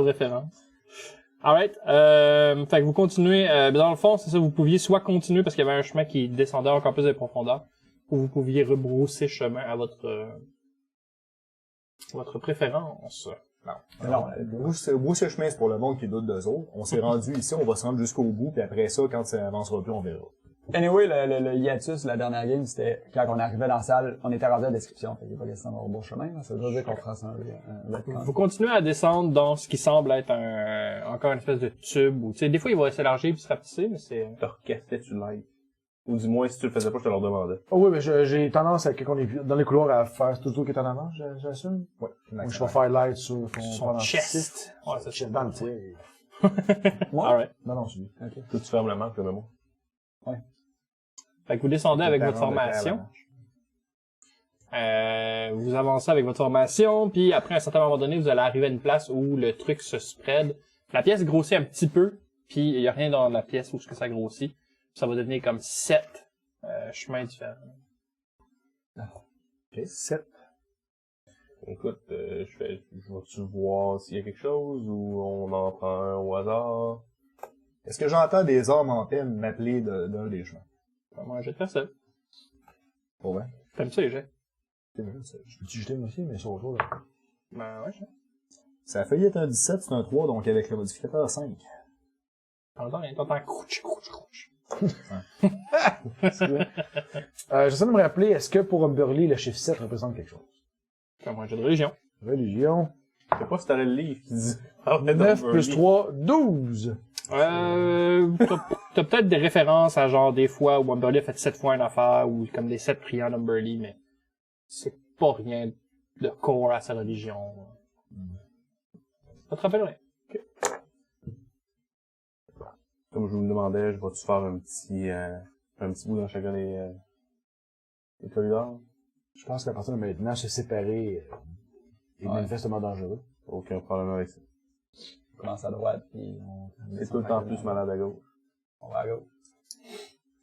référence. Alright. Fait que vous continuez. Dans le fond, c'est ça, vous pouviez soit continuer parce qu'il y avait un chemin qui descendait encore plus de profondeur, ou vous pouviez rebrousser chemin à votre préférence. Non, brousse chemin, c'est pour le monde qui doute d'eux autres. On s'est rendu ici, on va se rendre jusqu'au bout, puis après ça, quand ça avancera plus, on verra. Anyway, le hiatus, la dernière game, c'était quand on arrivait dans la salle, on était rendu à la description. Fait qu'il n'y a pas question d'avoir un bon chemin, là. Ça veut dire qu'on trace un Vous continuez à descendre dans ce qui semble être encore une espèce de tube où, tu sais, des fois il va s'élargir puis se rapetisser, mais c'est... Tu recassais-tu live. Ou du moins, si tu le faisais pas, je te le redemandais. Oh oui, mais j'ai tendance à, quand on est dans les couloirs, à faire tout le tour qui est en avant, j'assume. Ouais. Donc, je vais faire light sur son chest. Ouais, ça chest dans le tir. Moi? Alright. Non, non, celui. Ok. Toi, tu fermes le manque, le mémo. Fait que vous descendez avec votre formation. Vous avancez avec votre formation, puis après un certain moment donné, vous allez arriver à une place où le truc se spread. La pièce grossit un petit peu, puis il y a rien dans la pièce où ça grossit. Ça va devenir comme 7 chemins différents. Ok, 7. Écoute, je vais-tu voir s'il y a quelque chose ou on en prend un au hasard? Est-ce que j'entends des hommes en peine m'appeler d'un des chemins? Moi, je vais te faire ça. Pour vrai? T'aimes ça, les jets? Je peux-tu jeter moi aussi, mais sur autre chose, là. Ben ouais, je sais. Ça a failli être un 17, c'est un 3, donc avec le modificateur 5. T'entends rien, t'entends crouch. J'essaie de me rappeler, est-ce que pour Umberly, le chiffre 7 représente quelque chose? Comme un jeu de religion. Religion. Je sais pas si t'aurais le livre qui dit... 9 plus 3, 12! T'as peut-être des références à genre des fois où Umberly a fait 7 fois une affaire ou comme des 7 prières d'Umberly, mais c'est pas rien de core à sa religion. Ça te rappelle rien? Comme je vous le demandais, je vais-tu faire un petit bout dans chacun des corridors? Je pense qu'à partir de maintenant, se séparer est manifestement dangereux. Aucun problème avec ça. On commence à droite, puis on... C'est tout le temps plus malade à gauche. On va à gauche.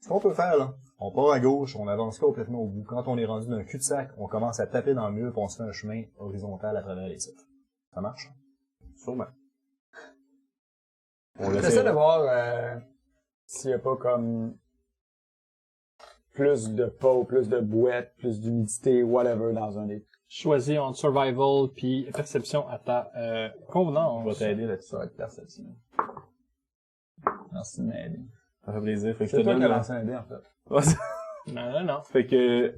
Ce qu'on peut faire, là, on part à gauche, on avance complètement au bout. Quand on est rendu d'un cul-de-sac, on commence à taper dans le mur, puis on se fait un chemin horizontal à travers les sites. Ça marche? Sûrement. J'essaie de voir s'il y a pas comme plus de peau, plus de bouette, plus d'humidité, whatever dans un des... Choisis entre survival puis perception à ta convenance. Je vais t'aider là-dessus. Ça va être perception. Merci de m'aider. Ça fait plaisir. Fait que je C'est te toi donne qui as lancé un dé, en fait. Non. Fait que...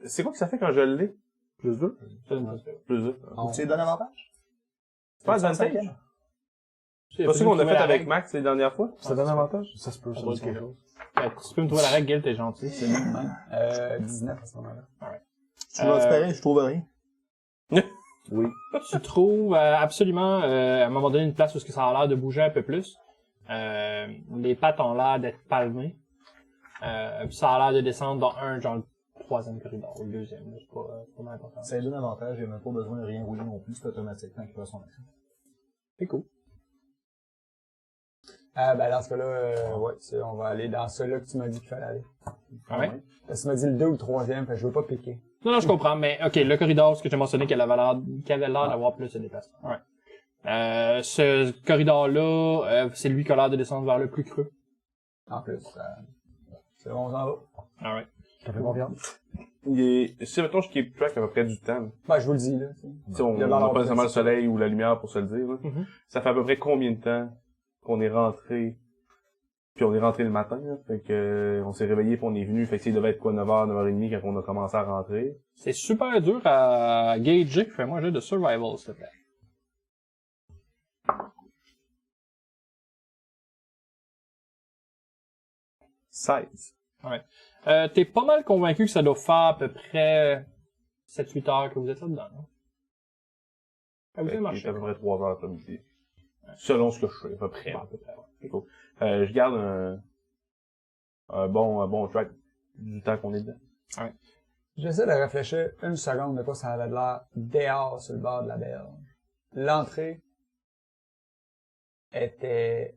c'est quoi que ça fait quand je l'ai? Plus 2? Plus 2. Faut que tu lui donnes avantage? C'est pas advantage? C'est pas ça qu'on a fait avec Max les dernières fois? Ça donne avantage? Ça se peut, ça On va dit quelque chose. Tu peux me trouver la règle, Gil, t'es gentil. C'est lui même. 19 à ce moment-là. Je trouve pareil, je trouve rien. Oui. Tu trouves absolument à un moment donné une place où ça a l'air de bouger un peu plus. Les pattes ont l'air d'être palmées. Puis ça a l'air de descendre dans le troisième corridor, ou le deuxième. C'est pas vraiment important. Ça donne avantage, il n'y a même pas besoin de rien rouler non plus, c'est automatique quand il fait son action. C'est cool. Ben dans ce cas-là, ouais, on va aller dans celui-là que tu m'as dit qu'il fallait aller. Ouais. Parce que tu m'as dit le 2 ou le 3e, fait que je veux pas piquer. Non, je comprends, mais ok, le corridor, ce que j'ai mentionné, qu'il avait l'air d'avoir plus de déplacement. Ouais. Ce corridor-là, c'est lui qui a l'air de descendre vers le plus creux. En plus, c'est bon, on s'en va. Alright. T'as fait confiance? Si, mettons, je keep track à peu près du temps. Ben, je vous le dis, là. Si on Il y a n'a dans pas nécessairement le principe. soleil ou la lumière pour se le dire, là. Mhm. Ça fait à peu près combien de temps qu'on est rentré? Puis on est rentré le matin, là. Fait que, on s'est réveillé puis on est venu. Fait que ça devait être quoi, 9h, 9h30 quand on a commencé à rentrer. C'est super dur à gager. Fais-moi un jeu de survival, s'il te plaît. 16. T'es pas mal convaincu que ça doit faire à peu près 7-8 heures que vous êtes là-dedans, non? Vous avez Fait marché. qu'il est à peu près 3 heures après-midi. Selon ce que je sais, à peu près. Bon, à peu près, ouais. C'est cool. Je garde un bon track du temps qu'on est dedans. J'essaie de réfléchir une seconde de quoi ça avait l'air dehors sur le bord de la berge. L'entrée était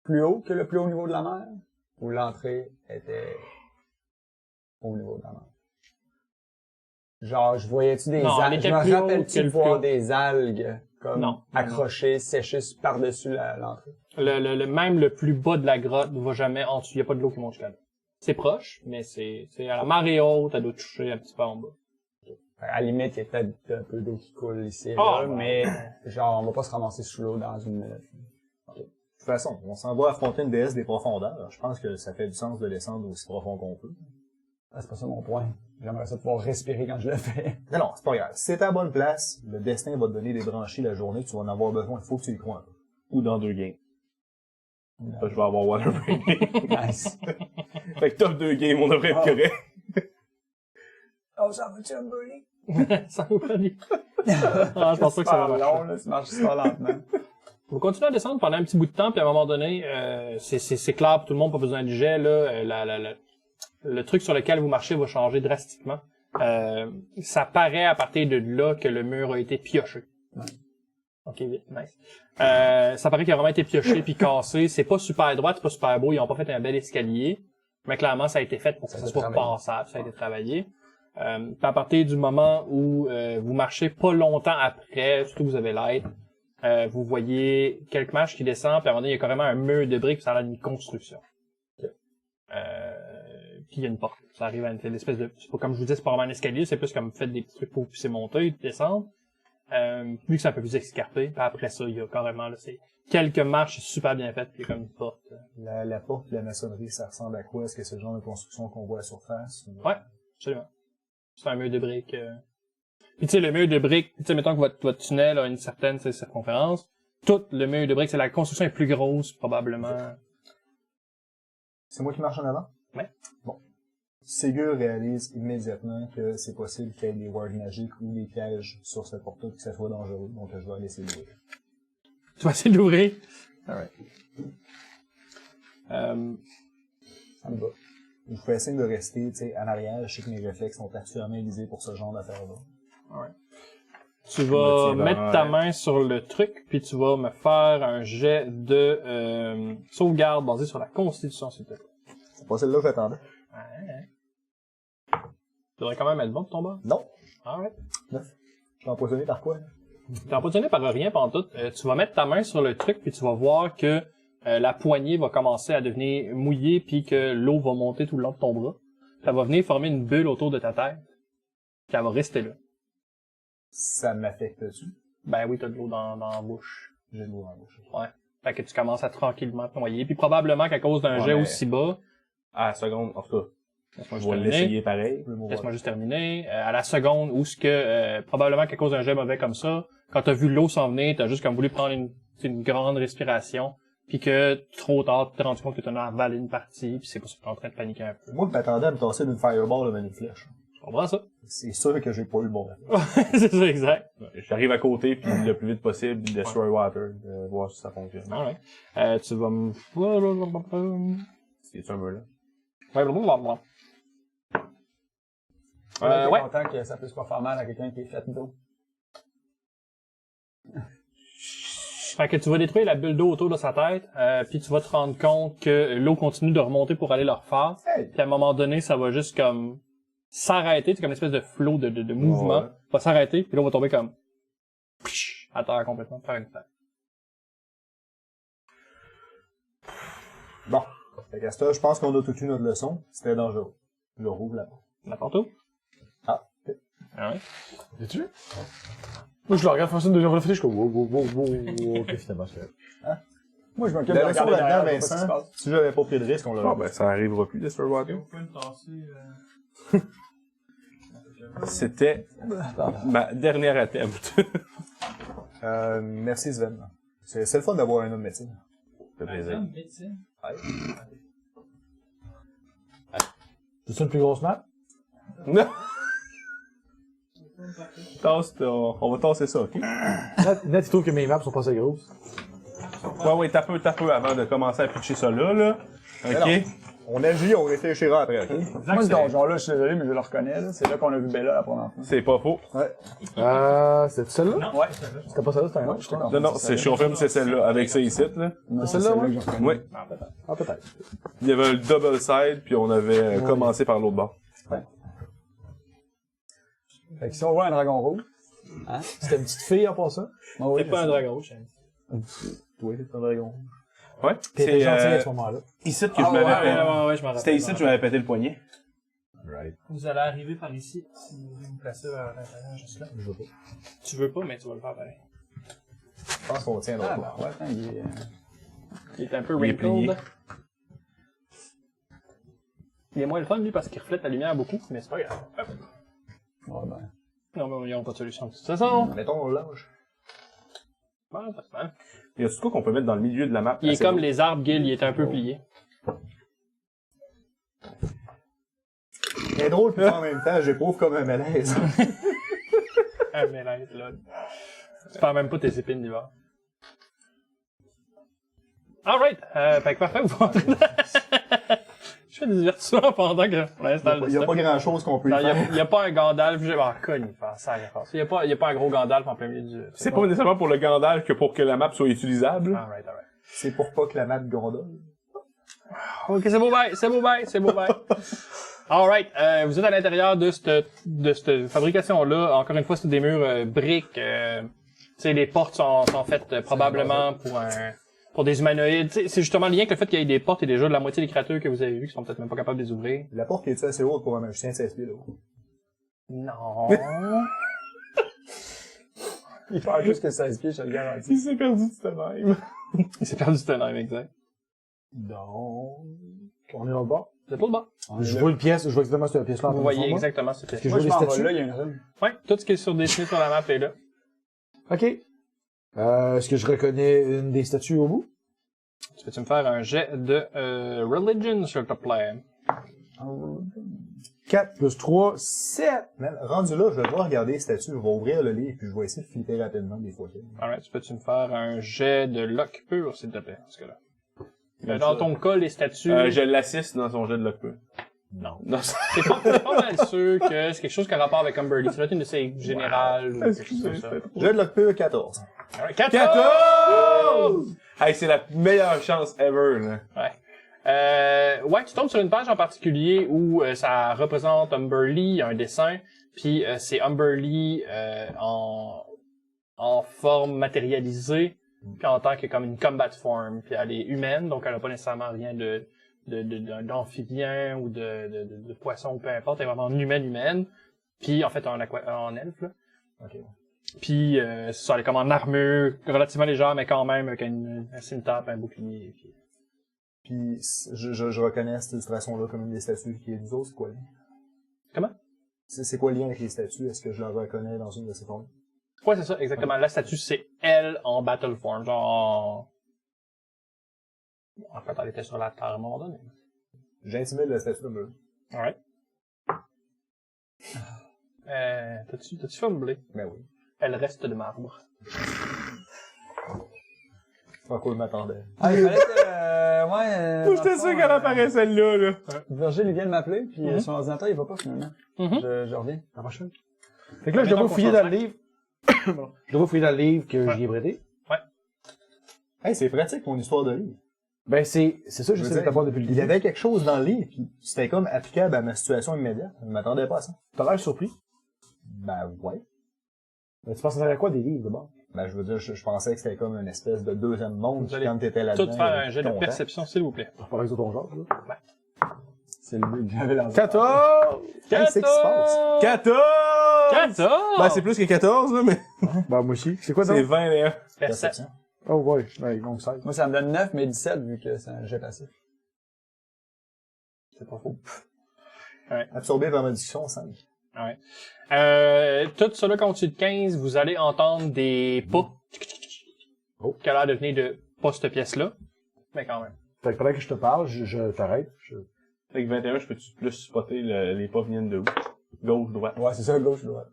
plus haut que le plus haut niveau de la mer, ou l'entrée était au niveau de la mer? Genre, je voyais-tu des Non, elle algues? était Je me plus haute que rappelle-tu le de plus voir haut. des algues comme Non. accroché, séché par-dessus l'entrée. Même le plus bas de la grotte va jamais en dessous. Il n'y a pas de l'eau qui monte jusqu'à là. C'est proche, mais c'est à la marée haute, elle doit toucher un petit peu en bas. À la limite, il y a peut-être un peu d'eau qui coule ici et Ah, là, ouais. mais genre, on va pas se ramasser sous l'eau dans une minute. De toute façon, on s'en va affronter une déesse des profondeurs. Je pense que ça fait du sens de descendre aussi profond qu'on peut. Ah, c'est pas ça mon point. J'aimerais ça pouvoir respirer quand je le fais. Non, c'est pas grave. Si t'es à la bonne place, le destin va te donner des branchies la journée que tu vas en avoir besoin. Il faut que tu y crois un peu. Ou dans 2 games. Je vais avoir Water Breaking. Nice. Fait que top 2 games, on devrait être correct. Oh, ça va-tu un bully? Ça vous prend Ah, je pense pas que ça va marcher. long, là, tu marches super lentement. Vous continuez à descendre pendant un petit bout de temps, puis à un moment donné, c'est clair pour tout le monde, pas besoin de jet, là. Le truc sur lequel vous marchez va changer drastiquement. Ça paraît à partir de là que le mur a été pioché. Ok, vite, nice. Ça paraît qu'il a vraiment été pioché puis cassé. C'est pas super droit, c'est pas super beau. Ils ont pas fait un bel escalier. Mais clairement, ça a été fait pour que ça soit passable. Ça a été travaillé. Puis à partir du moment où vous marchez pas longtemps après, surtout que vous avez l'aide, vous voyez quelques marches qui descendent, puis à un moment donné, il y a carrément un mur de briques, puis ça a l'air d'une construction. Puis il y a une porte. Ça arrive à une espèce de... C'est pas comme je vous dis, c'est pas vraiment un escalier, c'est plus comme faites des petits trucs pour vous puissiez monter, descendre. Vu que c'est un peu plus escarpé, puis après ça, il y a carrément, là, c'est quelques marches super bien faites, puis il y a comme une porte. La porte de la maçonnerie, ça ressemble à quoi? Est-ce que c'est le genre de construction qu'on voit à surface? Ou... Ouais, absolument. C'est un mur de briques. Puis tu sais, le mur de briques, tu sais, mettons que votre tunnel a une certaine circonférence, tout le mur de briques, c'est la construction est plus grosse, probablement. C'est moi qui marche en avant? Ouais. Bon. Ségur réalise immédiatement que c'est possible qu'il y ait des wards magiques ou des pièges sur cette porte-là, que ça soit dangereux, donc je vais laisser l'ouvrir. Tu vas essayer de l'ouvrir. Alright. Ça me va. Je fais signe de rester, tu sais, en arrière. Je sais que mes réflexes sont particulièrement aiguisés pour ce genre d'affaires-là. Tu vas Motivant, mettre ta ouais. main sur le truc, puis tu vas me faire un jet de sauvegarde basé sur la constitution, s'il te plaît. C'est pas celle-là que j'attendais. Tu devrais quand même être bon de ton bord. Non. Alright. Je suis empoisonné par quoi, là? T'es empoisonné par rien pendant tout. Tu vas mettre ta main sur le truc, puis tu vas voir que la poignée va commencer à devenir mouillée, puis que l'eau va monter tout le long de ton bras. Puis elle va venir former une bulle autour de ta tête, puis elle va rester là. Ça m'affecte-tu? Ben oui, t'as de l'eau dans la bouche. J'ai de l'eau dans la bouche. Ouais. Fait que tu commences à tranquillement te noyer. Puis probablement qu'à cause d'un Ouais, jet mais- aussi bas, À la seconde, en tout cas, laisse-moi je juste vais terminer. l'essayer pareil. Laisse-moi juste terminer. À la seconde où ce que probablement qu'à cause d'un jet mauvais comme ça, quand t'as vu l'eau s'en venir, t'as juste comme voulu prendre une grande respiration, puis que trop tard, tu t'es rendu compte que t'en as avalé une partie, puis c'est pour ça que t'es en train de paniquer un peu. Moi, je m'attendais à me tasser d'une fireball avec une flèche. Tu comprends ça? C'est sûr que j'ai pas eu le bon. C'est ça, exact. J'arrive à côté, puis le plus vite possible, destroy water, voir si ça fonctionne. Alright. Tu vas me... C'est un mur là. Je ouais. suis content que ça puisse pas faire mal à quelqu'un qui est fait d'eau. Fait que tu vas détruire la bulle d'eau autour de sa tête, puis tu vas te rendre compte que l'eau continue de remonter pour aller leur refaire. Hey! Puis à un moment donné, ça va juste comme s'arrêter, c'est comme une espèce de flot de mouvement. Ouais. Va s'arrêter, puis là on va tomber comme à terre complètement, faire une tête. Bon. Fait qu'à ce temps, je pense qu'on a tout eu notre leçon. C'était dangereux. Je rouvre la porte. La porte ouvre? Ah. Ok. Ouais. T'es-tu? Moi, je le regarde faire ça une deuxième fois de je suis comme, wow, ok, finalement, c'est fait. Moi, je m'occupe de La leçon regarder là-dedans, derrière, je sais pas ce qui se Vincent, passe. si j'avais pas pris de risque, on l'aurait. Ah ben, ça arrivera plus, destroy water. pouvez me tasser. C'était ma dernière attempt. Merci Sven. C'est le fun d'avoir un homme médecin. Ça fait plaisir. C'est ça le plus grosse map? Non! On va tasser ça, ok? Net, il trouve que mes maps sont pas assez grosses. Ouais, tape peu avant de commencer à pitcher ça là. Mais Ok? On agit, on réfléchira après, ok? Moi, ce donjon-là, je suis désolé, mais je le reconnais, là. C'est là qu'on a vu Bella la première fois. C'est pas faux. Ouais. C'était celle-là? Ouais. C'était pas celle-là, c'était un autre? J'étais Non, je confirme que c'est celle-là, avec ça ici, là. Non, C'est celle-là, que ouais? je reconnais. Oui. Ah, peut-être. Il y avait un double side, puis on avait commencé par l'autre bord. Fait que si on voit un dragon rouge, Hein? C'était une petite fille en passant. Ah oui, C'est pas un dragon rouge. Toi, t'es un dragon. Ouais. Puis elle était gentille à ce moment-là. Ici que Ah, je m'avais ouais, pété. je m'en rappelle. C'était ici que je m'avais pété le poignet. Right. Vous allez arriver par ici. Si vous voulez vous placer à l'intérieur, juste là. Je veux pas. Tu veux pas, mais tu vas le faire pareil. Je pense qu'on tient Ah, pas. bah, ouais, attends, il est... Il est un peu Il est plié. wrinkled. Il est moins le fun, lui, parce qu'il reflète la lumière beaucoup, mais c'est pas grave. Hop. Ouais, ben... Non, mais ils n'ont pas de solution de toute façon. Mettons, on lâche. Bon, ça se passe. Il y a tout quoi qu'on peut mettre dans le milieu de la map. Il est assez comme haut. les arbres, Gil, il est un peu plié. C'est drôle, puis en même temps, j'éprouve comme un malaise. Ah, mais là, tu perds même pas tes épines d'hiver. Alright, fait que parfait, vous rentrez dans... Je fais des divertissements pendant que on installe le Il y a stuff. pas grand chose qu'on peut y Non, faire. y a pas un Gandalf, il fait ça, il y a pas un gros Gandalf en plein milieu du... C'est pas nécessairement pour le Gandalf que pour que la map soit utilisable. Alright. C'est pour pas que la map gondole. Ok, c'est beau bye. Alright, vous êtes à l'intérieur de cette fabrication-là. Encore une fois, c'est des murs briques. Tu sais, les portes sont faites probablement pour des humanoïdes. T'sais, c'est justement lié avec le fait qu'il y ait des portes et déjà de la moitié des créatures que vous avez vues qui sont peut-être même pas capables de les ouvrir. La porte est-tu assez haute pour un magicien de 16 pieds, là? Non. Il parle juste que 16 pieds, je te le garantis. Il s'est perdu de même. Il s'est perdu du tonnerre, exact. Non. On est dans le bas. Vous êtes l'autre bas. Je vois une pièce, je vois exactement cette pièce-là. en Vous train de voyez faire, exactement cette pièce. Que je Moi, vois je les m'en vais statues. là, il y a une rune. Ouais, tout ce qui est dessiné sur la map est là. Ok. Est-ce que je reconnais une des statues au bout? Tu peux-tu me faire un jet de religion, s'il te plaît? 4 plus 3, 7! Man, rendu là, je vais devoir regarder les statues, je vais ouvrir le livre, puis je vais essayer de flipper rapidement des fois. Alright, tu peux-tu me faire un jet de luck pur, s'il te plaît, dans ce cas-là? Dans ton cas, les statues... Je l'assiste dans son jet de lockpur. Non. Non, T'es pas mal sûr que c'est quelque chose qui a rapport avec Humberly. Ça doit être une de ses générales ou quelque chose comme ça. Jeu de Lockpur 14. Alright, 14! Hey, c'est la meilleure chance ever, là. Ouais. Ouais, tu tombes sur une page en particulier où ça représente Humberly, un dessin, puis c'est Humberly en forme matérialisée, puis en tant que comme une combat form, puis elle est humaine, donc elle a pas nécessairement rien d'amphibien ou de poisson ou peu importe, elle est vraiment humaine, puis en fait en elfe là. Ok. Puis ça, elle est comme en armure, relativement légère, mais quand même avec un cimetière, un bouclier. Puis, je reconnais cette illustration-là comme une des statues qui est nous autres, c'est quoi le lien? Comment? C'est quoi le lien avec les statues? Est-ce que je la reconnais dans une de ces formes? Ouais, c'est ça, exactement. La statue, c'est elle en battle form, genre en fait, elle était sur la terre à un moment donné. J'intimide la statue de mur. Alright. T'as-tu fumblé? Ben oui. Elle reste de marbre. Pas quoi je m'attendais. Ah, il fallait que... ouais... J'étais sûr qu'elle apparaît celle-là, là. Virgile, il vient de m'appeler, puis son ordinateur, il va pas finalement. Je reviens. La prochaine. Fait que là, je devrais fouiller dans le livre. Pardon. Je devrais fouiller dans le livre que j'y ai prêté. Hey, c'est pratique, mon histoire de livre. Ben, c'est ça que Je veux j'essaie de dire, t'avoir depuis le Il début. y avait quelque chose dans le livre, puis c'était comme applicable à ma situation immédiate. Je m'attendais pas à ça. T'as l'air surpris. Ben ouais. Ben, tu penses à quoi des livres, d'abord? Ben, je veux dire, je pensais que c'était comme une espèce de deuxième monde, Vous puis allez quand t'étais là-dedans... Tout faire un jet de content. perception, s'il vous plaît. Par exemple, ton genre, là. C'est le but que j'avais lancé. 14! Qu'est-ce qui se passe? 14! 14! Ben, c'est plus que 14, là, mais Ben, moi aussi. C'est quoi, c'est donc? 20, là. Perception. Oh, ouais. Ouais, donc 16. Moi, ça me donne 9, mais 17, vu que c'est un jet passif. C'est pas faux. Absorbé par ma discussion, 5. Ouais. Tout cela continue de 15, vous allez entendre des pas. Qui a l'air de venir de pas cette pièce-là. Mais quand même. Fait que pendant que je te parle, je t'arrête. Fait que 21, je peux-tu plus spotter les pas viennent de où? Gauche, droite. Ouais, c'est ça, gauche, droite.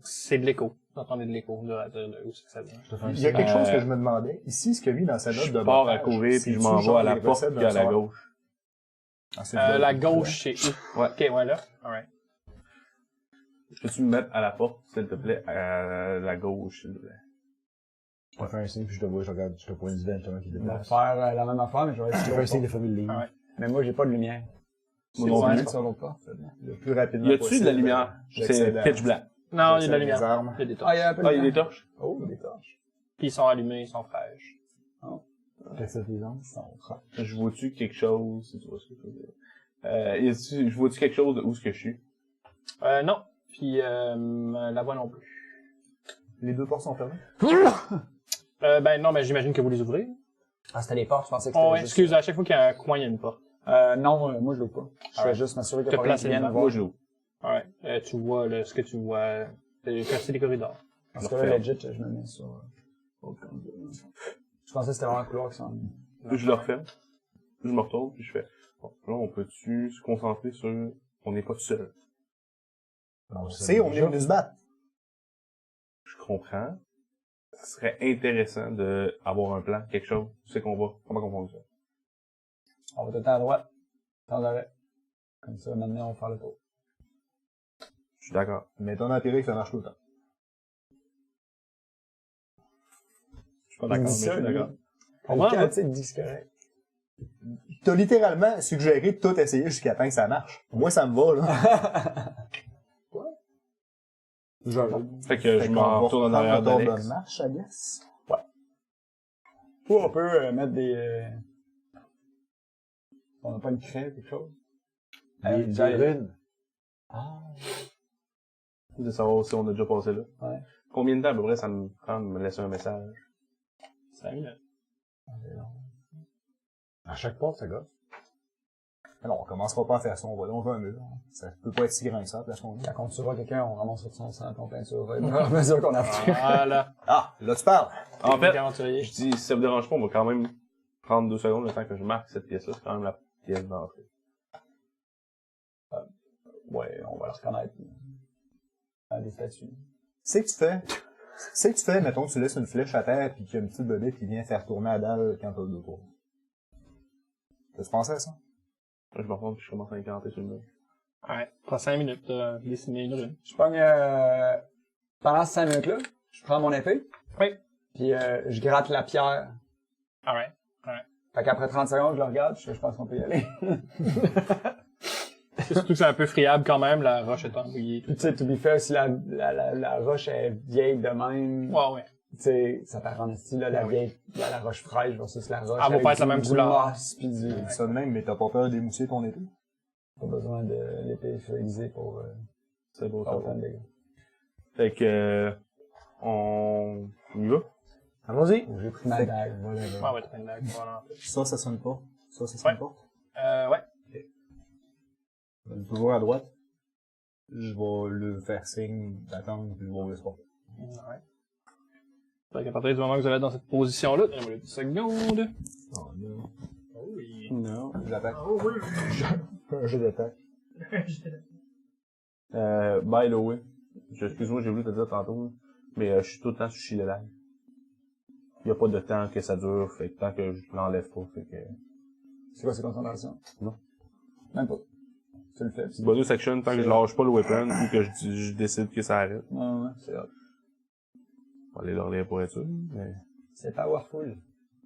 C'est de l'écho. Vous entendez de l'écho de où c'est que ça vient. Il y a quelque chose que je me demandais. Ici, ce que lui dans sa note Je de pars à bordage, courir, puis c'est-tu je m'en vais genre à la les porte recettes qui est à d'un la soir? gauche. Ah, c'est La de- gauche, c'est où? Ouais. Ok, ouais, là. Alright. Peux-tu me mettre à la porte, s'il te plaît, à la gauche, s'il te plaît? Je te fais un signe, puis je te vois, je regarde, je te pointe du vent, justement, qui On va déplace. faire la même affaire, mais je vais être Je te sur fais un l'autre signe de porte. famille de livre. Ah ouais. Mais moi, j'ai pas de lumière. Moi C'est non ouais, plus. sur l'autre porte. Le plus rapidement Y a-tu possible. de la lumière? J'accède C'est à- pitch black. Non, il y a de la Les lumière. armes. Il y a des Ah, il y torches. a un peu de Ah, il y a des temps. torches. Oh, des torches. Puis ils sont allumés, ils sont fraîches. Qu'est-ce que les armes? Je vois-tu quelque chose, si tu vois ce que je veux dire. Je vois-tu quelque chose de où est-ce que je suis? Non. Puis la voix non plus. Les deux portes sont fermées. Ben non, mais j'imagine que vous les ouvrez. Ah, c'était les portes, je pensais que Oh, c'était ouais, juste... excuse, à chaque fois qu'il y a un coin, il y a une porte. Non, moi, je l'ouvre pas. Je vais juste m'assurer qu'il y Te a pas rien placer qui vient me devant. voir. Moi, je l'ouvre. Ouais. Tu vois ce que tu vois. C'est les corridors. Parce que là, legit, je me mets sur... Je pensais que c'était vraiment un couloir qui s'en... Je le referme. Je me retourne, puis je fais, bon, là, on peut-tu se concentrer sur, on n'est pas tout seul. On est venu se battre. Je comprends. Ce serait intéressant de avoir un plan, quelque chose. Tu sais qu'on va, comment qu'on fonctionne. On va tout le temps à droite. Sans arrêt. Comme ça, maintenant, on va faire le tour. Je suis d'accord. Mais ton empirique, ça marche tout le temps. Je suis pas d'accord, mais Il dit je ça, suis lui. d'accord. Comment, Quand là? tu sais, il dit que c'est correct. T'as littéralement suggéré de tout essayer jusqu'à temps que ça marche. Moi, ça me va, là. Fait que je m'en retourne en arrière de d'Alex. marche, I guess. Ou on peut mettre des... On n'a pas une craie ou quelque chose? Des runes. Ah. De savoir si on a déjà passé là. Ouais. Combien de temps à peu près ça me prend de me laisser un message? 5 minutes. À chaque porte, ça gosse. Alors, on commencera pas à faire ça, on va là, on veut un mur. Ça peut pas être si grand que ça, la place qu'on est. Quand on tuera quelqu'un, on ramasse son sang, ton peinture. À mesure qu'on a fait. Voilà. Ah, là, tu parles. En fait, Aventurier. je dis, si ça vous dérange pas, on va quand même prendre 2 secondes le temps que je marque cette pièce-là. C'est quand même la pièce d'entrée. Ouais, on va le reconnaître. Des statues. C'est que tu fais, mettons que tu laisses une flèche à terre pis qu'il y a une petite bébé qui vient faire tourner la dalle quand t'as le dos tour. T'as-tu pensé à ça? Là, je me retourne puis je commence à incanter sur le mur. Ouais. Prends 5 minutes de dessiner une rune. Je pogne, pendant ces 5 minutes-là, je prends mon épée. Oui. Puis je gratte la pierre. Alright. Fait qu'après 30 secondes, je le regarde, je pense qu'on peut y aller. C'est surtout que c'est un peu friable quand même, la roche est embrouillée. Puis tu sais, to be fair, si la roche est vieille de même, Ouais. tu sais, ça part en style, là, la vieille, la roche fraîche versus la roche. Ah, va avec pas être la même du couleur. moss, pis du... Tu dis ça de même, mais t'as pas peur d'émousser ton épée? Pas besoin de l'épée aiguisée pour C'est beau, faire ça. autant de dégâts. Fait que, on y va? Allons-y. J'ai pris ma dague, voilà. Ouais, t'as une dague. Voilà. Ça sonne pas. Ça sonne Ouais. pas. Ouais. Toujours à droite. Je vais le faire signe d'attendre, puis je vais ouvrir ce porte. Ouais. Fait qu'à partir du moment que vous allez être dans cette position-là, donnez-moi 10 secondes. Oh non. Oh oui. Non. J'attaque. Oh oui. Un jeu d'attaque. By the way, excuse-moi, j'ai voulu te dire tantôt, là, mais je suis tout le temps sur Chilelag. Il y a pas de temps que ça dure, fait que tant que je l'enlève pas, fait que... C'est quoi, c'est concentration? Non. Même pas. Tu le fais, pis c'est Bonus action, tant que je lâche pas le weapon, ou que je décide que ça arrête. ouais, c'est hot. On va aller le relire pour être sûr, mais... C'est powerful.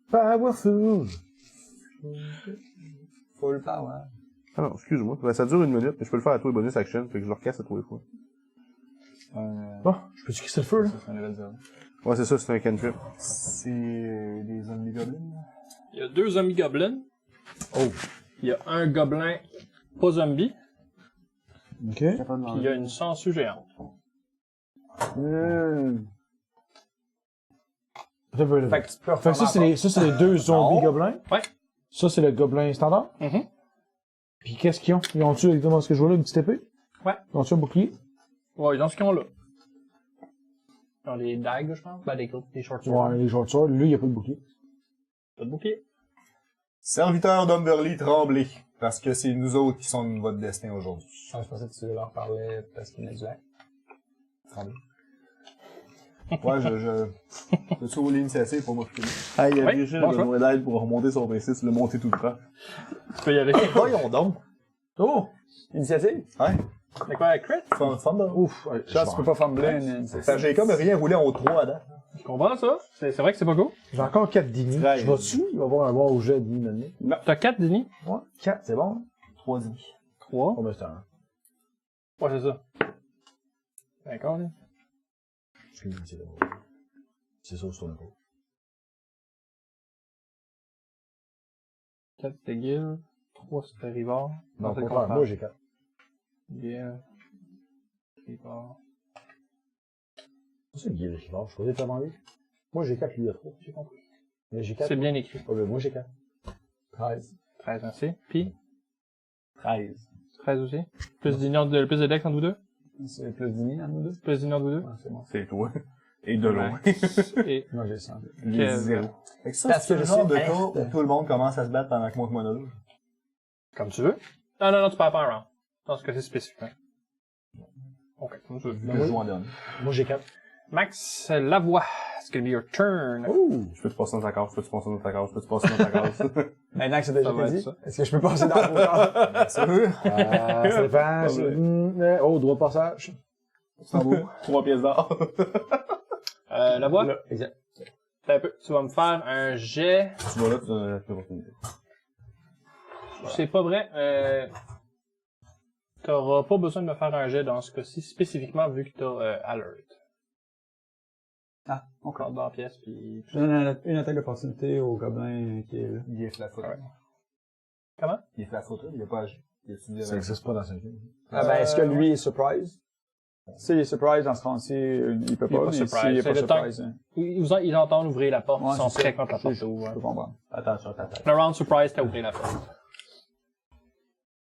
Powerful. Full power. Ah non, excuse-moi. Ben, ça dure 1 minute, mais je peux le faire à tous les bonus action, fait que je le recasse à tous les fois. Bon, je peux-tu crisser le feu, là? C'est un level 0. Ouais, c'est ça, c'est un cantrip. C'est des zombies goblins. Il y a 2 zombies gobelins. Oh. Il y a un gobelin pas zombie. Ok. Puis il y a une sangsue géante. Fait que tu peux Fait refaire que ça, c'est les deux zombies gobelins. Ouais. Ça, c'est le gobelin standard. Mhm. Puis qu'est-ce qu'ils ont? Ils ont-tu exactement ce que je vois là, une petite épée? Ouais. Ils ont-tu un bouclier? Ouais, ils ont ce qu'ils ont là. Ils ont les dagues, je pense. Ben, des short swords. Ouais, les short swords. Lui, il n'y a pas de bouclier. Pas de bouclier. Serviteurs d'Umberly, tremblez. Parce que c'est nous autres qui sommes votre destin aujourd'hui. Ah, je pensais que tu leur parlais parce qu'il y en a du lac. Tremblez. Ouais, peux-tu rouler l'initiative pour m'occuper? Ah, il y a Ouais, Virgile bon qui a besoin d'aide pour remonter son PC, le monter tout le temps. Tu peux y aller. Voyons donc! Oh! Initiative? Ouais, C'est quoi, crit? fumble. Ouf. Ouais, Chance, tu peux pas fumbler une initiative. Fait que j'ai comme rien roulé en haut 3 à date. Je comprends ça. C'est vrai que c'est pas cool. J'ai encore 4 dini. Treize. Je vais dessus. Il va y avoir un bon au jet de dini maintenant. T'as 4 Dini? Ouais. 4, c'est bon. 3 demi. 3. Combien c'est un? Ouais, c'est ça. D'accord, là. C'est là. C'est ça, c'est ton épaule. 4 c'était Guil, 3 c'était Rivard. Non, c'est au le contraire, contraire. moi j'ai 4. Guil, Rivard. C'est Guy le Rivard, je suis pas tellement lui. Moi j'ai 4, lui il a 3. J'ai compris. Mais j'ai 4. C'est bien écrit. Oh, ben moi j'ai 4. 13. 13 ainsi. Puis, 13. 13 aussi. Plus d'union de, plus de dex entre vous deux. C'est plus d'uni entre nous deux? Plus d'union entre vous deux. Ouais, c'est bon. C'est toi. Et de loin. Et Moi, j'ai 100. Lui, Kev. 0. Fait que ça, Parce c'est que le je genre sais de est. cas où tout le monde commence à se battre pendant que moi je monologue. comme tu veux. Non, tu perds pas un round. Dans ce cas-ci spécifiquement. Ok, comme tu veux. Vu que je joue en dernier. Moi j'ai 4. Max Lavoie, it's gonna be your turn. Ouh! Je peux te passer dans ta case, je peux te passer dans ta case, je peux te passer dans ta case. Maintenant que c'est déjà Ça va dit, être ça. est-ce que je peux passer dans vos corps? Bien sûr. Ça dépend. Oh, droit de passage. C'est beau. 3 pièces d'or. Lavoie, Là, exact. t'as un peu. Tu vas me faire un jet. Tu vas là, tu donnes l'opportunité. C'est pas vrai. T'auras pas besoin de me faire un jet dans ce cas-ci, spécifiquement vu que t'as alert. Ah, ok. Encore dans la pièce, puis... Je donne une attaque d'opportunité au gobelin qui est là. Il est flat footed. Comment? Il est flat footed, il a pas agi. Il a suivi Ça avec. existe pas dans 5 films. Ah ben, est-ce que lui est surprise? S'il est surprise dans ce round-ci, il peut Il est pas, pas mais surprise. s'il est C'est pas le temps. surprise, hein. Ils entendent ouvrir la porte, Ouais, ils sont c'est prêts ça. quand la porte Je ouvre. peux comprendre. Attention à ta tête. Le round surprise, t'as ouvert la porte.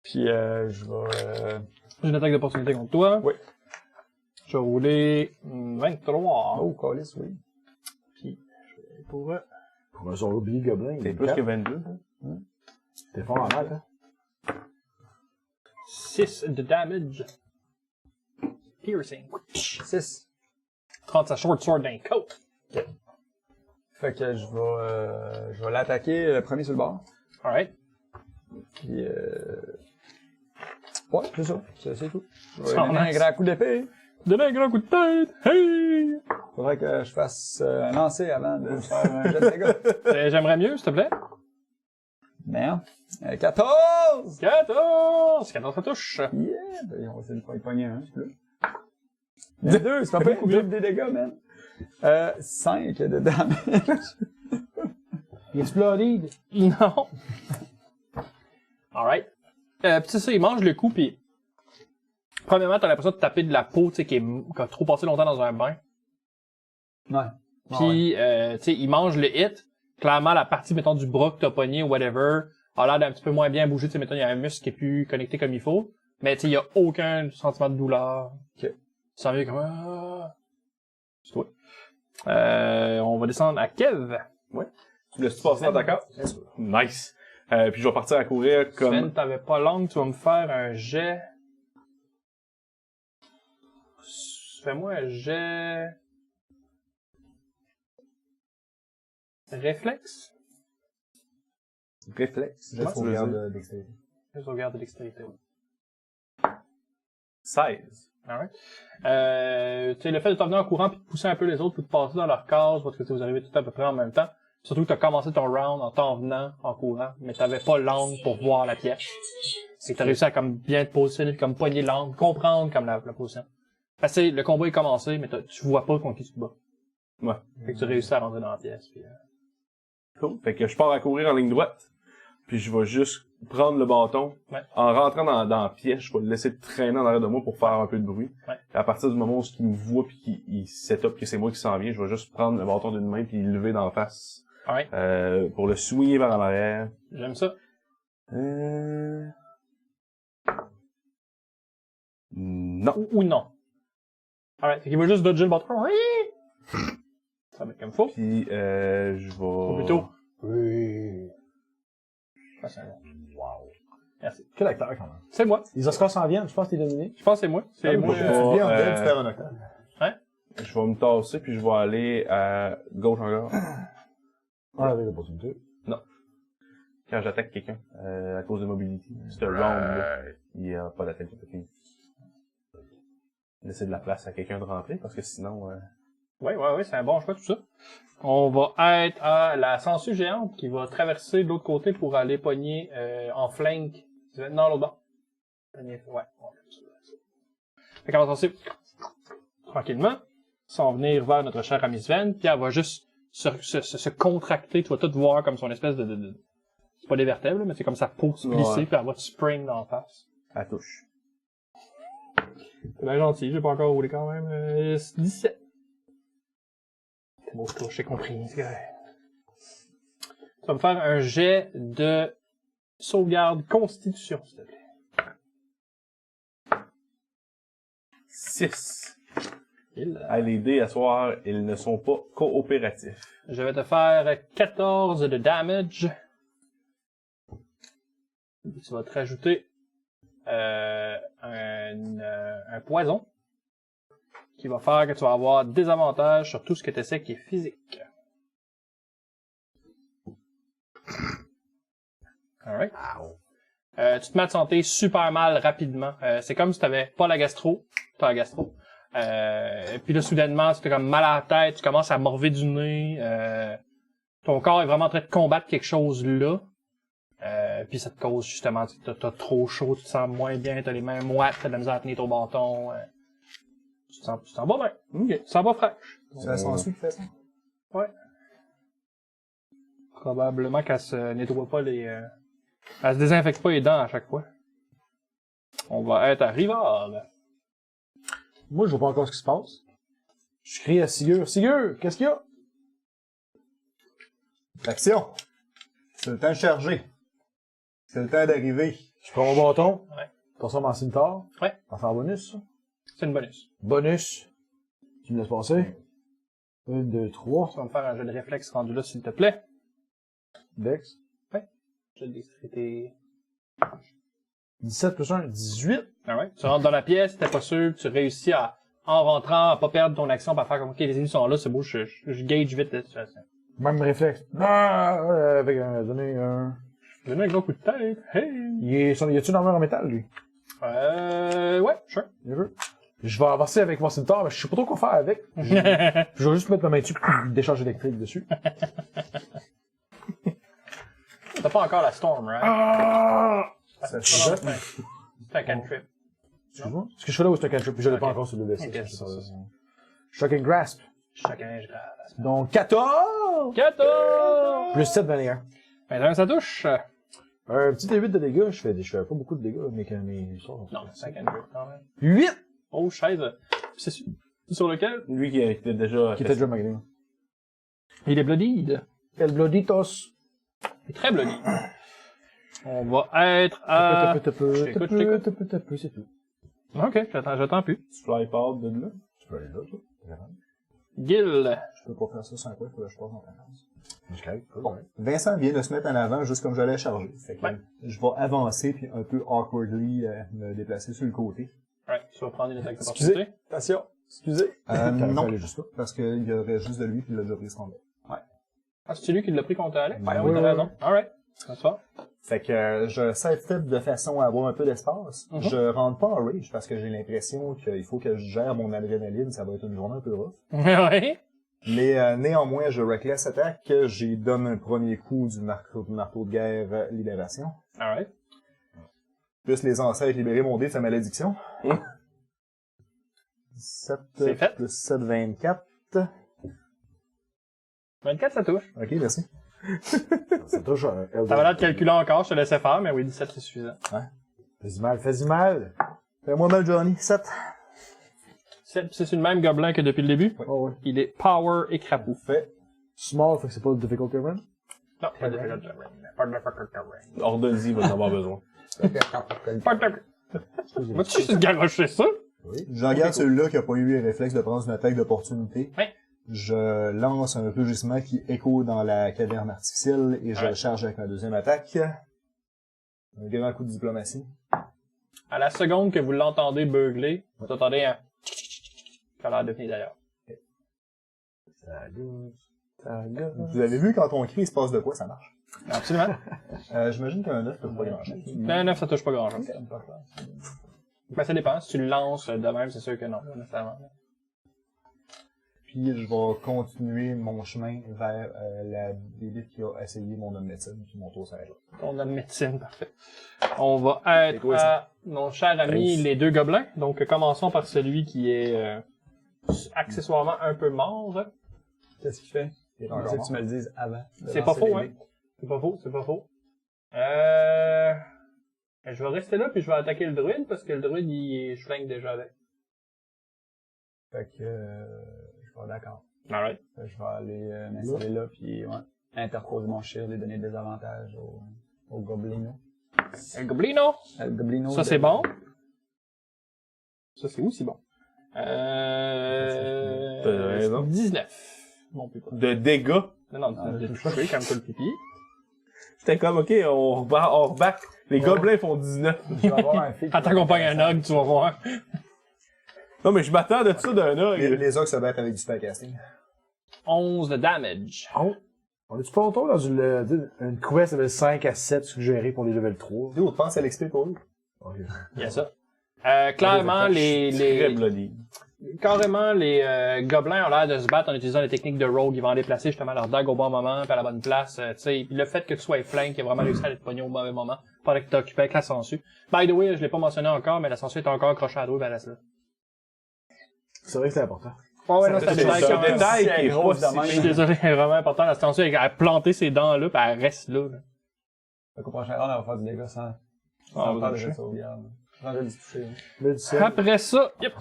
Puis, je vais, J'ai une attaque d'opportunité contre toi. Oui. Je vais rouler 23. oh, calice, oui. Pour eux. Pour un zombie gobelin, il C'est est plus 4. que 22, hein? T'es fort en maths, hein? 6 de damage. Piercing. 6. 30 sa short sword d'un côte. Fait que je vais l'attaquer le premier sur le bord. Alright. Puis, ouais, c'est ça. C'est tout. Je vais Sans lui donner un masse. grand coup d'épée. Donnez un grand coup de tête. Hey! Faudrait que je fasse un lancer avant de faire un jet de dégâts. J'aimerais mieux, s'il te plaît. Merde. 14! 14! 14 ça touche. Yeah! Ben, on va essayer de pas y pogner un, c'est plus. 2, c'est pas pire. 2 des dégâts, man. 5 de damage. Il exploded. Non. Alright. Puis c'est ça, il mange le coup, puis premièrement, t'as l'impression de taper de la peau, tu sais, qui a trop passé longtemps dans un bain. Ouais. Puis, tu sais, il mange le hit. Clairement, la partie, mettons, du bras que t'as pogné ou whatever, a l'air d'un petit peu moins bien bouger. Tu sais, mettons, il y a un muscle qui est plus connecté comme il faut. Mais, tu sais, il y a aucun sentiment de douleur. Ok. Tu sens mieux comme, ah. C'est toi. On va descendre à Kev. Tu laisses-tu passer dans ta case? Nice. Puis je vais partir à courir comme... Sven, t'avais pas langue, tu vas me faire un jet. Fais-moi un jet. Réflexe? Réflexe. Je sauvegarde dextérité. Je sauvegarde de l'extrémité. 16. Alright. Tu sais, le fait de t'en venir en courant puis de pousser un peu les autres pour te passer dans leur case, parce que vous arrivez tout à peu près en même temps. Surtout que t'as commencé ton round en t'en venant, en courant, mais t'avais pas l'angle pour voir la pièce. Et t'as réussi à comme bien te positionner, comme poigner l'angle, comprendre comme la position. Parce que le combat est commencé, mais tu vois pas contre qui tu te bats. Ouais. Fait que tu réussis à rentrer dans la pièce. Puis, Cool. Fait que je pars à courir en ligne droite, puis je vais juste prendre le bâton. Ouais. En rentrant dans la pièce, je vais le laisser traîner en arrière de moi pour faire un peu de bruit. Ouais. Et à partir du moment où il me voit puis qu'il set up que c'est moi qui s'en vient, je vais juste prendre le bâton d'une main puis le lever d'en face. alright. Pour le swinger vers en arrière. J'aime ça. Non. Ou non. Alright. Fait qu'il va juste dodger le bâton. Oui! Ça va être comme faut. Puis je vais... Ou plutôt. Oui. Ah, c'est un bon. Wow. Merci. Quel acteur, quand même. C'est moi. Les Oscars s'en viennent, je pense que t'es dominé. Je pense que c'est moi. C'est moi. je Tu vais, viens en tête, tu perds un octave. je vais me tasser puis je vais aller à gauche encore. Ah, avec l'opportunité. Quand j'attaque quelqu'un, à cause de mobility. C'est un round, là. Il n'y a pas d'attaque de laisser de la place à quelqu'un de rentrer, parce que sinon, Oui, c'est un bon choix, tout ça. On va être à la sangsue géante qui va traverser de l'autre côté pour aller pogner en flank. Non, l'autre bord. Pogner, ouais. Fait qu'elle va passer tranquillement. s'en venir vers notre chère amie Sven, puis elle va juste se contracter, tu vas tout voir comme son espèce de... C'est pas des vertèbres, mais c'est comme sa peau se plisser, Ouais. puis elle va te spring dans la face. Elle touche. C'est bien gentil, j'ai pas encore roulé quand même. 17. C'est beau, je touche, j'ai compris. C'est correct. Tu vas me faire un jet de sauvegarde constitution, s'il te plaît. 6. Il, Les dés à soir, ils ne sont pas coopératifs. Je vais te faire 14 de damage. Et tu vas te rajouter un poison qui va faire que tu vas avoir des avantages sur tout ce que tu essaies qui est physique. Alright. Tu te mets à te sentir super mal rapidement. C'est comme si tu n'avais pas la gastro. Tu as la gastro. Puis là, soudainement, tu fais comme mal à la tête, tu commences à morver du nez. Ton corps est vraiment en train de combattre quelque chose là. Puis ça te cause justement, t'as trop chaud, tu te sens moins bien, t'as les mains moites, t'as de la misère à tenir ton bâton. Tu te sens pas bien. Ok. Tu te sens pas fraîche. C'est la sangsue qui fait ça? Probablement qu'elle se nettoie pas les... elle se désinfecte pas les dents à chaque fois. On va être à Rivard. Moi, je vois pas encore ce qui se passe. Je crie à Sigur. Sigur, qu'est-ce qu'il y a? Action! C'est le temps de charger. C'est le temps d'arriver. Je prends mon bâton. Ouais. Transforme en cimetière. Ouais. On va faire un bonus, ça. C'est une bonus. Bonus. Tu me laisses passer. 1, 2, 3. Tu vas me faire un jeu de réflexe rendu là, s'il te plaît. Dex. Je l'ai traité. 17 plus 1, 18. Alright. Tu rentres dans la pièce, t'es pas sûr, tu réussis à, en rentrant, à pas perdre ton action, à faire comme, ok, les ennemis sont là, c'est beau, je gauge vite la situation. Même réflexe. Avec un, donner un... Donne un gros coup de tête. Hey! Y a-tu une armure en métal, lui? Ouais, sure. Bien vu. Je vais avancer avec mon cimetière, mais je sais pas trop quoi faire avec. Je vais juste mettre ma main dessus, décharge électrique dessus. T'as pas encore la storm, right? Ah! Ça C'est fait un cantrip. Excuse-moi. Ce que je fais là où c'est un cantrip, puis je l'ai pas Ok. encore sur le D6. Ok, c'est ça. Shocking Grasp. Chacun, je grave. Donc 14! 14! Plus 7, 21. Maintenant, ça touche. Un petit D8 de dégâts, je fais pas beaucoup de dégâts, mais quand mes sorts. Non, c'est un cantrip quand même. 8! Oh, chaise. C'est sur lequel? Lui qui était déjà... Qui était déjà magné. Il est bloodied. El Bloditos. Il est très bloody. On va être à... C'est tout. Ok, j'attends plus. Tu flypad de là. Tu peux aller là, toi. Gil. Je peux pas faire ça sans quoi, il faut que je passe en vacances. Bon. Bon. Vincent vient de se mettre en avant juste comme j'allais charger. Fait que, Ouais. je vais avancer puis un peu awkwardly me déplacer sur le côté. Ouais, tu vas prendre une attaque Excusez. d'opportunité. Attention. Excusez. Non, Aller juste là. parce qu'il y aurait juste de lui puis il a déjà pris ce combat. Ah, c'est lui qui l'a pris contre Alex? Ben oui, oui, t'as oui. raison. Alright. Ça se fait. Fait que je sidestep de façon à avoir un peu d'espace. Mhm. Je rentre pas en rage parce que j'ai l'impression qu'il faut que je gère mon adrénaline, ça va être une journée un peu rough. Ouais. Mais néanmoins, je reckless attaque, j'ai donne un premier coup du marteau de guerre libération. Alright. Plus les ancêtres libérer mon dé de sa malédiction. 17 C'est fait. plus 7, 24. 24, ça touche. Ok, merci. C'est toujours un El T'avais l'air de calculer encore, je te laissais faire, mais oui, 17, c'est suffisant. Fais-y mal, fais-y mal. Fais-moi mal, Johnny. 7. C'est le même gobelin que depuis le début. Oh ouais. Il est power et crapaud. Fait. Small, fait que c'est pas le difficult terrain. Non, pas de difficult terrain. Pas de difficult terrain. Ordonzi va en avoir besoin. Pas de... Vas-tu juste garocher ça? Oui. Je regarde celui-là qui a pas eu le réflexe de prendre une attaque d'opportunité. Oui. Je lance un rugissement qui écho dans la caverne artificielle et je Ouais. charge avec ma deuxième attaque. Un grand coup de diplomatie. À la seconde que vous l'entendez beugler, vous entendez un... qui a l'air de venir d'ailleurs. Vous avez vu quand on crie, il se passe de quoi, ça marche. Absolument. J'imagine qu'un 9 peut pas grand-chose. Non, 9, ça touche pas grand-chose. Ben, ça dépend. Si tu le lances de même, c'est sûr que non, nécessairement. Puis je vais continuer mon chemin vers la bébite qui a essayé mon homme médecine, puis mon tour s'arrête là. On a de médecine, parfait. On va être toi, à nos chers amis, Thanks. les deux gobelins. Donc, commençons par celui qui est accessoirement un peu mort. Qu'est-ce qu'il fait? Il est J'aimerais encore que tu me le dises avant. de C'est pas lancer faux, les hein? dés. C'est pas faux, c'est pas faux. Je vais rester là puis je vais attaquer le druide parce que le druide, je flingue déjà avec. Fait que, je suis pas d'accord. Alright. Fait que je vais aller m'installer là, puis ouais, interposer mon shield et donner des avantages au Goblino. El Goblino! Le Goblino. Ça, de- c'est bon. Ça, c'est aussi bon. raison. 19. Bon, plus pas. De dégâts. Non, de toucher comme toi le pipi. C'était comme, ok, on reback. Les gobelins font 19. Je vais avoir un feat. Attends qu'on pogne un og, tu vas voir. Non, mais je m'attends de ça d'un Les, ogre. les orques se battent avec du spellcasting. 11 de damage. Oh. On est-tu pas longtemps dans une quest level 5 à 7 suggérée pour les level 3? D'où pense à l'XP pour lui? Ok. Il y a ça. Clairement, Très bloody. carrément, les gobelins ont l'air de se battre en utilisant les techniques de rogue. Ils vont aller placer justement leur dague au bon moment, puis à la bonne place. Tu sais, le fait que tu sois flank, qui a vraiment réussi à être pogné au mauvais moment, pendant que tu t'occupais avec la sangsue. By the way, je l'ai pas mentionné encore, mais la sangsue est encore accrochée à dos vers la slot. C'est vrai que c'est important. Ouais, non, C'est c'est un détail un quand même. détail si qui est elle pas grosse de si même. Je suis désolé, c'est vraiment important. La sangsue, elle a planté ses dents là, puis elle reste là. Fait qu'au prochain round, on va faire du dégât sans on va faire de toucher. jet de sauvegarde. Sans jet de toucher. Le 17. Après ça, yep.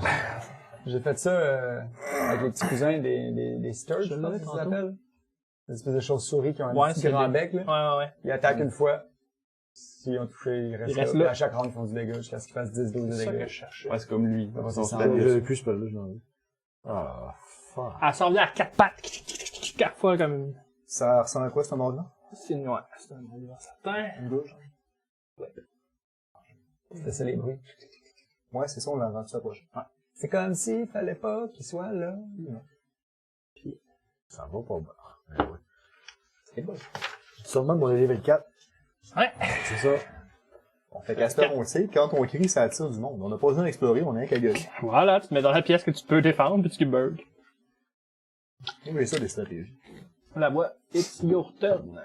J'ai fait ça avec les petits cousins des Sturge, je pense que ça tantôt. s'appelle. Des espèces de chauves-souris qui ont un Ouais, petit c'est grand des- bec, là. Ouais. Ils attaquent une fois. S'ils ont touché, ils restent Ils restent là. là. Puis à chaque round, ils font du dégât jusqu'à ce qu'ils fassent 10-12 de C'est ça que dégâts. je cherchais. Ouais, c'est comme lui. Ça va, Son c'est stade. J'avais plus ce spell-là, je l'en ai. Ah, fuck. Elle s'en vient à 4 pattes. 4 fois comme une... Ça ressemble à quoi, ce mode-là? C'est une... Ouais, c'est un mot certain. Une gauche? C'était ça les bruits. Ouais, c'est ça, on l'a rendu ça prochain. C'est comme s'il fallait pas qu'il soit là. Ça va pas bien. Ouais. C'est bon. Sûrement qu'on est level 4. Ouais. C'est ça. On fait qu'à ce temps, on le sait, quand on crie, ça attire du monde. On n'a pas besoin d'explorer, on est qu'à gueuler. Voilà, tu te mets dans la pièce que tu peux défendre, puis tu bug. Oui, ça, des stratégies. La voix, it's your turn.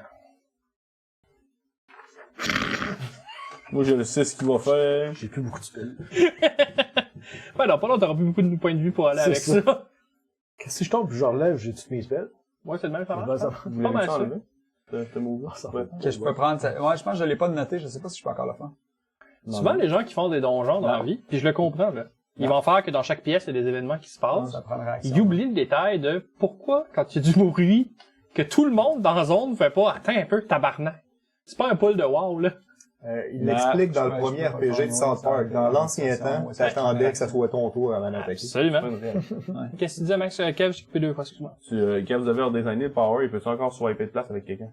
Moi, je le sais ce qu'il va faire. J'ai plus beaucoup de spells. Ben non, pas là, t'auras plus beaucoup de points de vue pour aller C'est avec ça. ça. Si je tombe puis je relève, j'ai tous mes spells. Ouais, c'est le même, ça Ben, marche. ça hein? va. Vous Pas voulez mal ça ça. enlever? Ce move-là? Ça Ouais. va. Que je peux prendre ça. Ouais, je pense que je l'ai pas noté, je sais pas si je peux encore le faire. Souvent, les gens qui font des donjons dans la vie, puis je le comprends, là, ils vont faire que dans chaque pièce, il y a des événements qui se passent. Ça prend une réaction. Ils oublient le détail de pourquoi, quand il y a du bruit, que tout le monde dans la zone fait pas « Attends un peu, tabarnak! » C'est pas un pool de wow, là. Il Là, l'explique dans le je premier peux pas RPG faire, de South ouais, Park. ça Dans va, l'ancien ça, temps, ouais, t'attendais ça, que ça soit ton tour avant d'attaquer. Absolument. Pas une réelle. Qu'est-ce que tu disais, Max? Kev, j'ai coupé 2 fois, excuse-moi. Quand vous avez redesigné le power, il peut encore swiper de place avec quelqu'un?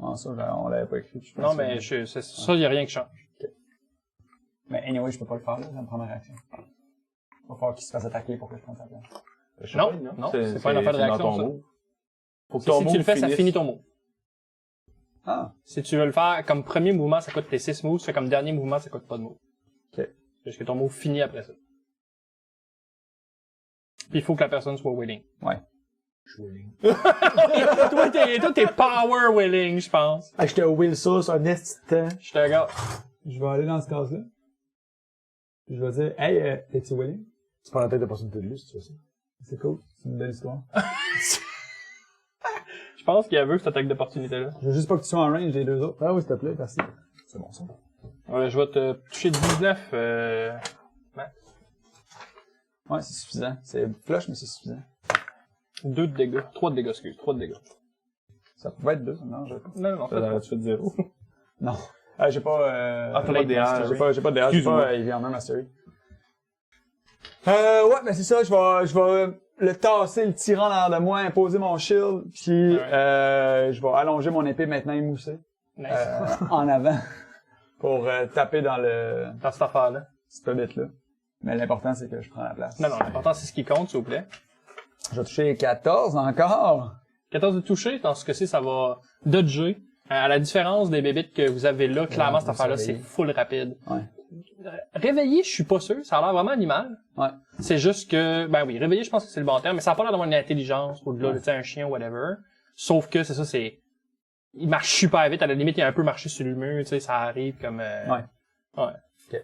Ah, ça, on l'avait pas écrit. je pense. Non, mais ça, y a rien qui change. Mais anyway, je peux pas le faire, là. Ça me prend ma réaction. Il va falloir qu'il se fasse attaquer pour que je prenne sa place. Je sais Non, pas, non, c'est pas une affaire de dans réaction, ton ça. move. Faut que Si ton tu move le fais, ça finisse. finit ton move. Ah, Si tu veux le faire comme premier mouvement, ça coûte tes 6 moves. Si tu fais comme dernier mouvement, ça coûte pas de move. Ok. Parce que ton move finit après ça. Puis il faut que la personne soit willing. ouais. toi, t'es power willing, je pense. Ah, j'étais au Will Sauce un instant. Je te regarde. Je vais aller dans ce cas-là. Je vais dire, hey, es-tu willing? Tu prends la tête d'opportunité de lui, si tu fais ça. C'est cool. C'est une belle histoire. Je pense qu'il y a vu cette attaque d'opportunité-là. Je veux juste pas que tu sois en range des deux autres. Ah oui, s'il te plaît, merci. C'est bon, ça. Je vais te toucher 19. Ouais, c'est suffisant. C'est flush, mais c'est suffisant. 2 de dégâts. 3 de dégâts, excuse. 3 de dégâts. Ça pouvait être 2, non, je... Non, Ça tu fais de 0. Non. J'ai pas, Ah, t'as pas de DH. j'ai pas de DH, j'ai Excuse-moi. pas Heavy Armor Mastery. Ouais, mais c'est ça, je vais le tasser, le tirant en l'air de moi, imposer mon shield, puis je vais allonger mon épée maintenant émoussée, Nice. en avant, pour taper dans Dans cette affaire-là. cette bête-là. Mais l'important, c'est que je prends la place. Non, l'important, c'est ce qui compte, s'il vous plaît. Je vais toucher 14 encore. 14 de toucher, dans ce cas-ci, ça va dodger. À la différence des bébites que vous avez là, clairement, cette vous affaire-là, c'est réveillez. full rapide. Ouais. Réveiller, je suis pas sûr. Ça a l'air vraiment animal. Ouais. C'est juste que, ben oui, réveiller, je pense que c'est le bon terme, mais ça a pas l'air d'avoir une intelligence au-delà Ouais. de, tu sais, un chien, whatever. Sauf que, c'est ça, il marche super vite. À la limite, il a un peu marché sur le mur, tu sais, ça arrive comme, Ouais. Ouais. Ok.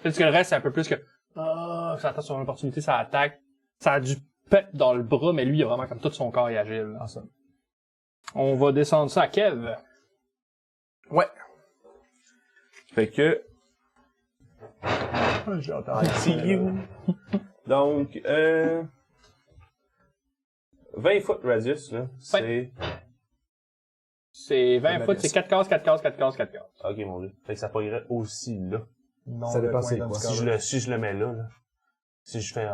Peut-être que le reste, c'est un peu plus que, ça attend sur une opportunité, ça attaque. Ça a du pep dans le bras, mais lui, il a vraiment comme tout son corps est agile. Ah, ça. On va descendre ça à Kev. Fait que, J'ai entendu. see you. Donc, 20 foot radius, là, c'est... C'est 20 foot, c'est 4 cases, 4 cases, 4 cases, 4 cases. Ok, mon dieu. Fait que ça poignerait aussi là. Non, Ça le dépend coin c'est dans quoi. ce Si cas-là. si je le mets là. Si je fais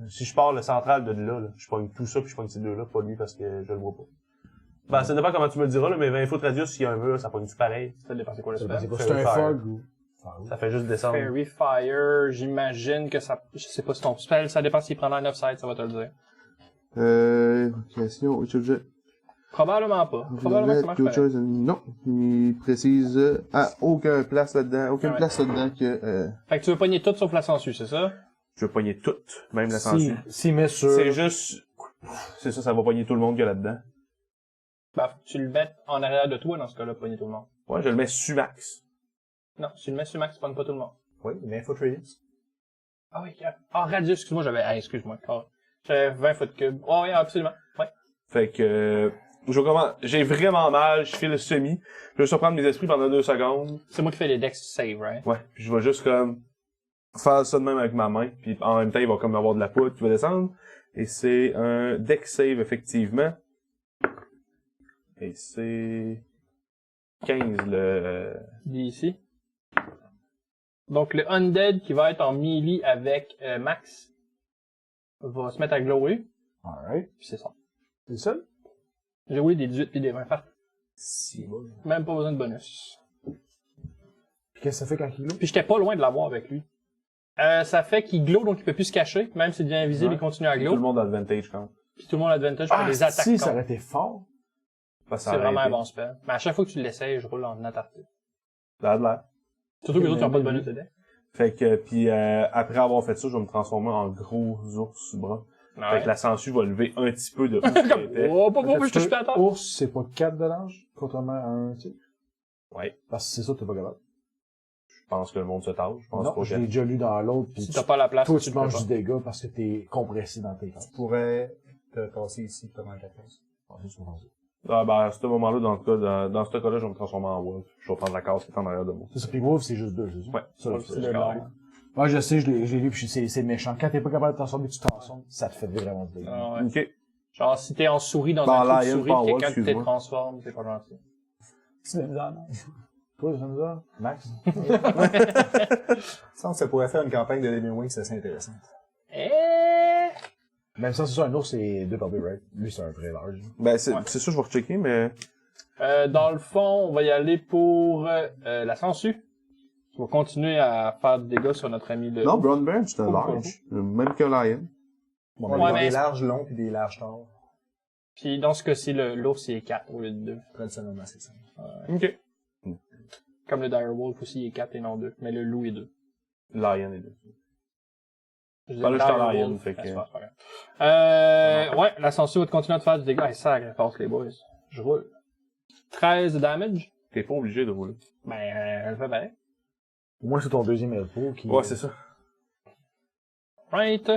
si je pars le central de là, je pogne tout ça puis je pogne ces deux-là, pas lui parce que je le vois pas. Ben, ça dépend comment tu me le diras, là, mais 20 foot radius, s'il y a un mur, ça pogne tout pareil. Ça dépend c'est quoi le C'est spell. quoi? C'est un fog ou... Ça fait juste descendre. Fairy Fire, j'imagine que ça... Je sais pas si ton spell, ça dépend s'il prend line of sight, ça va te le dire. Question, which object? Probablement pas. Probablement que ça marche pareil. Non, il précise aucune place là-dedans que... Fait que tu veux pogner tout sauf la sangsue, c'est ça? Je vais pogner tout, même la Si, censure. s'il met sur... C'est juste... C'est ça va pogner tout le monde qu'il y a là-dedans. Bah, tu le mets en arrière de toi, dans ce cas-là, pogner tout le monde. Ouais, je le mets sur max. Non, si tu le mets sur max, tu pognes pas tout le monde. Oui, 20 foot radius. Ah oui, radius, excuse-moi, excuse-moi. J'avais 20 foot cube. Oh oui, absolument. Ouais. Fait que... j'ai vraiment mal, je fais le semi. Je vais surprendre mes esprits pendant 2 secondes. C'est moi qui fais les dex save, right? Ouais, puis je vais juste comme faire ça de même avec ma main, puis en même temps, il va comme avoir de la poudre qui va descendre. Et c'est un dex save, effectivement. Et c'est 15 le... D'ici. Donc le Undead qui va être en melee avec Max va se mettre à glower, Alright. puis c'est ça. C'est le seul? J'ai roulé des 18 puis des 20 farts. Si, bon. Même pas besoin de bonus. Puis qu'est-ce que ça fait quand il glow? Puis j'étais pas loin de l'avoir avec lui. Ça fait qu'il glow, donc il peut plus se cacher. Même s'il devient invisible, Ouais. il continue à Tout le glow. monde a advantage quand. Puis tout le monde a advantage pour des attaques. si, ça contre. aurait été fort. Parce que C'est ça vraiment un arrêté. bon spell. Mais à chaque fois que tu l'essayes, je roule en atarté. Ça a de l'air. Surtout que les autres n'ont pas de bonus dedans. Fait que, puis après avoir fait ça, je vais me transformer en gros ours sous bras. Fait que la sangsue va lever un petit peu de où Comme, j'étais. oh, je te suis à terre. Ours, c'est pas 4 de large, contrairement à un tigre. Ouais. Parce que c'est ça, t'es pas capable. Je pense que le monde se tâche. Je pense Non, pas je que... l'ai déjà lu dans l'autre, pis Si t'as pas la place, toi, tu tu le manges fais du dégât parce que t'es compressé dans tes cases. Tu pourrais te tasser ici pendant la case. Ah, ça, tu m'en dis. Ah, ben, à ce moment-là, dans ce cas-là, je vais me transformer en wolf. Je vais prendre la case qui est en arrière de moi. C'est ça, pis Wolf, c'est juste 2, c'est ça? Ouais. Ça, Wolf, c'est c'est le le corps. corps. Ouais, je sais, je l'ai lu, pis c'est méchant. Quand t'es pas capable de transformer, tu transformes, ça te fait vraiment du dégât. Ah ouais. Ok. Genre, si t'es en souris dans Bon, un trou de Lion, souris, pas pis Wolf, quelqu'un te excuse-moi. transforme, c'est pas gentil. C'est bizarre, non? Toi, ça nous a? Max? Ça, ça pourrait faire une campagne de Living Wings assez intéressante. Même ça, c'est ça, un ours, c'est 2 par 2, right? Lui, c'est un très large. Ben, c'est Ouais. c'est ça, je vais rechecker, mais... Dans le fond, on va y aller pour la sangsue. On va continuer à faire des dégâts sur notre ami le... Non, Brown Bear, c'est un Oh, large. Même que Lion. Bon, Ouais, ben, mais- des larges longs puis des larges torts. Puis dans ce cas-ci, l'ours, il est 4 au lieu de 2. Traditionnellement, c'est ça. Ok. Comme le Direwolf aussi, il est 4 et non 2. Mais le loup est 2. Lion est deux. Je Ben là, je suis en Direwolf, Lion, fait que- c'est pas grave. Ouais, la sangsue va continuer à te faire du dégât. Ça passe les boys. Je roule. 13 de damage. T'es pas obligé de rouler. Ben, elle fait pareil. Au moins, c'est ton deuxième elfo qui... Ouais, c'est ça. Right.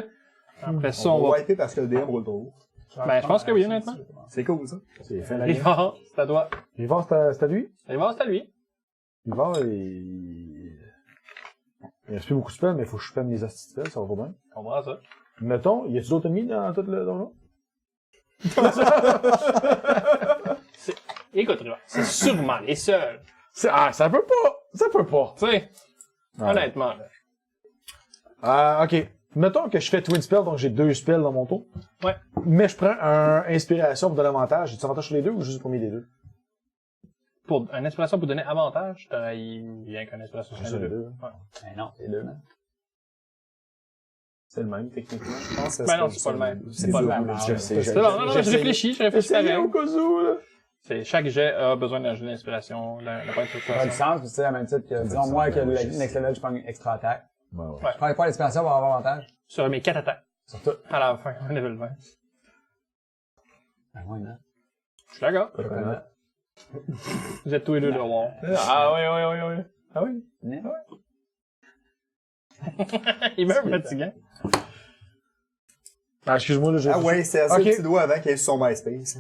Après ça, On on va va... wiper parce que le DM roule trop haut. Ben, je pense que oui, honnêtement. C'est cool, ça. C'est fait la game. Rivard, c'est à toi. Rivard, c'est à lui? Rivard, c'est à lui. Rivard, il reste plus beaucoup de spells, mais il faut que je spam les astuces spells, ça va pas bien. On va ça. Mettons, y a-tu d'autres ennemis dans tout le donjon? Écoute, Rivard, c'est sûrement les seuls. Ça peut pas! Ça peut pas! Tu sais, honnêtement, là. Ok. Mettons que je fais Twin Spell, donc j'ai 2 spells dans mon tour. Ouais. Mais je prends un Inspiration pour donner avantage. J'ai-tu avantage sur les deux ou juste le premier des deux? Pour une inspiration pour donner avantage, t'aurais rien qu'une inspiration sur les deux. Ouais. Ben non, c'est deux, man. C'est le même, techniquement. Je pense que Ben non, c'est pas le même. C'est pas le même. Je sais, C'est non, non, je réfléchis pareil. au cas où, là. C'est chaque jet a besoin d'un jet d'inspiration, d'un point de Ça a du frustration. sens, puis tu sais, à même titre que, disons, moi, que le next level, je prends une extra attaque. Ouais, ouais. Je prends pas l'expansion pour avoir avantage. Sur mes 4 attaques. Surtout. À la fin, au level 20. Ben ouais, non. Je suis d'accord. Pas comme ça. Vous êtes tous les deux de war. Ah oui. Ah oui? Non. Il meurt fatiguant. Ah, excuse-moi, là, j'ai... Ah ouais, c'est assez Ok. le petit doigt avant qu'il aille sur son MySpace.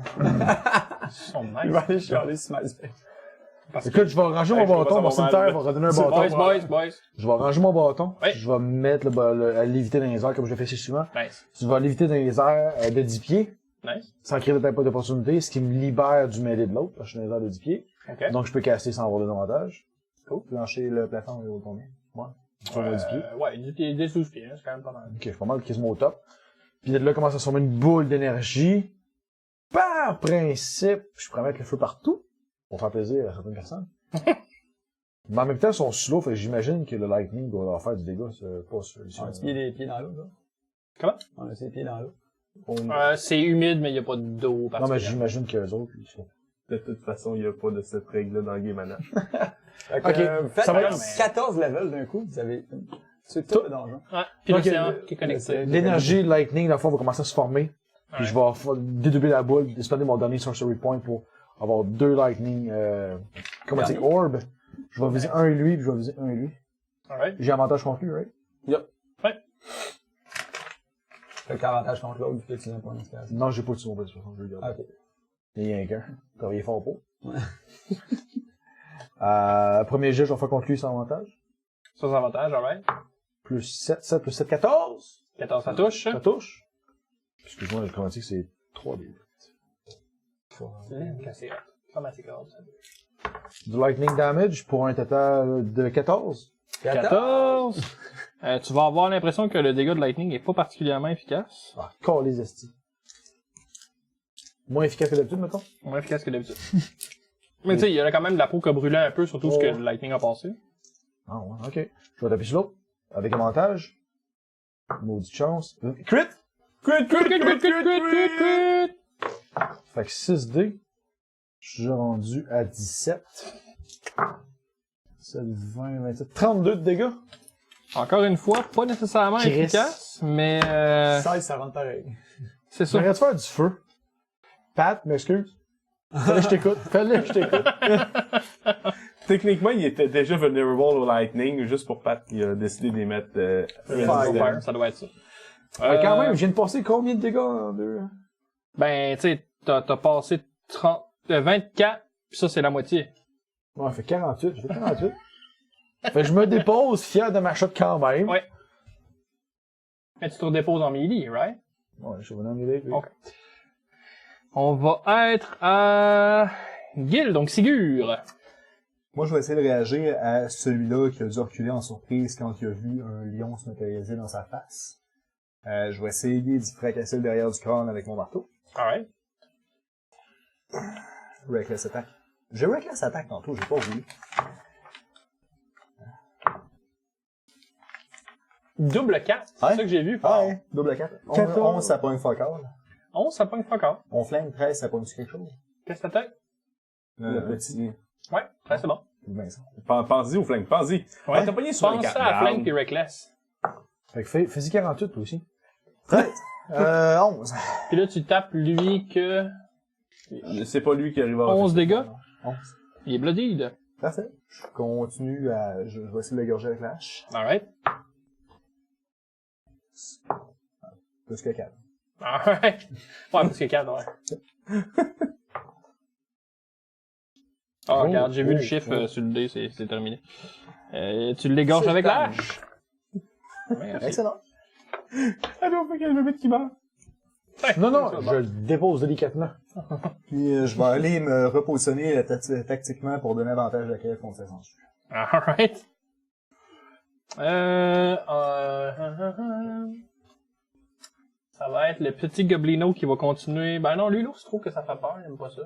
Son Il nice. va aller chialer sur MySpace. Écoute, je vais ranger mon je vais bâton, pas mon savoir cimetière mal. va redonner un bâton. Boys. Je vais ranger mon bâton. Oui. Je vais me mettre à l'éviter dans les airs comme je le fais si souvent. Nice. Je vais l'éviter dans les airs de 10 pieds, Nice. sans créer de type d'opportunité, ce qui me libère du mêlée de l'autre, parce que je suis dans les airs de 10 pieds. Ok. Donc je peux caster sans avoir de avantage. Plancher le plafond, il vaut combien? Sur mon 10 pieds. Ouais, des 12 pieds, hein, c'est quand même pas mal. Ok, je suis pas mal quasiment au top. Puis de là commence à se former une boule d'énergie. Par principe, je pourrais mettre le feu partout, pour faire plaisir à certaines personnes. Mais en même temps, ils sont slow, fait que j'imagine que le lightning doit leur faire du dégât, c'est pas sûr. On a les pieds dans l'eau, là? Comment? On a ses pieds dans l'eau. C'est humide, mais il n'y a pas d'eau Non, mais particulière. j'imagine qu'eux autres, ils sont... De toute façon, il n'y a pas de cette règle-là dans Game Mana. Fait que, Ok, vous faites ça va comme être- 14 levels d'un coup, vous avez... C'est tout le donjon. Ouais, puis Ok, l'océan qui est connecté. L'énergie lightning, dans le fond, va commencer à se former. Puis Ouais. je vais dédoubler la boule, spender mon dernier sorcery point pour avoir 2 lightning, comment dire, orb. Je vais viser un et lui, puis je vais viser un et lui. Alright. J'ai avantage contre lui, right? Fait qu'avantage contre l'autre, vu que tu n'as pas une inspiration. Non, j'ai pas de son de toute façon, je le garde. Ah, ok. Il y a rien qu'un. Travailler fort pour. Ouais. Premier jet, je vais faire contre lui sans avantage. Sans avantage, alright. Plus 7 plus 7, 14. 14, ça touche. Ça touche. Excuse-moi, comment dire que c'est 3 d C'est comme assez grave, ça. Du lightning damage pour un total de 14. 14! Tu vas avoir l'impression que le dégât de lightning est pas particulièrement efficace. Ah, corps les estis. Moins efficace que d'habitude, mettons. Moins efficace que d'habitude. Mais tu sais, il y a quand même de la peau qui a brûlé un peu, surtout ce que le lightning a passé. Ah ouais, ok. Je vais taper sur l'autre. Avec avantage. Maudite chance. Crit! Crit! Fait que 6D. Je suis rendu à 17. 7, 20, 27. 32 de dégâts. Encore une fois, pas nécessairement Chris. efficace, mais 16, ça rentre pareil. c'est ça. J'arrête de faire du feu. Pat, m'excuse. Fallait que je t'écoute. Fallait que je t'écoute. Techniquement, il était déjà vulnerable au Lightning, juste pour Pat, il a décidé de les mettre Fire, ça doit être ça. Quand même, je viens de passer combien de dégâts en deux? Ben, tu sais, t'as passé 24, pis ça, c'est la moitié. Ouais, ça fait 48. J'ai fait 48. Fait que je me dépose, fier de ma shot quand même. Ouais. Mais tu te redéposes en melee, right? Ouais, je suis venu en mêlée. Ok. On va être à Gil, donc Sigur. Moi, je vais essayer de réagir à celui-là qui a dû reculer en surprise quand il a vu un lion se matérialiser dans sa face. Je vais essayer d'y fracasser le derrière du crâne avec mon marteau. Alright. Reckless attack. J'ai Reckless attack tantôt, j'ai pas voulu. Double 4, c'est Ouais. ça que j'ai vu. Ah ouais, double 4. 11, ça pogne fuck all. 11, ça pogne pas encore. On flingue 13, ça pogne quelque chose. Qu'est-ce que t'as? Le petit. Ouais, 13 c'est bon. Ben, ça. Pense-y au flingue, pense-y. Ouais. Ah, t'as pogné sur un Pense 4. à Flank et Reckless. Fait que fais-y 48 toi aussi. 11. Puis là, tu tapes lui que C'est pas lui qui arrive à 11 dégâts. 11. Il est bloodied. Parfait. Je continue à... Je vais essayer de l'égorger avec la hache. Alright. Plus que 4. Alright. Ouais, plus que 4, ouais. Ah, regarde, j'ai vu le chiffre sur le dé, c'est terminé. Tu l'égorges avec la hache. Merci. Excellent. Ah non, faut qu'elle me mette qui meurt. Non, je le dépose délicatement. Puis je vais aller me repositionner tactiquement pour donner avantage à quel contre sa censure. Alright. Ça va être le petit goblino qui va continuer. Ben non, lui, l'ours trouve que ça fait peur, il aime pas ça.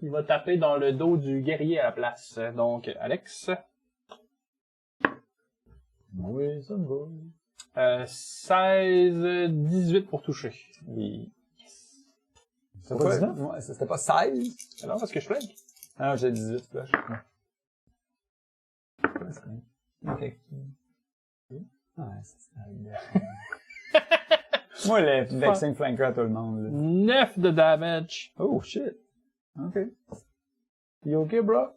Il va taper dans le dos du guerrier à la place. Donc, Alex. Oui, ça me va. 16, 18 pour toucher. C'est pas 19? Ouais, c'était pas 16? Non, parce que je flingue. Ah non, j'ai 18, flash. Ok. Ouais, c'est moi, le vexing flanker à tout le monde, là. 9 de damage. Oh, shit. Ok. You okay, bro?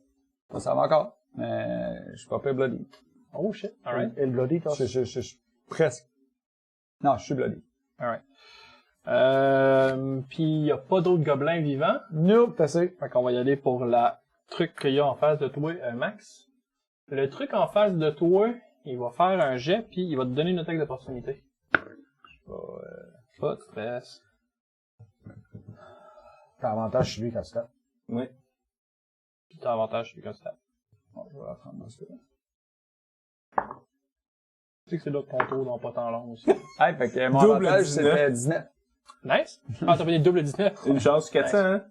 Ça va encore. Mais, je suis pas peu bloody. Oh shit. Alright. El Bloody, toi? Je suis presque. Non, je suis bloody. Alright. Puis il y a pas d'autres gobelins vivants. Nope, t'as assez. Fait qu'on va y aller pour la truc qu'il y a en face de toi, Max. Le truc en face de toi, il va faire un jet, puis il va te donner une attaque d'opportunité. Pas de stress. T'as avantage sur lui quand tu tapes. Oui. Puis t'as avantage sur lui quand tu tapes. Bon, je vais la prendre dans ce cas-là. Tu sais que c'est là ton tour dans pas tant long aussi. Hey, fait que mon Double avantage, 19. c'était 19. Nice! Ah, t'as pris double 19. Une chance sur 400, hein?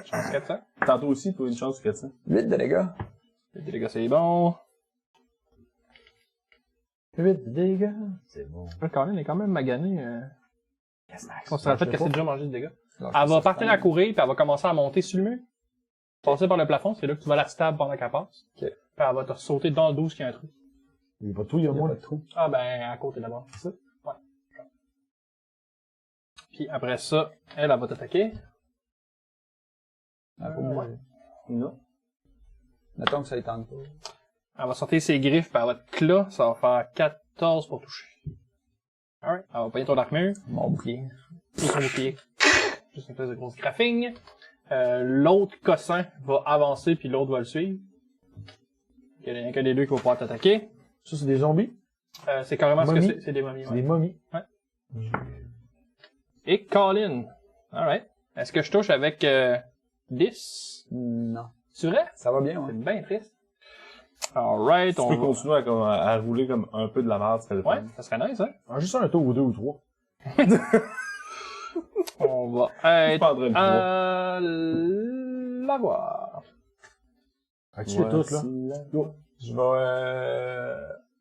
Je pense 400. Tantôt aussi, toi, une chance sur 400. 8 de dégâts. Les gars, c'est bon. 8 de dégâts. C'est bon. Colin est quand même magané. Considérant le fait qu'elle s'est déjà mangé de dégâts. Alors, Elle va ça partir prend- à courir, puis elle va commencer à monter sur le mur. Passer par le plafond, c'est là que tu vas la stab pendant qu'elle passe. Ok. Puis elle va te sauter dans le 12 qu'il y a un trou. Il est pas tout, il y a Il y a moins. pas de trou. Ah ben, à côté d'abord. C'est ça? Ouais. Puis après ça, elle va t'attaquer. Ah, pour moi. Non. Mettons que ça y tente pas. Elle va sortir ses griffes, puis elle va te cla. Ça va faire 14 pour toucher. Alright. Elle va pogner ton armure. Mon bouclier. Et son bouclier. Juste une espèce de grosse graphing. L'autre cossin va avancer, puis l'autre va le suivre. Il y en a qu'un des deux qui va pouvoir t'attaquer. Ça, c'est des zombies. C'est carrément ce que Momies? c'est des momies. C'est Ouais. des momies. Et Colin. Alright. Est-ce que je touche avec 10? Non. C'est vrai? Ça va bien, C'est ouais. bien triste. Alright, Tu on peux va... continuer à rouler comme un peu de la merde, c'est le Ouais, fun. ça serait nice, hein? Ah, juste un tour ou deux ou trois. On va Je être prendrais le 3. à l'avoir. Fait que tout, là. Je vais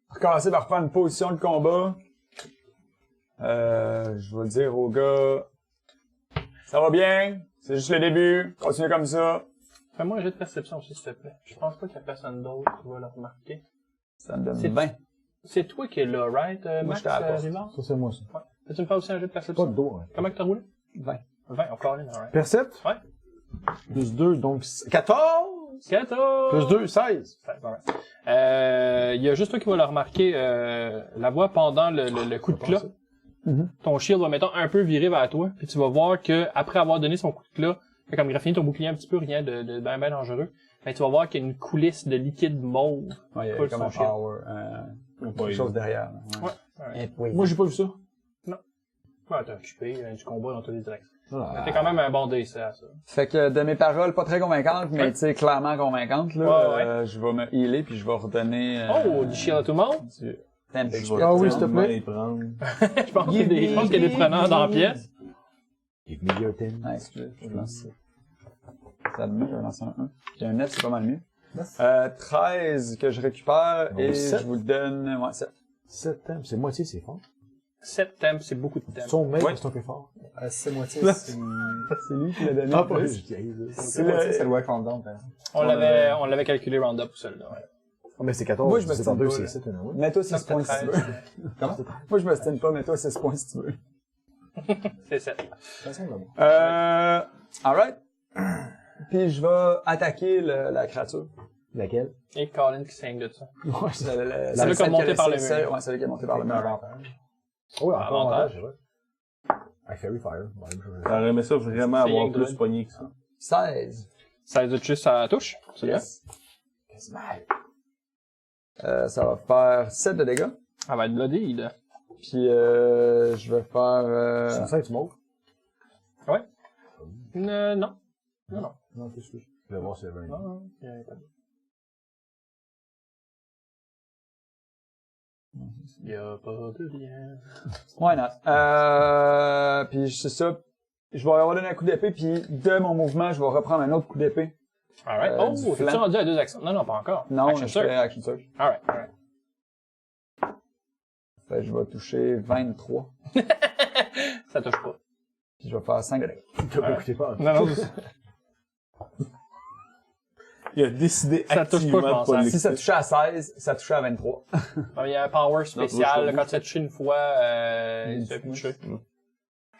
recommencer par prendre une position de combat. Je vais dire au gars, ça va bien, c'est juste le début, continue comme ça. Fais-moi un jet de perception aussi, s'il te plaît. Je pense pas qu'il y a personne d'autre qui va le remarquer. Ça me donne C'est 20. C'est toi qui es là, right, Moi, Max j'étais à la porte. Rivard? Ça, c'est moi, ça. Ouais. Peux-tu me faire aussi un jet de Pas perception? de dos, hein. Comment que t'as roulé? 20. 20, on Colin, alright. Percept? Ouais. Plus 2, donc 14! 14! Plus 2, 16. Il y a juste toi qui va le remarquer, la voix pendant le coup de clat. Mhm. Ton shield va, mettons, un peu virer vers toi, puis tu vas voir que après avoir donné son coup de clat, fait comme graffiner ton bouclier un petit peu, rien de ben dangereux, mais tu vas voir qu'il y a une coulisse de liquide mauve. Ouais, il y a Cool, comme un son shield. power, quelque chose derrière. Ouais. Oui. Moi, j'ai pas vu ça. Ouais, t'es occupé, il y a du combat dans toutes les directions. Ah. T'es quand même un bon dé, ça. Fait que de mes paroles pas très convaincantes, mais Ouais. tu sais, clairement convaincantes, là, Ouais. je vais me healer puis je vais redonner, Oh, du shield à tout le monde? du temp Je experience. vais Ah oui, s'il te tellement plaît. y prendre. Je pense qu'il y a des, je pense qu'il y a des preneurs dans la pièce. Give me your 10. Ah, excusez, je lance ça. Ça le mieux, je vais lancer un 1. J'ai un 9, c'est pas mal mieux. 13 que je récupère Donc, et 7. je vous le donne, ouais, 7. 7 temps, c'est moitié, c'est fort. 7 thèmes, c'est beaucoup de thèmes. Son mec, Ouais. c'est un peu fort. C'est moitié, c'est C'est lui qui l'a donné. Ah, en pas plus. je dis. c'est moitié, c'est le Work on Down, par exemple. On l'avait calculé round-up, celle-là. Ouais. Ah, mais c'est 14. Moi, je me c'est stine par deux, pas, c'est là. 7, ouais. Mets-toi 6 c'était points si tu 13. veux. Comment? Moi, je me stine pas, mets-toi 6 points si tu veux. C'est 7. De toute façon, là, bon. Alright. Puis je vais attaquer la créature. Laquelle? Et Colin qui saigne de ça. Ouais, C'est le- Celui qui a celle monté qui a par laissé- le mur. Ouais, celui qui est monté par le mur. Avantage. Oh, encore Avantage. avantage, c'est vrai. Avec Fairy Fire. Ouais, même chose. J'aurais aimé ça vraiment C'est avoir Young plus Blood. pogné que ça. 16. 16 de touche, ça touche. C'est bien. Yes. Ça va faire 7 de dégâts. Elle va être bloodied. Puis je vais faire... C'est ça, tu montes? Non. Non. Non, qu'est-ce que je vais voir si il y avait un. Non, il y avait pas de... Il y a pas de lien. Why not? Puis c'est ça. Je vais avoir donné un coup d'épée, puis de mon mouvement, je vais reprendre un autre coup d'épée. Alright. Du Oh, t'es-tu flanc. rendu à 2 actions? Non, pas encore. Non, Action je surge. fais action surge. Alright. Fait que je vais toucher 23. Ça touche pas. Puis je vais faire 5 de dégâts. T'as pas écouté pas. Non, Il a décidé Ça touche activement pas, je pense, de pas hein. Si ça l'écouter. touchait à 16, ça touchait à 23. il y a un power spécial. Non, Quand tu as touché une fois, il se fait plus toucher.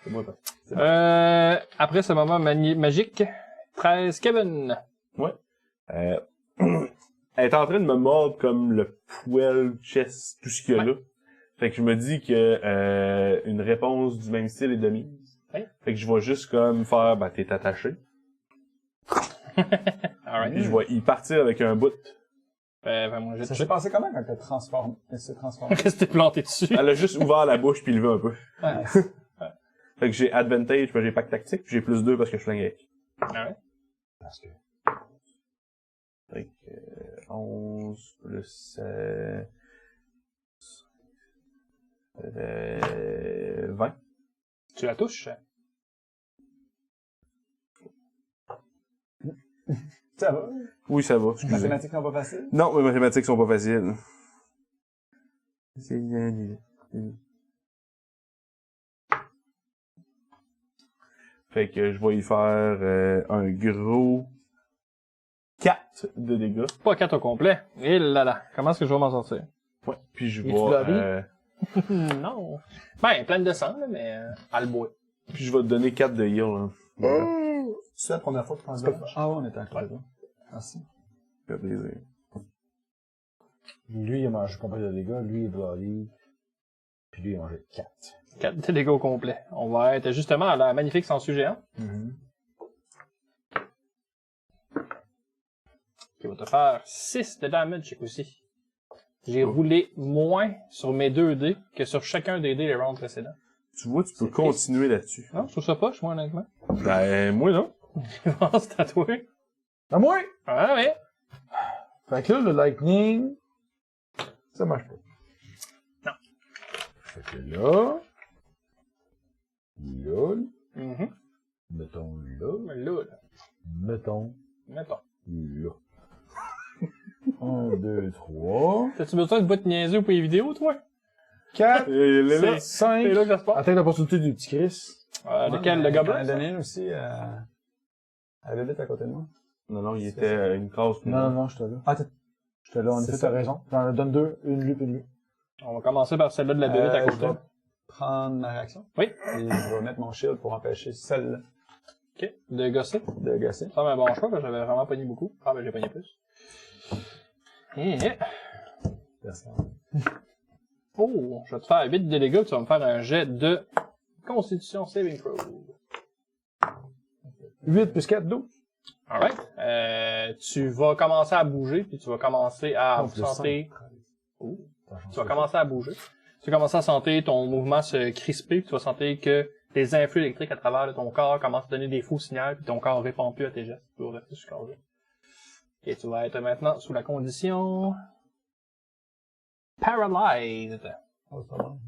C'est bon, ça. Après ce moment magique, 13, Kevin. Elle est en train de me mordre comme le poil, chest, tout ce qu'il y a là. Fait que je me dis que une réponse du même style est de mise. Ouais. Fait que je vais juste comme faire, ben t'es attaché. Alright. Puis je vais y partir avec un bout. Moi, j'ai Ça s'est passé comment quand elle s'est transformée? Qu'est-ce que t'es planté dessus? Elle a juste ouvert la bouche puis levé un peu. Ouais. Fait que j'ai advantage parce que j'ai pack tactique, puis j'ai +2 parce que je flingue avec. Alright. Parce que. Fait que 11 plus 20. Tu la touches? Ça va? Oui, ça va, Les excusez. mathématiques sont pas faciles? Non, mes mathématiques sont pas faciles. C'est bien. Fait que je vais y faire un gros 4 de dégâts. Pas 4 au complet. Et là là. Comment est-ce que je vais m'en sortir? Ouais. Puis je Et tu l'as vais Non. Ben, pleine de sang, là, mais à le bois. puis je vais te donner 4 de heal. Hein. C'est la première fois que tu prends du dommage? Ah ouais, on était encore là. Merci. Ça fait plaisir. Lui, il a mangé combien de dégâts? Lui, il est bloody. Puis lui, il a mangé 4. 4 de dégâts au complet. On va être justement à la magnifique sangsue géant. Qui va te faire 6 de damage chaque aussi. J'ai roulé moins sur mes 2 dés que sur chacun des dés les rounds précédents. Tu vois, tu peux C'est continuer là-dessus. Non, je trouve ça poche, moi, honnêtement. Ben, moi non. C'est tatoué. À moi! Ah ouais. Fait que là, le lightning, ça marche pas. Non. Fait que là, Mhm. mettons là, Là, mettons mettons. là. 1, 2, 3, T'as-tu besoin de bout de niaiser pour les vidéos, toi? 4, Et là, C'est 5. là que ça se passe. Attaque l'opportunité du petit Chris. Lequel, le J'en gobelin? ai donné une aussi à la bébête à côté de moi. non, il était une case. Non, j'étais là. Ah, J'étais là, en C'est effet, ça. t'as raison. J'en donne 2, une lui, puis une lui. On va commencer par celle-là de la bébête à je côté. vais prendre ma réaction. Oui. Et je vais mettre mon shield pour empêcher celle Ok. De gosser. de gosser. Ça me un bon choix, parce que j'avais vraiment pogné beaucoup. Ah, ben j'ai pogné plus. Oh, je vais te faire 8 de dégâts, tu vas me faire un jet de Constitution Saving Throw. 8 plus 4, 12. Alright. Tu vas commencer à bouger, puis tu vas commencer à plus sentir... Oh. Tu vas commencer à bouger. Tu vas commencer à sentir ton mouvement se crisper, puis tu vas sentir que les influx électriques à travers de ton corps commencent à donner des faux signaux, puis ton corps répond plus à tes gestes. Tu vas rester sur le corps. Et tu vas être maintenant sous la condition... Paralyzed. Oh, c'est pas bon.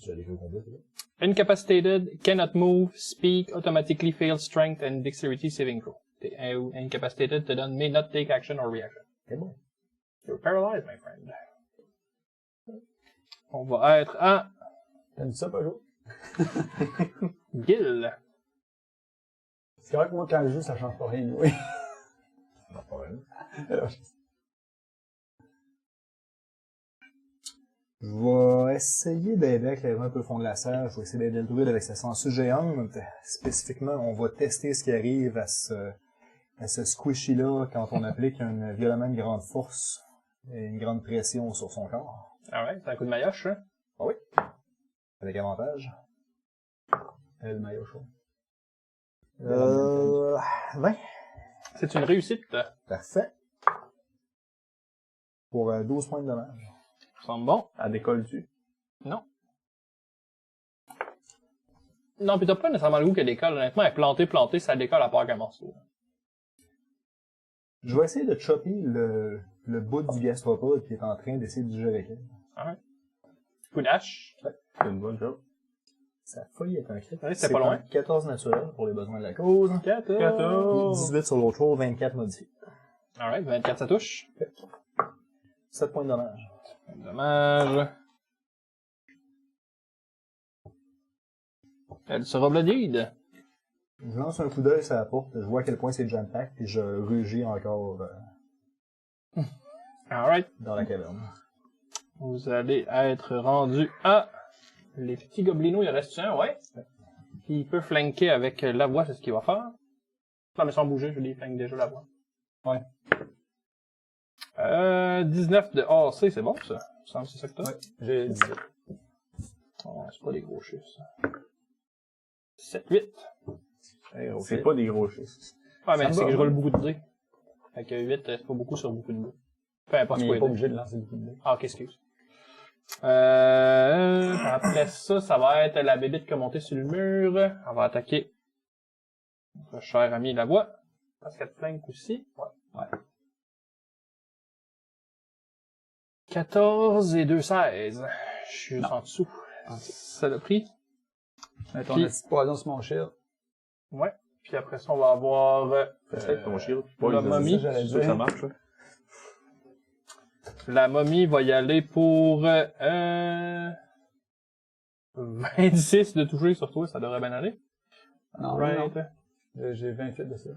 Tu as les au complet, c'est ça? Incapacitated, cannot move, speak, automatically fails strength and dexterity saving throw. T'es incapacitated te donne may not take action or reaction. C'est bon. You're paralyzed, my friend. On va être à T'aimes ça, Pajot? Gil. C'est vrai que moi, quand je joue, ça change pas rien, oui. Pas de problème. Je vais essayer d'aider à éclairer un peu le fond de la serre. Je vais essayer d'aider le druide avec sa sangsue géante. Spécifiquement, on va tester ce qui arrive à ce squishy-là quand on applique violemment une grande force et une grande pression sur son corps. Alright, c'est un coup de maillotche, hein? Oui. Avec avantage. Le maillot chaud. 20. C'est une réussite. Parfait. Pour 12 points de dommage. Ça semble bon. Elle décolle-tu? Non. Non, pis t'as pas nécessairement le goût qu'elle décolle. Honnêtement, elle est plantée, ça décolle à part qu'un morceau. Je vais essayer de chopper le bout du gastropode qui est en train d'essayer de digérer avec elle. Alright. Coup d'hache. C'est une bonne chose. Ça a failli être un crit. Oui, c'était pas loin. 14 naturel pour les besoins de la cause. 14. 18 sur l'autre roll, 24 modifié. Alright, 24 ça touche. 7 points de dommage. Dommage. Elle sera bloodied. Je lance un coup d'œil sur la porte, je vois à quel point c'est jam-pack, puis je rugis encore Alright. dans la caverne. Vous allez être rendu à les petits gobelinos, il en reste un, ouais. Puis il peut flanquer avec la voix, c'est ce qu'il va faire. Non, mais sans bouger, je les flanque déjà la voix. Ouais. 19 de AC, c'est bon ça? Il me semble que c'est ça que t'as? Ouais, j'ai 18. Oh, c'est pas des gros chiffres, ça. 7, 8. C'est pas des gros chiffres. Ouais, mais Ça me c'est va, que je roule ouais. beaucoup de dés. Fait que 8, c'est pas beaucoup sur beaucoup de dés. Peu importe Mais il quoi est pas les dés. obligé de lancer beaucoup de dés. Ah, ok, excuse. Après ça va être la bébite qui a monté sur le mur. Elle va attaquer notre cher ami la voix. Parce qu'elle te flanque aussi. Ouais. 14 et 2, 16. Je suis juste en dessous. Ça l'a pris. Mets ton Puis- petite poison sur mon shield. Ouais. Puis après ça, on va avoir Peut-être ton shield. la momie. Ça, j'allais C'est sûr que ça marche, ça. La momie va y aller pour 26 de toucher sur toi, ça devrait bien aller. Non, Right. non. J'ai 28 de ça.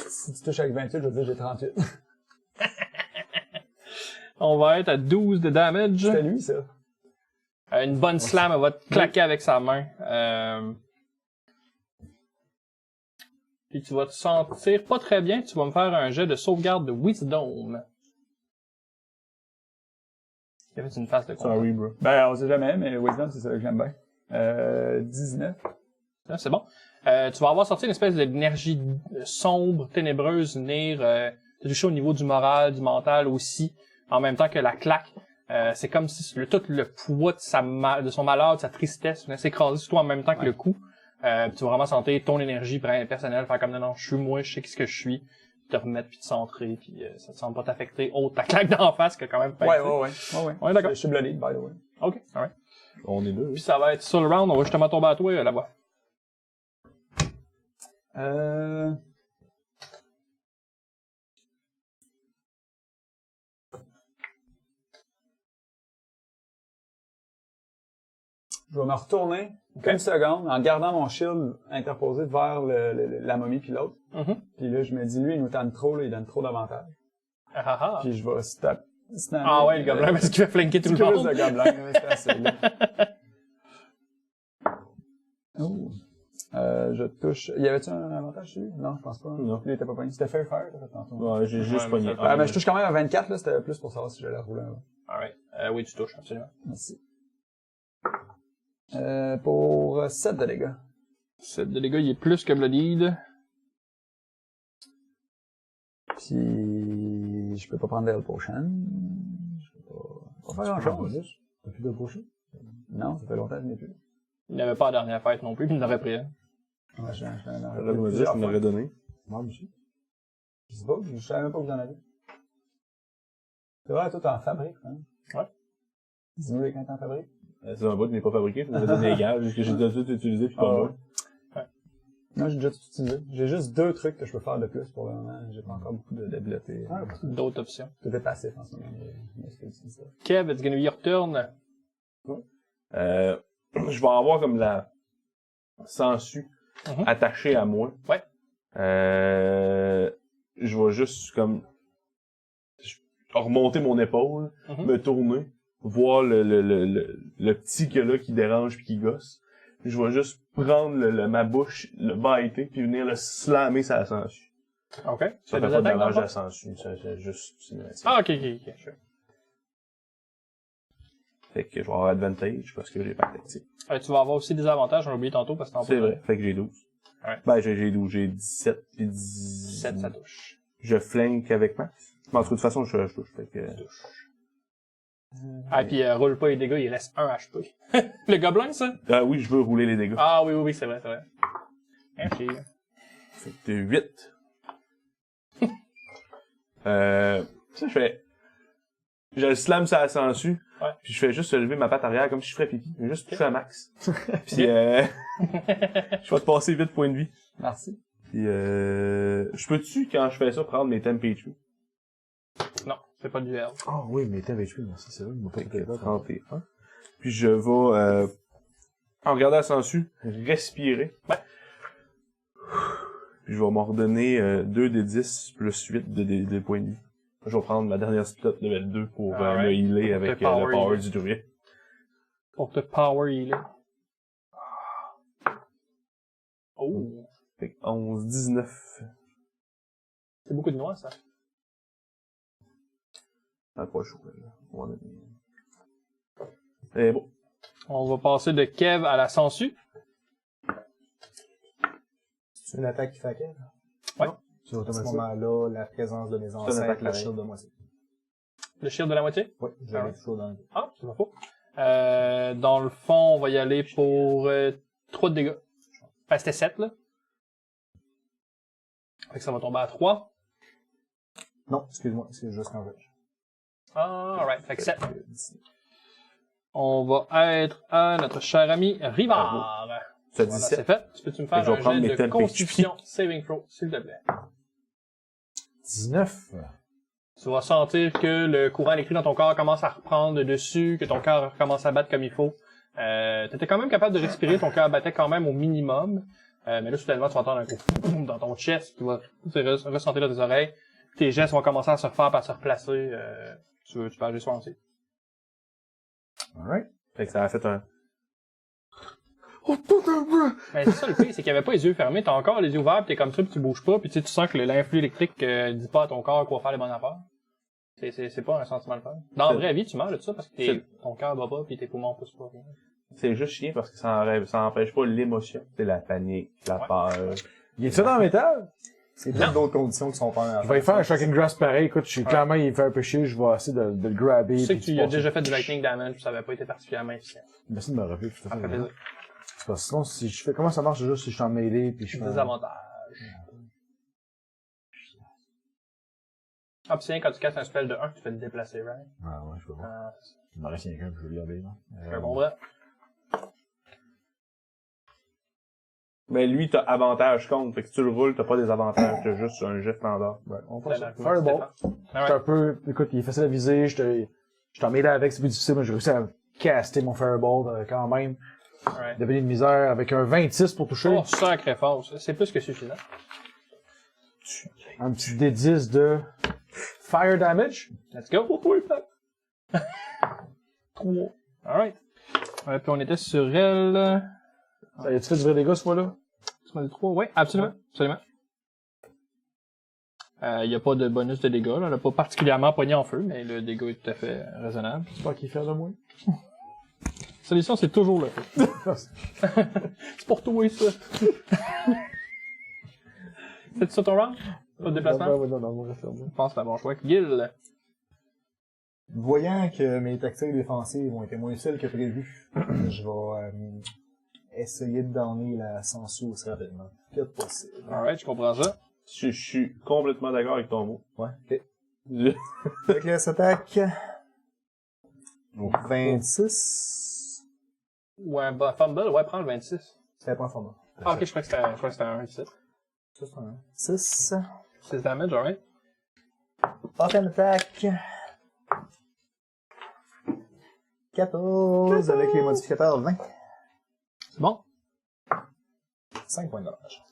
Si tu touches avec 28, je veux dire j'ai 38. On va être à 12 de damage. C'était lui, ça. Une bonne slam, elle va te claquer avec sa main. Puis tu vas te sentir pas très bien, tu vas me faire un jet de sauvegarde de Wisdom. Il y avait une face de combat. Sorry, bro. Ben, on sait jamais, mais Wisdom, c'est ça que j'aime bien. 19. Ah, c'est bon. Tu vas avoir sorti une espèce d'énergie sombre, ténébreuse, venir te toucher au niveau du moral, du mental aussi, en même temps que la claque. C'est comme si tout le poids de son malheur, de sa tristesse venait s'écraser sur toi en même temps que le coup. Tu vas vraiment sentir ton énergie personnelle, faire comme non, je suis moi, je sais ce que je suis, te remettre puis te centrer, puis ça te semble pas t'affecter autre ta claque d'en face que quand même Ouais, ouais. Ouais, d'accord. Je suis bloody, by the way. Ok, alright. On est deux. Puis ça va être sur le round, on va justement tomber à toi là-bas. Je vais me retourner une seconde en gardant mon shield interposé vers la momie puis l'autre. Mhm. Puis là, je me dis, lui, il nous tente trop, là, il donne trop d'avantages. Ah ah ah. Puis je vais snapper. Ah ouais, le gobelin, parce qu'il fait flanquer tout le Curious monde. de gobelin, là, c'est assez là. Oh. Je touche. Y avait-tu un avantage sur lui? Non, je pense pas. Non. Il était pas pogné. C'était Fair Fire, t'as fait tantôt. Ouais, j'ai juste Ouais, pogné. mais ça- Ah, mais je touche quand même à 24, là, c'était plus pour savoir si j'allais rouler. Alright. Oui, tu touches, absolument. Merci. Pour 7 de dégâts. 7 de dégâts, il est plus que Bloodied. Puis, je peux pas prendre d'Hell Potion. Je peux pas faire grand chose. T'as plus de potion? Non, ça fait longtemps que je n'ai plus. Il n'avait pas la dernière fête non plus, puis il en aurait pris un. Ouais, J'aurais me dire, je m'aurais donné. Moi, monsieur. Je sais pas, je savais même pas que vous en aviez. C'est vrai, toi, t'es en fabrique, hein? Ouais. Dis-nous les quand t'es en fabrique. C'est un bout qui n'est pas fabriqué, je m'aurais donné égal, juste que j'ai déjà tout utilisé, puis pas moi. Non, j'ai déjà tout utilisé. J'ai juste 2 trucs que je peux faire de plus pour le moment. J'ai pas encore beaucoup d'habiletés. D'autres options. Tout est passif en ce moment. Mais je peux utiliser ça. Kev, it's gonna be your turn. Je vais avoir comme la sangsue Mhm. attachée à moi. Ouais. Je vais juste comme remonter mon épaule, Mhm. me tourner, voir le petit que là qui dérange puis qui gosse. Je vais juste prendre ma bouche, le biter, puis venir le slammer sur la sangsue. Ok. Ça C'est fait des pas de attaques, dommage dans à le la fond? sangsue, c'est juste cinématique. Ah, ok, sure. Fait que je vais avoir advantage parce que j'ai pas de tactique. Tu vas avoir aussi des avantages, on l'a oublié tantôt parce que t'en C'est peux vrai, fait que j'ai 12. Ouais. Ben, j'ai 12, j'ai 17 puis 10. 7, ça touche. Je flank avec Max. Mais en tout cas, de toute façon, je touche, fait que... Ah, puis roule pas les dégâts, il reste 1 HP. Le gobelin, ça? Ah oui, je veux rouler les dégâts. Ah oui, c'est vrai, c'est vrai. Merci. Fait que 8. Ça, je fais... Je le slam sur la sangsue. Ouais. Puis je fais juste lever ma patte arrière comme si je ferais pipi. Je vais juste toucher à Max. Puis je vais te passer 8 points de vie. Merci. Puis je peux-tu, quand je fais ça, prendre mes températures? Non, c'est pas du L. Ah oui, mais t'avais HP, merci, c'est vrai, il m'a pas été là. 31. Puis je vais, en regardant la sangsue, respirer. Ouais. Puis je vais m'en redonner 2 des 10 plus 8 de points de vie. Je vais prendre ma dernière split level 2 pour Alright. me healer Pour avec te power le power healer. du druide. Pour te power healer. Oh. Fait que 11, 19. C'est beaucoup de noix, ça. Ah, pas chaud, là. On va donner. Et bon. On va passer de Kev à la sangsue. C'est une attaque qui fait à quelle? Ouais. C'est à ce moment-là, la présence de mes attaque ancêtres, le pareil. shield de moitié. Le shield de la moitié. Oui, j'avais toujours dans le Ah, c'est pas faux. Dans le fond, on va y aller pour 3 de dégâts. Enfin, c'était 7, là. Fait que ça va tomber à 3. Non, excuse-moi, c'est juste un jeu. Ah, alright. Fait que 7. On va être à notre cher ami Rivard. Ça Voilà, 17. c'est fait. Peux-tu me faire Fait que je vais un prendre jet mes de 10 constitution saving throw, s'il te plaît? 19. Tu vas sentir que le courant électrique dans ton corps commence à reprendre dessus, que ton cœur commence à battre comme il faut. T'étais quand même capable de respirer, ton cœur battait quand même au minimum. Mais là, soudainement, tu vas entendre un gros dans ton chest qui va ressentir dans tes oreilles. Tes gestes vont commencer à se refaire, à se replacer. Tu peux agir sur aussi. Alright. Fait que ça a fait un... Mais c'est ça le pire, c'est qu'il avait pas les yeux fermés, t'as encore les yeux ouverts, pis t'es comme ça, pis tu bouges pas, pis tu sais, tu sens que l'influx électrique dit pas à ton corps quoi faire les bonnes affaires. C'est pas un sentiment de fun. Dans la vraie vie, tu meurs de ça parce que ton cœur bat pas pis tes poumons poussent pas. C'est juste chiant parce que ça empêche pas l'émotion. C'est la panique, la peur. Il est ça dans le métal? C'est plein d'autres conditions qui sont pas Je vais y faire un shocking grasp pareil. Écoute, clairement, il me fait un peu chier. Je vais essayer de le grabber. Tu sais que puis tu as passer. déjà fait du lightning damage pis ça avait pas été particulièrement efficient. Merci de me rappeler. Ça fait plaisir. C'est parce que sinon, si je fais, comment ça marche juste si je suis en mêlée puis je fais. Des avantages. Ah, pis c'est quand tu casses un spell de 1, tu fais te déplacer, right? Ah ouais, je peux voir. Il m'en reste quelqu'un que je vais le garder, là. Un bon bras. Mais lui, t'as avantage contre. Fait que si tu le roules, t'as pas des avantages. T'as juste un jet standard. Ouais, on fait ça. Fireball. Fireball. J'étais un peu, écoute, il est facile à viser, je t'en mêlé avec, c'est plus difficile, mais j'ai réussi à caster mon Fireball quand même. Alright. Devenu de misère avec un 26 pour toucher. Oh, sacré force. C'est plus que suffisant. Un petit D10 de Fire Damage. Let's go. 3. Alright. Ouais, puis on était sur elle. Ça y a-tu fait du vrai dégât ce fois-là? Tu m'as dit 3? Oui, absolument. Absolument. Il n'y a pas de bonus de dégâts, là. Elle n'a pas particulièrement pogné en feu, mais le dégât est tout à fait raisonnable. J'espère qu'il fait de moins. Solution, c'est toujours le feu. C'est pour toi, ça. C'est ça ton round? Pas de déplacement? Non, Je pense que c'est un bon choix. Gil. Voyant que mes tactiques défensives ont été moins utiles que prévu, je vais essayer de donner la sangsue aussi rapidement que possible. Alright, je comprends ça. Je suis complètement d'accord avec ton mot. Ouais, ok. Avec les attaques. 26. Ouais, bah, fumble, ouais, prends le 26. C'est pas un format. Ah, ok, je crois que c'était un 17. Ça, c'est un 6. 6 damage, alright. Prochaine attaque. 14 avec les modificateurs 20. C'est bon? 5 points de dommage.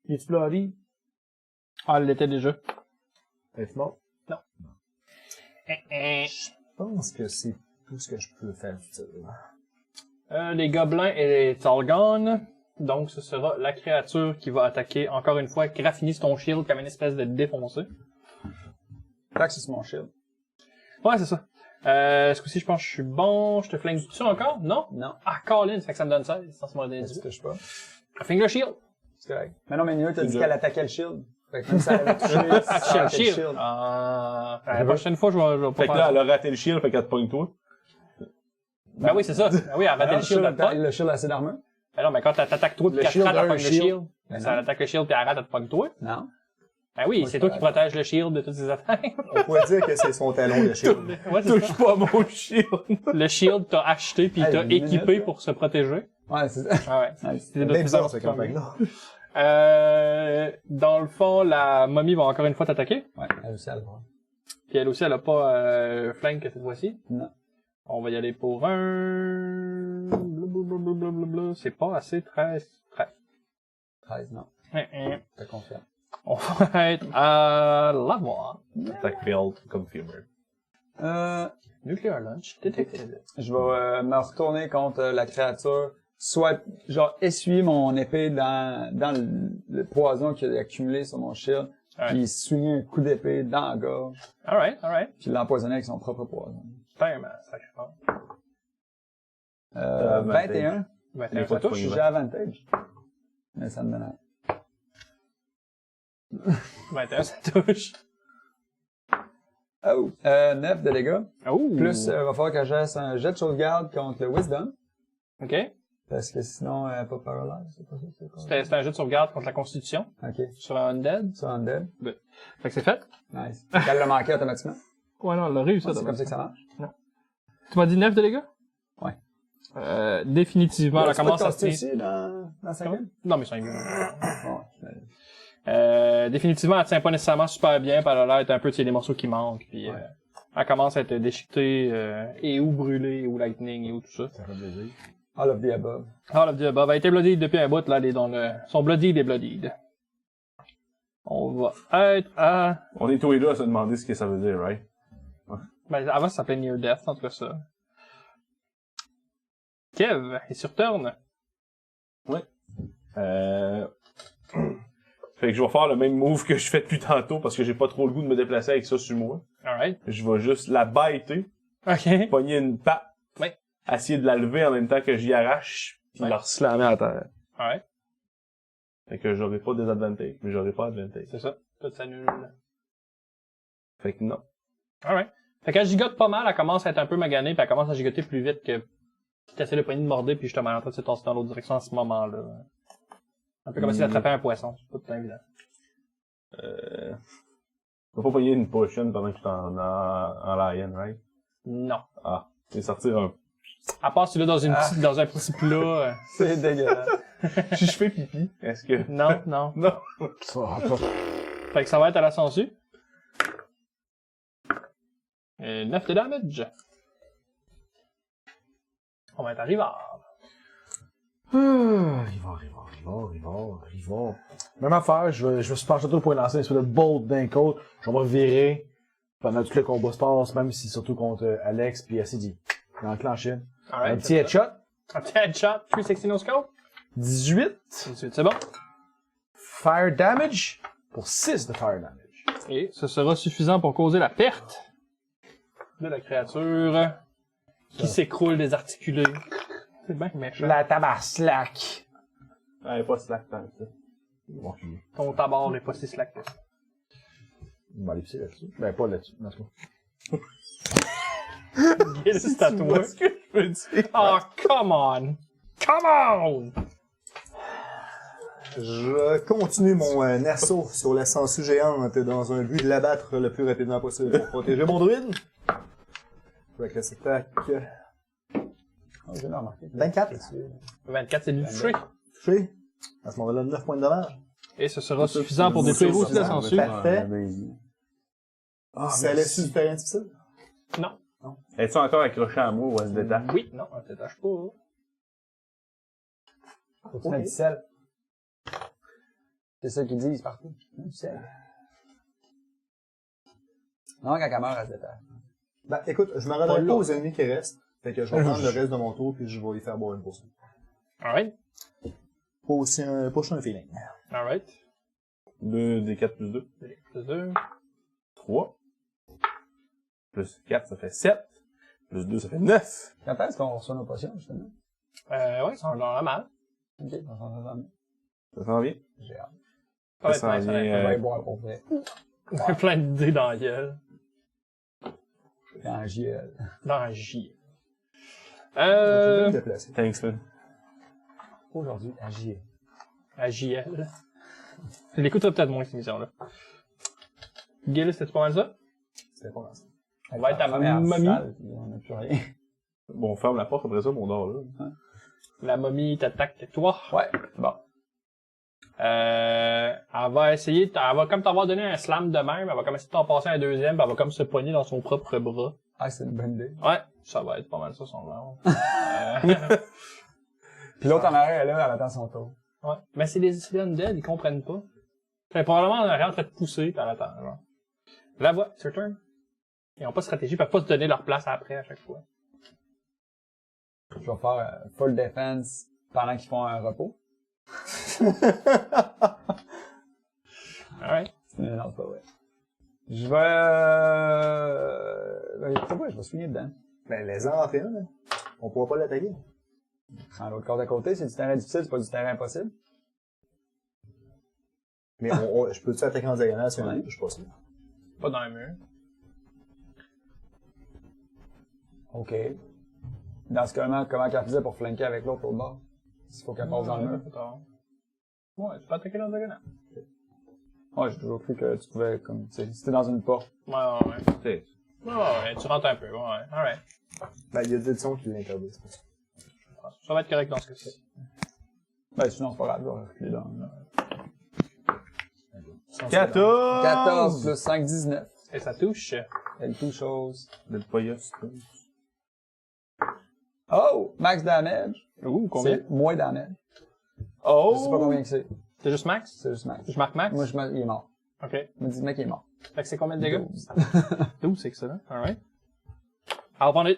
Il est-tu bloody? Ah, elle l'était déjà. Es-tu mort? Je pense que c'est tout ce que je peux faire d'utile. Les gobelins et les Talgon. Donc, ce sera la créature qui va attaquer encore une fois Graffinis ton shield comme une espèce de défoncé. Tac, c'est mon shield. Ouais, c'est ça. Ce coup-ci, je pense que je suis bon. Je te flingue dessus encore? Non? Non, Ah, Colin, ça fait que ça me donne 16. Ça me donne ça 18. touche pas. Finger shield. C'est correct. Mais non, mais Néo, t'as dit dur. qu'elle attaquait le shield. Fait que même si elle avait touché, Ah, ça le attaquait shield. La prochaine fois, je vais pas Fait que faire là, ça. elle a raté le shield, fait qu'elle te pogne toi. Ben oui, c'est ça. Ben oui, elle a raté Non, le shield à toi. le shield a assez d'armure? Ben non, mais quand t'attaques toi pis Le qu'elle shield rate, a elle un pogne le shield. shield. Ben Ça non. attaque le shield pis elle rate, elle te pogne toi. Non. Ben oui, Moi, c'est je toi qui correct. protège le shield de toutes ses attaques. On pourrait dire que c'est son talon de shield. Ouais, c'est ça. Touche pas mon shield! Le shield t'a acheté pis Hey, t'a une équipé minute, là. pour se protéger. Ouais, c'est ça. Ah ouais. Ouais, C'est C'est bien bizarre, cette campagne-là. Dans le fond, la momie va encore une fois t'attaquer. Ouais, elle aussi, elle va. Puis elle aussi, elle a pas flank cette fois-ci. Non. On va y aller pour un... Blablabla. C'est pas assez 13. 13, non. T'as confiance. On va être à l'avoir. Attack failed, confirmed. Nuclear launch detected. Je vais me retourner contre la créature, soit genre essuyer mon épée dans le poison qu'il a accumulé sur mon shield, Ouais. puis souligner un coup d'épée dans la gorge, Alright. puis l'empoisonner avec son propre poison. Putain, man, sacré fort. 21. 21, Les ça touche. J'ai avantage. Mais ça me donne un. 21, ça touche. Oh! 9 de dégâts. Oh! Plus, va falloir que j'aille un jet de sauvegarde contre le Wisdom. OK. Parce que sinon, elle n'est pas paralyse. C'est pas ça, c'est quoi? C'était un jeu de sauvegarde contre la Constitution Ok. sur un Undead. Ça, Undead. Fait que c'est fait. Nice. Elle l'a manqué automatiquement. Ouais, non, elle l'a réussi. C'est comme ça que ça marche. Tu m'as dit 9 de dégâts? Ouais. Définitivement, elle commence à se tenir. ici dans la cinquième? Non, mais c'est un Ouais. définitivement, elle tient pas nécessairement super bien, puis elle a l'air d'être un peu, tu sais, des morceaux qui manquent, puis elle commence à être déchiquetée, et ou brûlée, ou lightning, et ou tout ça. Ça fait plaisir. All of the above. All of the above. Elle a été bloodied depuis un bout, là, elle est dans le... Son bloodied est bloodied. On va être à... On est tous les deux à se demander ce que ça veut dire, right? Ben, avant, ça s'appelait Near Death, en tout cas ça. Kev, est sur turn. Fait que je vais faire le même move que je fais depuis tantôt parce que j'ai pas trop le goût de me déplacer avec ça sur moi. Alright. Je vais juste la biter, OK. pogner une patte, Ouais. essayer de la lever en même temps que j'y arrache, puis Ouais. la slammer à terre. Alright. Fait que j'aurai pas désadvantage, mais j'aurai pas advantage. C'est ça. Tout s'annule. Fait que non. Alright. Fait qu'elle gigote pas mal, elle commence à être un peu maganée, puis elle commence à gigoter plus vite que t'essaies de poigner de morder, puis justement en train de se tasser dans l'autre direction à ce moment-là. Un peu comme si d'attraper un poisson, c'est pas tout évident. Je vais pas pogner une potion pendant que je suis en lion, right? Non. Ah. Et sortir un... À part celui-là dans dans un petit plat. C'est dégueulasse. Si je fais pipi, est-ce que... Non, non. Non. Ça va pas. Fait que ça va être à la sangsue. 9 de damage. On va être à Rivard. Rivard. Même affaire, je me suis penché tout pour lancer une espèce de bolt d'un côté. Je vais me revirer pendant tout le combat se passe, même si surtout contre Alex puis Acidi. Il enclenché. Un petit headshot. Un petit headshot. 360 no scope. 18. 18, c'est bon. Fire damage pour 6 de fire damage. Et ce sera suffisant pour causer la perte de la créature qui s'écroule désarticulée. C'est bien méchant. La tabaslac. Elle est pas slack tant que ça. Bon, Ton tabard n'est pas si slack que ça. on va aller pisser là-dessus. Ben, pas là-dessus. En tout cas. C'est à toi. Ce que je veux dire. Oh, come on! Come on! Je continue mon assaut sur la sangsue géante dans un but de l'abattre le plus rapidement possible pour protéger mon druide. Avec la attaque. Oh, j'ai remarqué. 24. 24, c'est du touché. Touché. À ce moment-là, 9 points de dommage. Et ce sera suffisant pour détruire aussi la sangsue. Parfait. Ah, Ça laisse du terrain difficile? Non. Es-tu encore accroché à moi ou elle se détache? Oui, non, elle ne détache pas. Faut-tu mettre du sel? C'est ça qu'ils disent partout. Du sel. Non, quand elle meurt, elle se détache. Ben, écoute, je me rendrai pas aux ennemis qui restent. Fait que je vais prendre le reste de mon tour puis je vais y faire boire une potion. Alright. Potion feeling. Alright. 2 des 4 plus 2. Plus 2. 3. Plus 4, ça fait 7. Plus 2, ça fait 9. Quand est-ce qu'on reçoit nos potions, justement? Ouais, ça en a mal. Ok, on s'en va. Ça s'en vient? J'ai hâte. Ça va Ça être s'en nice, vient, On va y boire pour vrai. plein d'idées dans la gueule. Dans JL. Dans la J. Je vais me déplacer. Thanks, man. Aujourd'hui, à JL. À JL. Je l'écouterai peut-être moins, cette émission-là. Gil, c'était pas mal ça? C'était pas mal ça. On va être à Première momie. salle, puis on n'a plus rien. Bon, on ferme la porte après ça, mon dort là. La momie t'attaque toi. Ouais, bon. Elle va essayer, elle va comme t'avoir donné un slam de même, elle va comme essayer de t'en passer un deuxième, puis elle va comme se pogner dans son propre bras. Ah, c'est une bonne idée. Ouais, ça va être pas mal ça son round. Puis l'autre en arrière, elle attend son tour. Ouais. Mais c'est les undead, ils comprennent pas. Fait probablement en arrière en train de pousser, puis elle attend, genre. La voix, c'est your turn. Ils ont pas de stratégie, ils peuvent pas se donner leur place après à chaque fois. Je vais faire full defense pendant qu'ils font un repos. Alright. Non, c'est pas vrai. Je vais... je sais pas, je vais swinguer dedans. Ben, les en fait un, là. On pourra pas l'attaquer. Prends l'autre corde à côté, c'est du terrain difficile, c'est pas du terrain impossible. Mais je peux-tu attaquer en diagonale sur un livre? Je sais pas si. Pas dans le mur. OK. Dans ce cas-là, comment qu'elle faisait pour flanquer avec l'autre bord? S'il faut qu'elle passe dans le mur. Ouais, tu peux attaquer dans le diagonale. Ouais, j'ai toujours cru que tu pouvais, comme, tu sais, si t'es dans une porte. Ouais. C'est- Ouais, tu rentres un peu, ouais. Alright. Ben, il y a des éditions qui l'interdisent. Ça va être correct dans ce cas-ci. Ben, sinon, c'est pas grave, je vais reculer dans le... 14! 14 plus 5, 19. Et ça touche. Elle touche chose. De pas yes. Oh! Max damage. Ouh, combien? C'est moins damage. Oh! Je sais pas combien que c'est. C'est juste max? C'est juste Max. Je marque max? Moi, il est mort. Ok. Il me dit, le mec, il est mort. Fait que c'est combien de dégâts? 12. 12, c'est excellent. Alright. Alors, prendre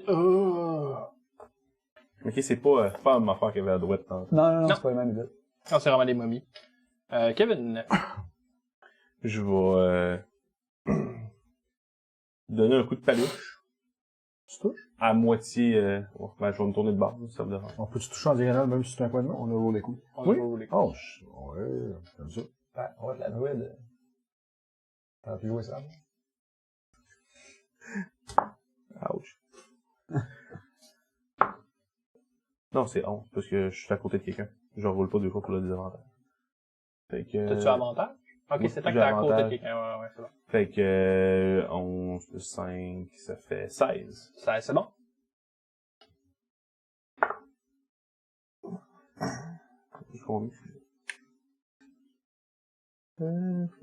Ok, c'est pas la même affaire qu'il y avait à droite. Hein. Non, c'est pas le même idée. Oh, c'est vraiment des momies. Kevin. Je vais donner un coup de paluche. Tu touches? À moitié. Ben, je vais me tourner de bord, ça me dérange. On peut-tu toucher en diagonale même si c'est un coin de main? On ouvre les coups. On Oui. va rouler. Oh, ouais, comme ça. Ben, ouais, la druide. T'aurais pu jouer ça. Ouch. Non, c'est 11, parce que je suis à côté de quelqu'un. Je roule pas deux fois pour le désavantage. Fait que... T'as-tu avantage? Ok, oui, c'est tant que j'ai t'es à côté de avantage. quelqu'un. Ouais, c'est bon. Fait que 11 plus 5, ça fait 16. Ça, c'est bon. Combien?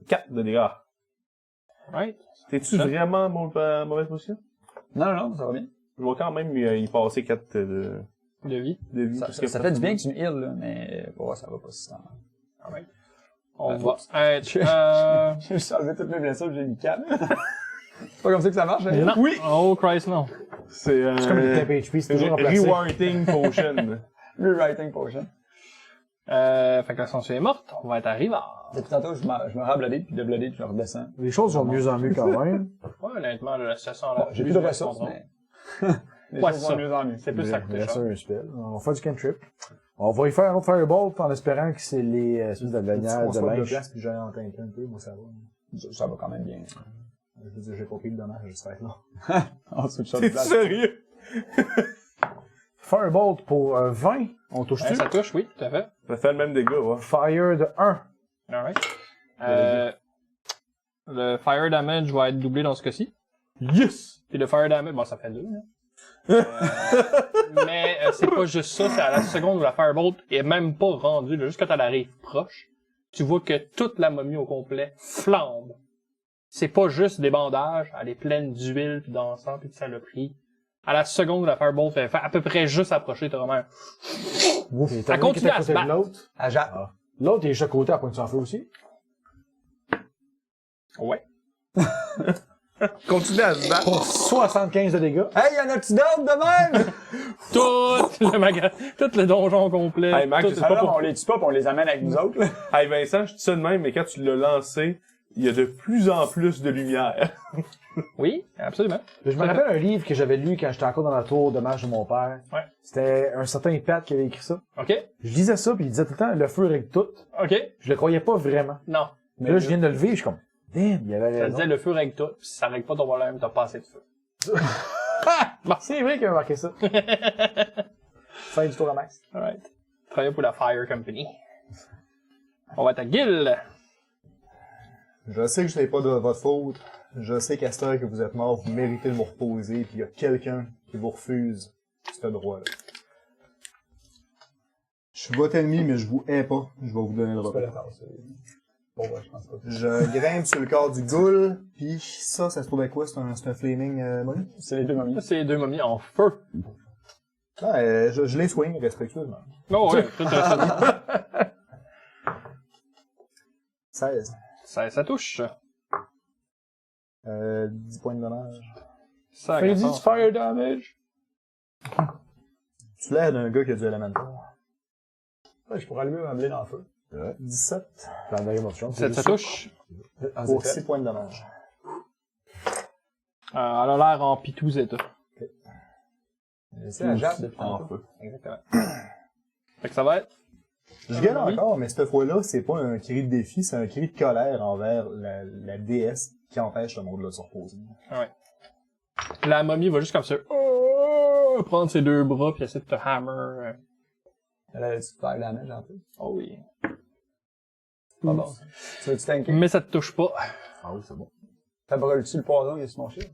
4 de dégâts. Right. T'es-tu Ça? vraiment en mauvaise position? Non, ça va bien. Je vais quand même y passer 4 De vie. de vie. Ça, parce que ça fait du bien que tu me heals, là, mais pour moi, ça va pas si tant. Alright. On Ben, va être, J'ai juste enlevé toutes mes blessures, j'ai mis 4. C'est pas comme ça que ça marche, hein? Non. Oui! Oh, Christ, non. C'est C'est comme une tape HP, c'est toujours remplacé. Rewriting Potion. Rewriting potion. Fait que la censure est morte. On va être à Rivard. Depuis tantôt, je me rabladé, puis de blader, puis je redescends. Les choses vont de mieux en mieux quand même. Ouais, honnêtement, là, la situation là. Bon, j'ai plus de ressources, mais... Les Ouais, choses c'est vont ça. mieux en mieux. C'est plus ça que Il reste cher. un spell. On va faire du cantrip. On va y faire un autre Firebolt en espérant que c'est les espèces de On lanières se de de linge. place puis j'ai en tanké un peu, moi ça va. Ça va quand même bien. Je veux dire, j'ai pas pris le dommage juste faire là. En dessous de ça, T'es sérieux? Firebolt pour 20. On touche-tu? Ça touche, oui, tout à fait. Ça fait le même dégât, ouais. Fire de 1. Alright. Le fire damage va être doublé dans ce cas-ci. Yes! Puis le fire damage, bon, ça fait 2, là. Mais c'est pas juste ça, c'est à la seconde où la firebolt est même pas rendue, là, juste quand elle arrive proche, tu vois que toute la momie au complet flambe. C'est pas juste des bandages, elle est pleine d'huile pis d'encens pis de saloperie. À la seconde où la firebolt fait à peu près juste approcher, t'as vraiment Ouf, il y a Elle continue à côté se de battre. l'autre. À Jacques. L'autre, il est juste à côté à pointe sans feu aussi. ouais. Continue à se battre. Pour 75 de dégâts. Hey, y'en a-tu d'autres de même? Tout le donjon complet. Hey, Max, tout- je sais pas Alors, pour- on les tue pas, pis on les amène avec nous autres, là. Hey Vincent, je dis ça de même, mais quand tu l'as lancé, il y a de plus en plus de lumière. Oui, absolument. Je me rappelle un livre que j'avais lu quand j'étais encore dans la tour de mage de mon père. Ouais. C'était un certain Pat qui avait écrit ça. OK? Je lisais ça, puis il disait tout le temps, le feu règle tout. OK? Je le croyais pas vraiment. Non. Mais là, je viens de le lever, je suis comme, damn, il y avait Ça raison. disait le feu règle tout, pis si ça règle pas ton problème, t'as pas assez de feu. C'est vrai qu'il a marqué ça. Fin du tour à Max. Alright. Travailler pour la Fire Company. On va être à Gil. Je sais que ce n'est pas de votre faute. Je sais qu'à cette heure que vous êtes mort, vous méritez de vous reposer, puis il y a quelqu'un qui vous refuse ce droit-là. Je suis votre ennemi, mais je vous hais pas. Je vais vous donner le C'est pas la repas. tasse, Bon, ouais, je pense pas. Je grimpe sur le corps du ghoul, puis ça se trouve à quoi? C'est un flaming money? C'est les deux momies. Ça, c'est les deux momies en feu. Ah, je les swing respectueusement. Oh ouais, tout ça. 16. Ça touche. 10 points de dommage. Ça, Fais du agaçant. fire damage. Tu l'air d'un gars qui a du elemental. Ouais, je pourrais allumer ma blé dans le feu. 17 Dans la motion. Ça touche. Ah, pour c'est fait. 6 points de dommage. Elle a l'air en pitous état. C'est la jappe depuis en tantôt. feu. Exactement. Fait que ça va être... Je gagne encore, mais cette fois-là, c'est pas un cri de défi, c'est un cri de colère envers la déesse qui empêche le monde de se reposer. Ouais. La momie va juste comme ça... prendre ses deux bras puis essayer de te hammer. Elle a-tu faire de la neige en plus? Oh oui. Pas bon. Tu veux-tu tanker? Mais ça te touche pas. Ah oui, c'est bon. Ça brûle-tu le poison qui est sur mon chien?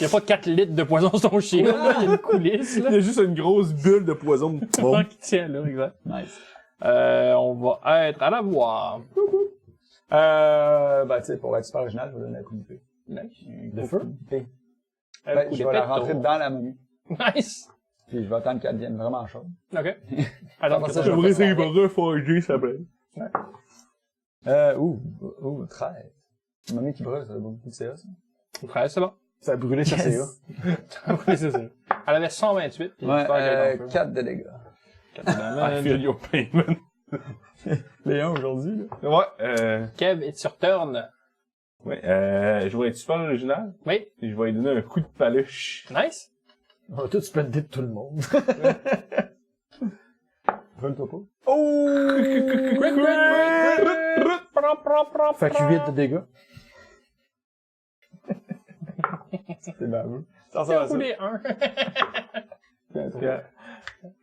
Y a pas 4 litres de poison sur ton chien, là. Il y a une coulisse, Il là. y a juste une grosse bulle de poison. Bon. Qui tient là, exact. Nice. On va être à la voix. Ben, tu sais, pour être super original, je vais donner un coup d'épée. Nice. De feu? D'épée. Un Ben, coup je vais la d'épée de rentrer tour. dans la momie. Nice. Puis je vais attendre qu'elle devienne vraiment chaude. Ok. Alors, Ça, que je vais essayer de reforger, ça plaît. Ouh, 13. Une momie qui brûle, ça a beaucoup de CA, ça. 13, c'est bon. Ça a brûlé sa CA. Oui, c'est ça. Elle avait 128. Puis j'espère qu'elle est en feu. 4 de dégâts. I feel your pain, man. Léon, aujourd'hui, là. Ouais, Kev, it's your turn. je vais être super original. Oui. Et je vais lui donner un coup de paluche. Nice. On va tout spender de tout le monde. Brûle-toi pas. Fait que 8 de dégâts. C'est baveux. Ça va rouler un.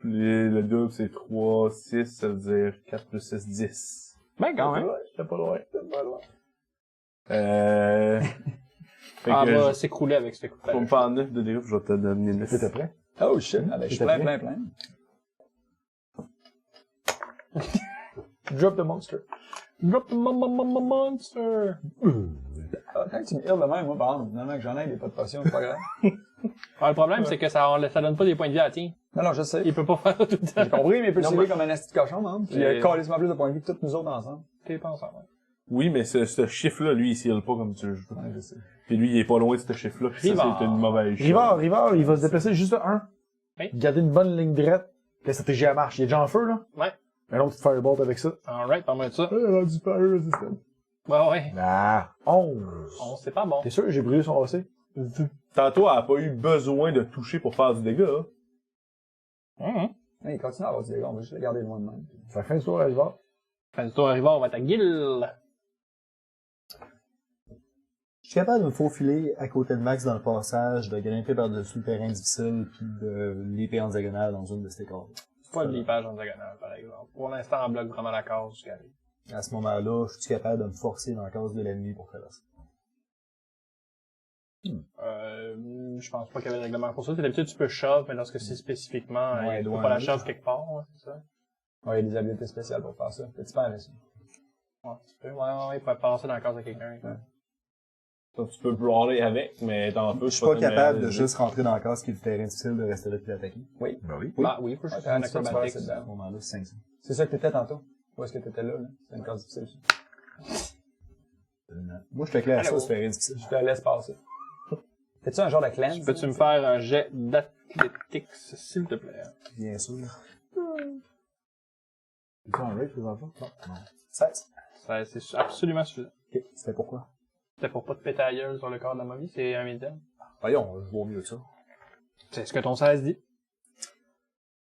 Le double, c'est 3, 6, ça veut dire 4 plus 6, 10. Ben, quand même. J'étais pas loin. Fait Ah, que va je s'écrouler avec ce coup de pour me paluche. faire 9 de dégâts, je vais te donner 9. T'étais prêt? Oh shit. Ah, ben, je suis T'étais plein. Drop the monster. Drop the monster. Ah, quand tu me heals de même, moi, par exemple, finalement, que j'en ai des pas de potion, c'est pas grave. Ah, le problème, c'est que ça donne pas des points de vie à la tienne. Non, je sais. Il peut pas faire tout le temps. J'ai compris, mais il peut Non, se moi- lever comme un asti de cochon, hein. Puis Et- calissement plus de points de vie que toutes nous autres ensemble. T'es pas ensemble. Oui, mais ce chiffre-là, lui, il s'heal pas comme tu le joues. Ouais, je sais. Puis lui, il est pas loin de ce chiffre-là. Puis ça, Rivard. c'est une mauvaise chose. Rivard, il va se déplacer juste de 1. Oui. Garder une bonne ligne droite. La stratégie à marche. Il est déjà en feu, là. Ouais. Un autre firebolt avec ça. Alright, parle-moi de ça. rendu fire resistant. Ouais. Ah, 11. C'est pas bon. T'es sûr, j'ai brûlé son AC? Tantôt, elle a pas eu besoin de toucher pour faire du dégât. Hein. Ouais, il continue à avoir du dégât, on va juste le garder loin de même. Ça fait fin du tour à Rivard. Fin du tour arrivant, on va être à Guil. Je suis capable de me faufiler à côté de Max dans le passage, de grimper par-dessus le terrain difficile, puis de l'épée en diagonale dans une de ces cases. Pas de lipage en diagonale, par exemple. Pour l'instant, on bloque vraiment la case jusqu'à arrive. À ce moment-là, je suis capable de me forcer dans la case de l'ennemi pour traverser. Je pense pas qu'il y avait de règlement pour ça. D'habitude, tu peux shove, mais lorsque c'est spécifiquement, Ouais, tu peux loin pas la de- shove quelque part, ouais, c'est ça. Ouais, il y a des habiletés spéciales pour faire ça. Petit père, ça. Ouais, tu peux, ouais, il peut passer dans la case de quelqu'un. Ouais. Ça, tu peux brawler avec, mais t'en peux. Je suis pas capable de juste rentrer dans la case qui est le terrain difficile de rester là puis d'attaquer. Oui. Ben oui. Oui. Ah oui, il faut Ouais, juste t'as faire un un acrobatics. petit peu de À ce moment-là, c'est 500. C'est ça que t'étais tantôt? Où est-ce que t'étais là? C'est une case difficile. Moi, je te claire ça, Allô? c'est terrain difficile. Je te laisse passer. T'es-tu un genre de cleanse? Peux-tu me faire un jet d'athlétiques, s'il te plaît? Bien sûr. C'est un raid, les enfants? Non. 16. Ça, c'est absolument suffisant. Ok, c'était pourquoi? C'était pour pas de péter la gueule sur le corps de la momie, c'est un médium. Voyons, je vois mieux que ça. C'est ce que ton 16 dit.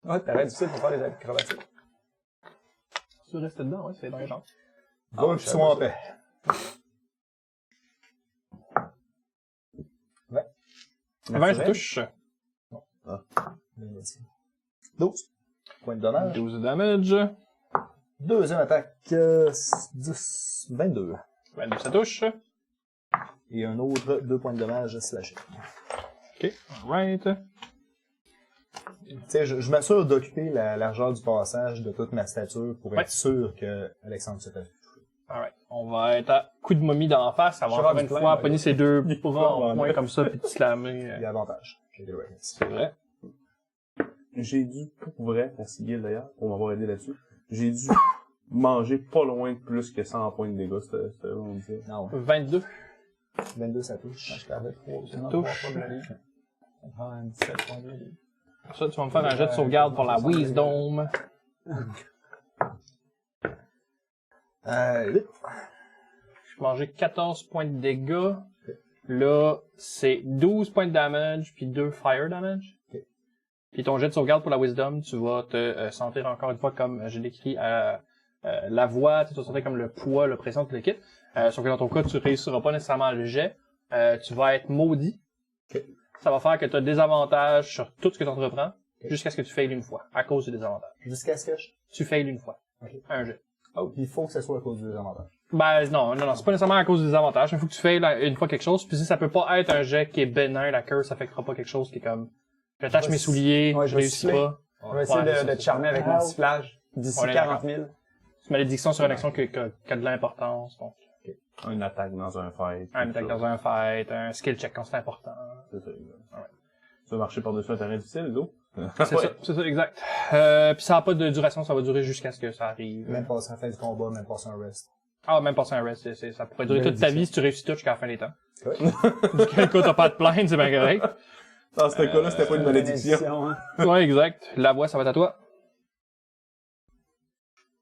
Ouais, t'as l'air difficile pour faire des acrobatiques. Si tu restes dedans, ouais, c'est dans les jambes. Va que tu sois en paix. Ouais. 20, ça touche. 12. Point de dommage. 12 de damage. Deuxième attaque, 10, 22. 22, ça touche. Et un autre 2 points de dommage slashé. Ok, alright. Tu sais, je m'assure d'occuper la largeur du passage de toute ma stature pour Ouais. être sûr que Alexandre se fait toucher. Alright. On va être à coup de momie d'en face. Ça va Je encore rentre une plein, fois ouais. pogner ses deux bras en vraiment point bien. comme ça puis te slammer. Il y a avantage. J'ai des rages. C'est vrai. J'ai dû, pour vrai, merci Guil d'ailleurs, pour m'avoir aidé là-dessus, j'ai dû manger pas loin de plus que 100 points de dégâts, c'était vraiment difficile. Non, ouais. 22. 22, ça touche. Je perdais 3. Ça touche. Ça prend 17 points de vie. Pour ça, tu vas me faire un jet de sauvegarde pour la Wisdom. 8. Je vais manger 14 points de dégâts. Là, c'est 12 points de damage, puis 2 fire damage. Ok. Puis ton jet de sauvegarde pour la wisdom, tu vas te sentir encore une fois comme je l'écris la voix, tu vas sentir comme le poids, la pression de l'équipe. Sauf que dans ton cas, tu réussiras pas nécessairement le jet. Tu vas être maudit. Ok. Ça va faire que tu as des avantages sur tout ce que tu entreprends, jusqu'à ce que tu failles une fois, à cause du désavantage. Jusqu'à ce que Tu failles une fois. Ok. Un jet. Oh, il faut que ça soit à cause des avantages. Ben non, c'est pas nécessairement à cause des avantages. Il faut que tu failles une fois quelque chose. Puis si ça peut pas être un jet qui est bénin, la curse affectera pas quelque chose qui est comme j'attache mes souliers, Ouais, je je vais réussis siffler. pas. On va essayer Ouais, c'est de te charmer avec mon sifflage d'ici On est 40 000. C'est une malédiction sur une action qui a de l'importance. Donc, Une attaque dans un fight. un attaque dans un fight, un skill check quand c'est important. C'est ça, exact. Tu vas marcher par-dessus un terrain difficile, Zo? C'est ça, exact. Puis ça a pas de duration, ça va durer jusqu'à ce que ça arrive. Même passer la fin du combat, même passer un rest. Ah, même passer un rest, ça pourrait durer toute ta vie si tu réussis tout jusqu'à la fin des temps. Ouais. Du coup, t'as pas de plainte, c'est bien correct. Dans ce cas-là, c'était pas une malédiction. Hein. Ouais, exact. La voix, ça va être à toi.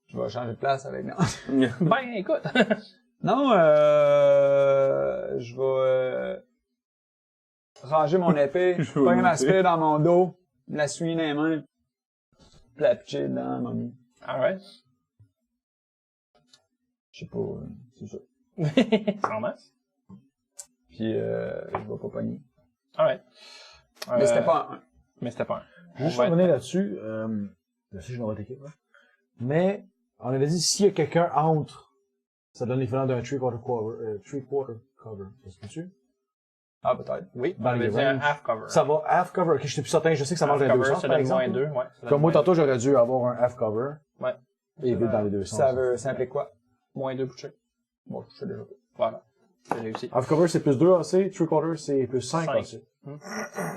Je vais changer de place avec... Non, Ben, écoute. non je vais ranger mon épée, Je vais pogner ma monter. spée dans mon dos, la souiller dans les mains, puis la pitcher dedans la momie. Alright. Je sais pas, c'est ça. Sans masse. Puis je vais pas pogner. Alright. Mais c'était pas un 1. Mais c'était pas un. Je vais juste On va revenir là-dessus. Là, si je vais votre équipe, là. Mais, on avait dit, s'il y a quelqu'un entre, ça donne l'équivalent d'un three-quarter cover. Ça se peut-tu? Ah, peut-être. Oui, Dans on les avait dit un ranges. half cover. Ça va half cover. Ok, je suis plus certain. Je sais que ça marche dans Half les deux cover, sens, ça par donne moins exemple. 2, ouais. ça donne Comme moi, moins tantôt, j'aurais dû avoir un half cover. Ouais. Et vite dans les deux sens. Ça implique quoi? Moins 2 pour check. Bon, je sais déjà. Voilà. J'ai réussi. Half cover, c'est plus 2 AC. Three-quarter, c'est plus 5 Cinq. AC.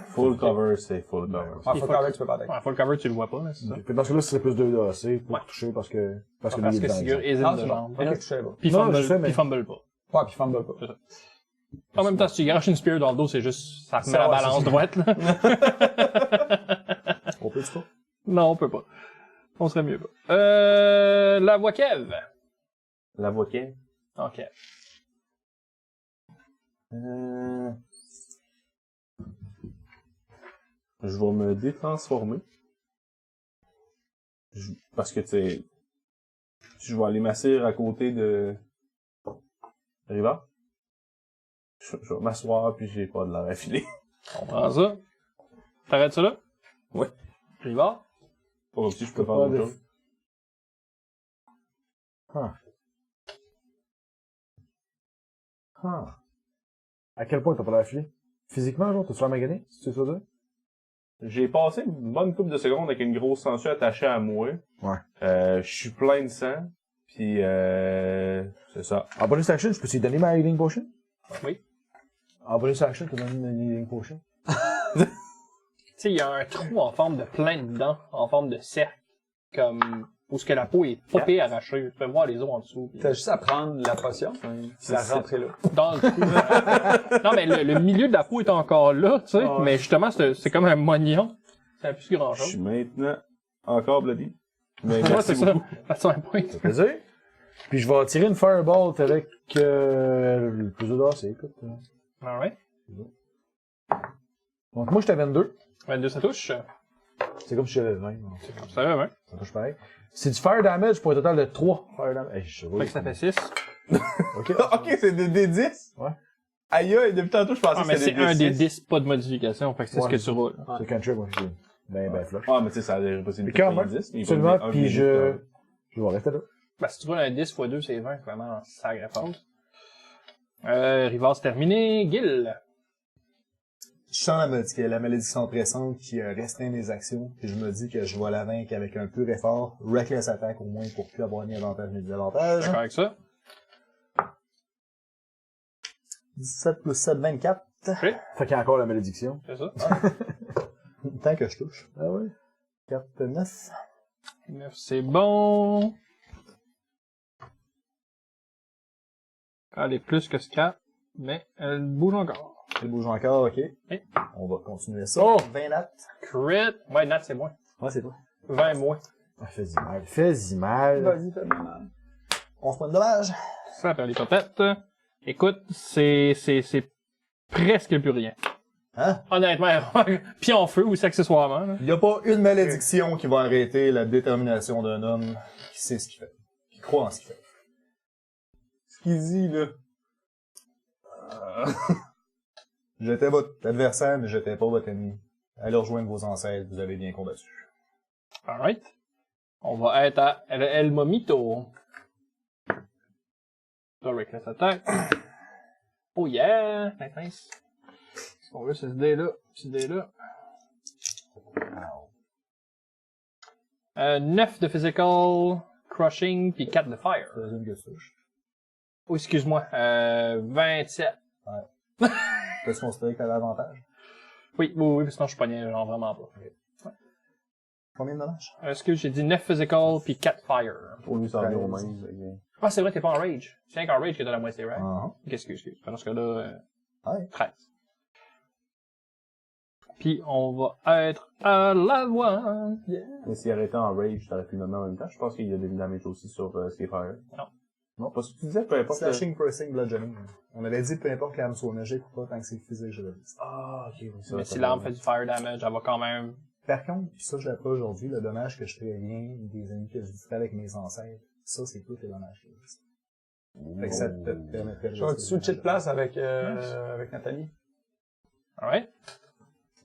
Full cover, c'est full cover. Ah, Il faut faut cover, tu peux pas attaquer. Ouais, full cover, tu le vois pas, mais c'est ça. Puis dans ce cas-là, c'est plus 2 AC pour Ouais. toucher parce que Parce lui, que il est dedans, Sigurd exemple. hésite Ah, de c'est bon. jambes. Ok, je sais pas. Puis Non, fumble, je sais, mais- puis fumble pas. Ouais, puis fumble pas. En même temps, si tu garoches une spear dans le dos, c'est juste, ça remet Ça, la ouais, balance c'est ça. droite, là. On peut pas? Non, on peut pas. On serait mieux pas. La voix Kev. La voix qui est? Ok. Je vais me détransformer. Parce que, tu sais, je vais aller m'asseoir à côté de Riva. Je vais m'asseoir, puis j'ai pas de l'air affilé. On prend ça. T'arrêtes ça là? Ouais. Riva. Pas comme si je peux faire Pas autre de- chose. Ah. À quel point t'as pas l'affilé? Physiquement, genre, t'as-tu la magané? C'est ça, là? J'ai passé une bonne couple de secondes avec une grosse censure attachée à moi. Ouais. Je suis plein de sang. Puis c'est ça. En bonus action, je peux te donner ma healing potion? Oui. En bonus action, tu peux donner une healing potion? Tu sais, il y a un trou en forme de plein de dents, en forme de cercle, comme, où ce que la peau est popée, arrachée. Tu peux voir les os en dessous. puis- T'as juste à prendre la potion, puis la ça. rentrer là. Dans le trou. Non, mais le milieu de la peau est encore là, tu sais, Ah ouais. mais justement, c'est comme un moignon. Ça n'a plus grand Je chose. suis maintenant encore bloody. Mais Ouais, merci c'est ça. beaucoup. That's my point. Ça fait plaisir. Puis je vais tirer une fireball avec le plus de d'AC, écoute. Alright. Donc moi, j'étais à 22. 22, ça touche. C'est comme si j'avais 20. donc Ça va, hein? Ça touche pareil. C'est du fire damage pour un total de 3 fire damage. Hey, je sais pas. Fait que ça fait 6. Ok. Ok, c'est des D10? Ouais. Aïe, aïe, depuis tantôt, je pensais Ah, que mais c'était c'est un des D10. 10, pas de modification. Fait que c'est Ouais, ce que c'est tu roules. C'est cantrip, moi, je suis ben flush. Ah, mais tu sais, ça a des possibilités. Mais quand même, 10, mais il va absolument, donner un puis minute, je vais rester là. Ben, si tu roules un 10 x 2, c'est 20, vraiment, sacré force. Rivas terminé. Gil. Je sens la malédiction pressante qui restreint mes actions, puis je me dis que je vais la vaincre avec un pur effort, reckless attack au moins pour plus avoir ni avantage ni désavantage. D'accord avec ça. 17 plus 7, 24. Fait qu'il y a encore la malédiction. C'est ça. Tant que je touche. Ah ouais? 4, 9. 9, c'est bon. Elle est plus que ce 4, mais elle bouge encore. Elle bouge encore, ok. Oui. On va continuer ça. Oh! 20 nat. Crit. Ouais, Nat, c'est moins. Ouais, c'est toi. 20 moins. Ah, fais-y mal. Fais-y mal. Vas-y, fais-le mal. 11 points de dommage. Ça perd les popettes. Écoute, c'est presque plus rien. Hein? Honnêtement, puis en feu aussi accessoirement. Là. Il n'y a pas une malédiction qui va arrêter la détermination d'un homme qui sait ce qu'il fait. Qui croit en ce qu'il fait. Ce qu'il dit, là. J'étais votre adversaire, mais j'étais pas votre ennemi. Allez rejoindre vos ancêtres, vous avez bien combattu. Alright. On va être à El Momito. Doric laisse attaque. Oh yeah! Nice. Ce qu'on veut, c'est ce dé-là. Ce dé-là. 9 de physical, crushing, puis 4 de fire. Présume que ça touche. Oh, excuse-moi. 27. Peux-tu considérer que t'avais avantage? Oui, parce que sinon je suis pogné, genre vraiment pas. Combien de dommages? Excuse, j'ai dit 9 physical, puis 4 fire. Pour lui, ça revient au même. Ah, c'est vrai, t'es pas en rage. C'est rien qu'en rage que t'as la moitié, right? Uh-huh. Excuse. Dans ce cas-là, Ouais. 13. Puis on va être à l'avoine. Yeah. Mais s'il arrêtait en rage, t'aurais pu le nommer en même temps. Je pense qu'il y a des damage aussi sur ses fire. Non. Non, parce que tu disais peu importe. Slashing, pressing, bludgeoning. On avait dit peu importe que l'arme soit magique ou pas, tant que c'est physique, je l'avais dit. Ah, ok, oui, ça. Mais si l'arme fait du fire damage, elle va quand même... Par contre, pis ça je l'ai pas aujourd'hui, le dommage que je préviens des ennemis que je discutais avec mes ancêtres, ça c'est tout les dommages. Fait que ça te permettrait de... Je vais switcher de place avec Nathalie. Alright.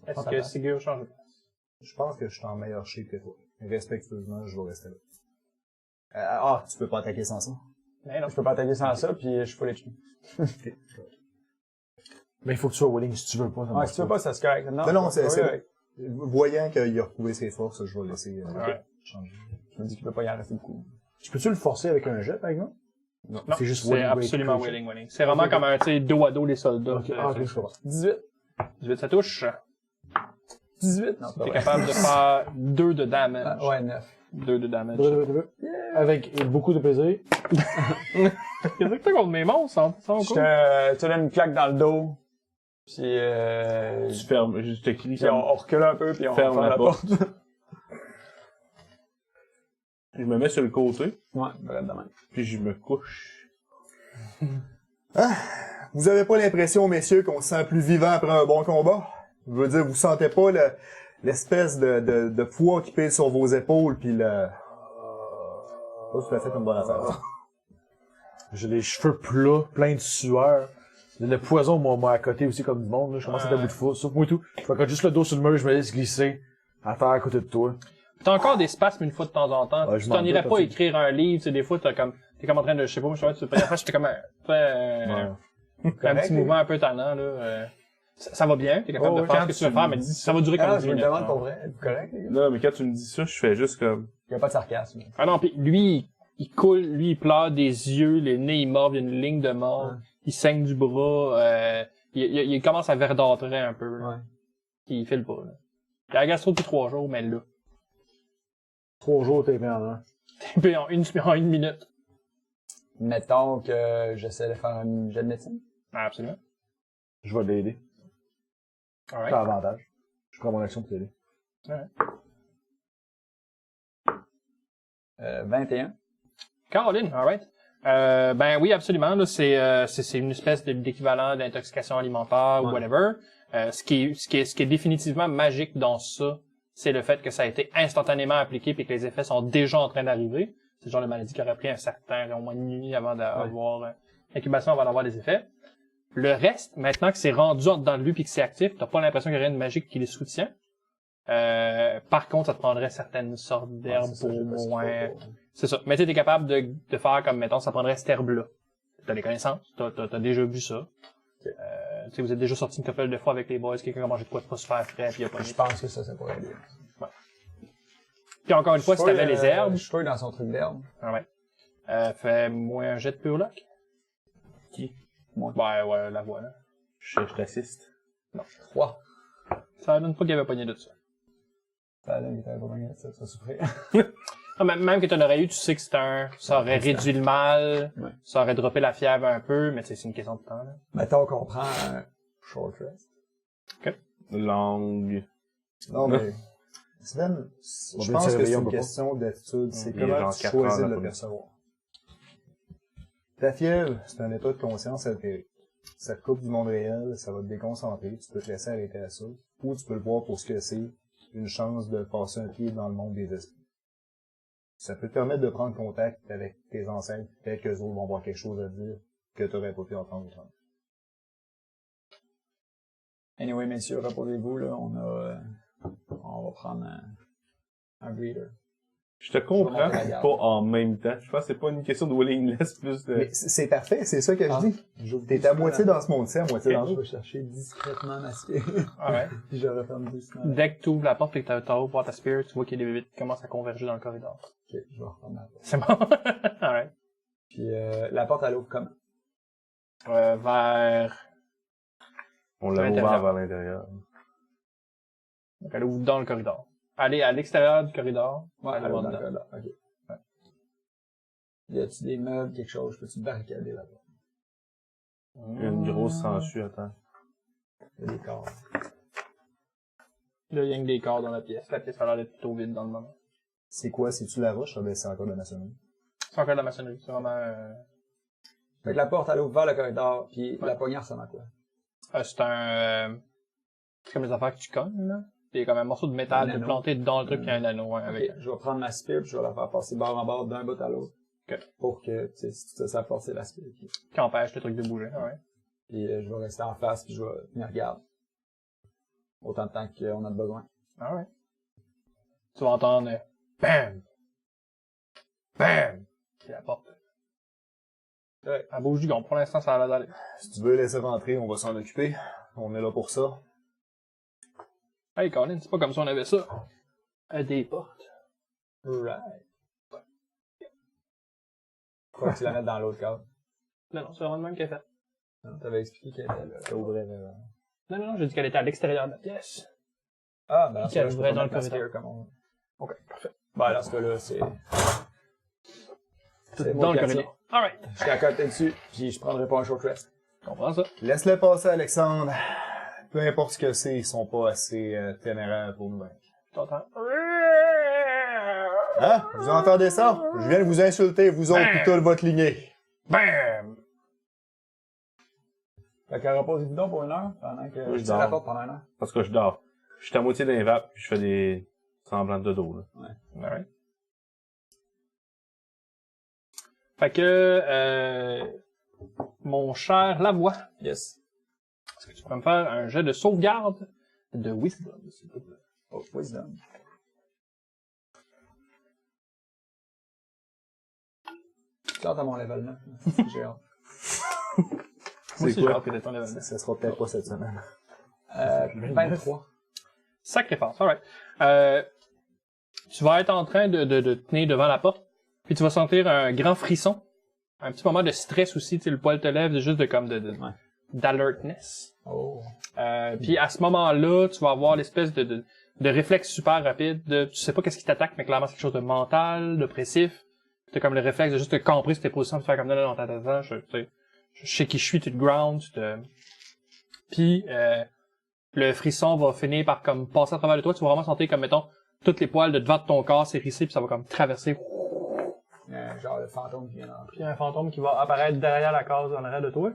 Est-ce Prends ta que place. Sigur change de place? Je pense que je suis en meilleur shape que toi. Respectueusement, je vais rester là. Tu peux pas attaquer sans ça? Mais non. Je peux pas attaquer sans ça, puis je suis full HP. Mais il faut que tu sois willing si tu veux pas. Ça Ouais, marche si tu veux pas, ça se correct. Non, c'est... correct. Voyant qu'il a retrouvé ses forces, je vais laisser changer. Je me dis qu'il peut pas y en rester beaucoup. Peux-tu le forcer avec un jet, par exemple? Non, c'est juste c'est willing, absolument willing. willing. C'est vraiment comme un, tu sais, dos à dos les soldats. Ok, ok, je comprends. 18. 18, ça touche. 18? Non, T'es capable de faire 2 de damage. Ah, ouais, 9. 2 de damage. Avec beaucoup de plaisir. Qu'est-ce que t'as contre mes monstres, hein? Ça va Je cool. te donne une claque dans le dos. Puis, Tu fermes, je te crie puis on recule un peu, puis on Ferme ferme la la porte. Je me mets sur le côté, Ouais, bref, de même. puis je me couche. Vous avez pas l'impression, messieurs, qu'on se sent plus vivant après un bon combat? Je veux dire, vous sentez pas l'espèce de poids qui pèse sur vos épaules, puis le... Pas tout à fait une bonne affaire. J'ai les cheveux plats, plein de sueur. Le poison m'a à côté aussi comme du monde, là. Je commence à être à bout de fou, sauf moi et tout. Je fais quand juste le dos sur le mur, je me laisse glisser à terre à côté de toi. T'as encore des spasmes une fois de temps en temps. Ouais, je Tu m'en t'en irais doute, pas aussi. écrire un livre, tu sais, des fois, t'es comme en train de, je sais pas, tu peux faire, j'étais comme un petit mouvement un peu tannant, là. Ça va bien, t'es capable de faire ce que tu veux faire, mais ça va durer comme 10 je me minutes. demande hein. pour vrai. Êtes-vous correct, les gars? Non, mais quand tu me dis ça, je fais juste comme... Il y a pas de sarcasme. Ah non, pis lui, il coule, lui, il pleure des yeux, les nez, il mord, il y a une ligne de mort, Ouais. il saigne du bras, il commence à verdâtrer un peu, là. Ouais. Il file pas, là. Il a la gastro depuis 3 jours, mais là. 3 jours, t'es bien en un. Puis en une minute. Mettons que j'essaie de faire un jet de médecine. Ah, absolument. Je vais l'aider. Alright. T'as avantage. Je prends mon action pour t'aider. 21. Caroline, alright. Ben oui, absolument. Là, c'est une espèce d'équivalent d'intoxication alimentaire ou Ouais. whatever. Ce qui est définitivement magique dans ça, c'est le fait que ça a été instantanément appliqué et que les effets sont déjà en train d'arriver. C'est le genre de maladie qui aurait pris au moins une nuit avant d'avoir l'incubation avant d'avoir des effets. Le reste, maintenant que c'est rendu dans lui puis que c'est actif, t'as pas l'impression qu'il y a rien de magique qui les soutient. Par contre, ça te prendrait certaines sortes d'herbes pour au moins... C'est ça. Mais tu es capable de faire comme, mettons, ça prendrait cette herbe-là. T'as des connaissances, t'as déjà vu ça. Tu sais, vous êtes déjà sorti une couple de fois avec les boys, quelqu'un a mangé de quoi de pas se faire frais, puis y a pas Je pense que ça pourrait aider. Puis encore une fois, si t'avais les herbes... Je suis dans son truc d'herbe. Ah ouais. Fais-moi un jet de pure luck. Qui? Moi. Ouais, la voix, là. Je t'assiste. 3. Ça donne pas qu'il y avait pogné de ça. Ça donne qu'il t'avait pas gagné ça, ça souffrait. Ah, même que t'en aurais eu, tu sais que ça aurait réduit le mal, Ouais. ça aurait droppé la fièvre un peu, mais tu sais, c'est une question de temps, là. Mettons qu'on prend un short rest. Langue. Non, mais... Sven, On je vient de pense se que c'est réveiller, on une peut pas. question d'attitude. C'est Il y a comment genre tu 4 heures choisis de le d'après. percevoir. Ta fièvre, c'est un état de conscience altéré. Ça te coupe du monde réel, ça va te déconcentrer, tu peux te laisser arrêter à ça. Ou tu peux le voir pour ce que c'est, une chance de passer un pied dans le monde des esprits. Ça peut te permettre de prendre contact avec tes ancêtres, peut-être qu'eux autres vont avoir quelque chose à dire que tu n'aurais pas pu entendre autrement. Anyway, messieurs, reposez-vous, là, on va prendre un breather. Je te comprends, Je vais monter la pas garde. en même temps. Je pense que c'est pas une question de willingness, plus de... Mais c'est parfait, c'est ça que Ah. je dis. T'es à moitié dans ce monde-ci, à moitié dans Je l'autre. vais chercher discrètement ma spear. Alright. Puis je referme doucement. Dès que tu ouvres la porte et que t'as haut pour ta spear, tu vois qu'il y a des bébés qui commencent à converger dans le corridor. Ok, je vais refermer la porte. C'est bon? Alright. Puis la porte, elle ouvre comment? Vers... On l'a l'intérieur. ouvert vers l'intérieur. Donc, elle ouvre dans le corridor. Allez à l'extérieur du corridor. Ouais, elle elle ouvre ouvre dans dedans. le corridor. Ok. Ouais. Y a-tu des meubles, quelque chose? Peux-tu barricader la porte? Une grosse sangsue, attends. Il y a des corps. Là, il y a que des corps dans la pièce. La pièce a l'air d'être plutôt vide dans le moment. C'est quoi? C'est-tu la roche? Ah ben, c'est encore de la maçonnerie. C'est encore de la maçonnerie. C'est vraiment... Fait que la porte, elle ouvre vers le corridor, puis Ouais. la poignard, ça m'a quoi? c'est un... c'est comme les affaires que tu cognes, là. Il y a comme un morceau de métal Un de anneau. planté dans le truc, puis il y a un anneau, ouais, Ok, avec... je vais prendre ma spear, puis je vais la faire passer bord en bord d'un bout à l'autre. Ok. Pour que, tu sais, si tu te ça forcer la spear. qui empêche le truc de bouger, ouais. Puis je vais rester en face, puis je vais tenir garde. Autant de temps qu'on a besoin. Alright. Tu vas entendre BAM! BAM! Puis la porte. Ouais, elle bouge du gond. Pour l'instant, ça a l'air d'aller. Si tu veux laisser rentrer, on va s'en occuper. On est là pour ça. Hey, Colin, c'est pas comme si on avait ça. Des portes. Right. Pourquoi tu la mets dans l'autre cadre? Non, non, c'est vraiment le même qu'elle fait. Non, t'avais expliqué qu'elle était là. Ça ouvrait Non, j'ai dit qu'elle était à l'extérieur de la pièce. Ah, ben, Qu'elle je peux ouvrait pas dans le mettre ma corridor. spear comme on... Ok, parfait. Ben, dans ce cas-là, c'est Dans moi le qui ai ça. corridor. Alright. Je suis à côté dessus, puis je prendrai pas un short rest. Je comprends ça. Laisse-le passer, Alexandre. Peu importe ce que c'est, ils sont pas assez téméraires pour nous vaincre. Je t'entends. Hein? Vous entendez ça? Je viens de vous insulter, vous autres, pis toute votre lignée. BAM! Fait qu'elle reposez-vous donc pour une heure, pendant que Oui, je je tire la dors. porte pendant une heure. Parce que je dors. Je suis à moitié d'un vape, puis je fais des semblants de dodo, là. Alright. Fait que, mon cher Lavoie, Yes. est-ce que tu pourrais me faire un jet de sauvegarde de Wisdom, s'il te plaît? Oh, wisdom. J'ai hâte à mon level 9. J'ai hâte. Moi aussi, j'ai quoi? hâte que t'aies ton événement. Ça sera peut-être pas cette semaine. 23. Sacrifice, alright. Tu vas être en train de tenir devant la porte, puis tu vas sentir un grand frisson, un petit moment de stress aussi, tu sais, le poil te lève, juste de comme Ouais. d'alertness. Oh. Puis à ce moment-là, tu vas avoir l'espèce de réflexe super rapide, tu sais pas qu'est-ce qui t'attaque, mais clairement c'est quelque chose de mental, d'oppressif. T'as comme le réflexe de juste te camper sur tes positions, de faire comme non, attends, je sais qui je suis, tu te ground, Puis le frisson va finir par comme passer à travers de toi, tu vas vraiment sentir comme, mettons, toutes les poils de devant de ton corps s'hérisser, puis ça va comme traverser. Genre le fantôme qui vient d'entrer. Puis il y a un fantôme qui va apparaître derrière la case en arrière de toi.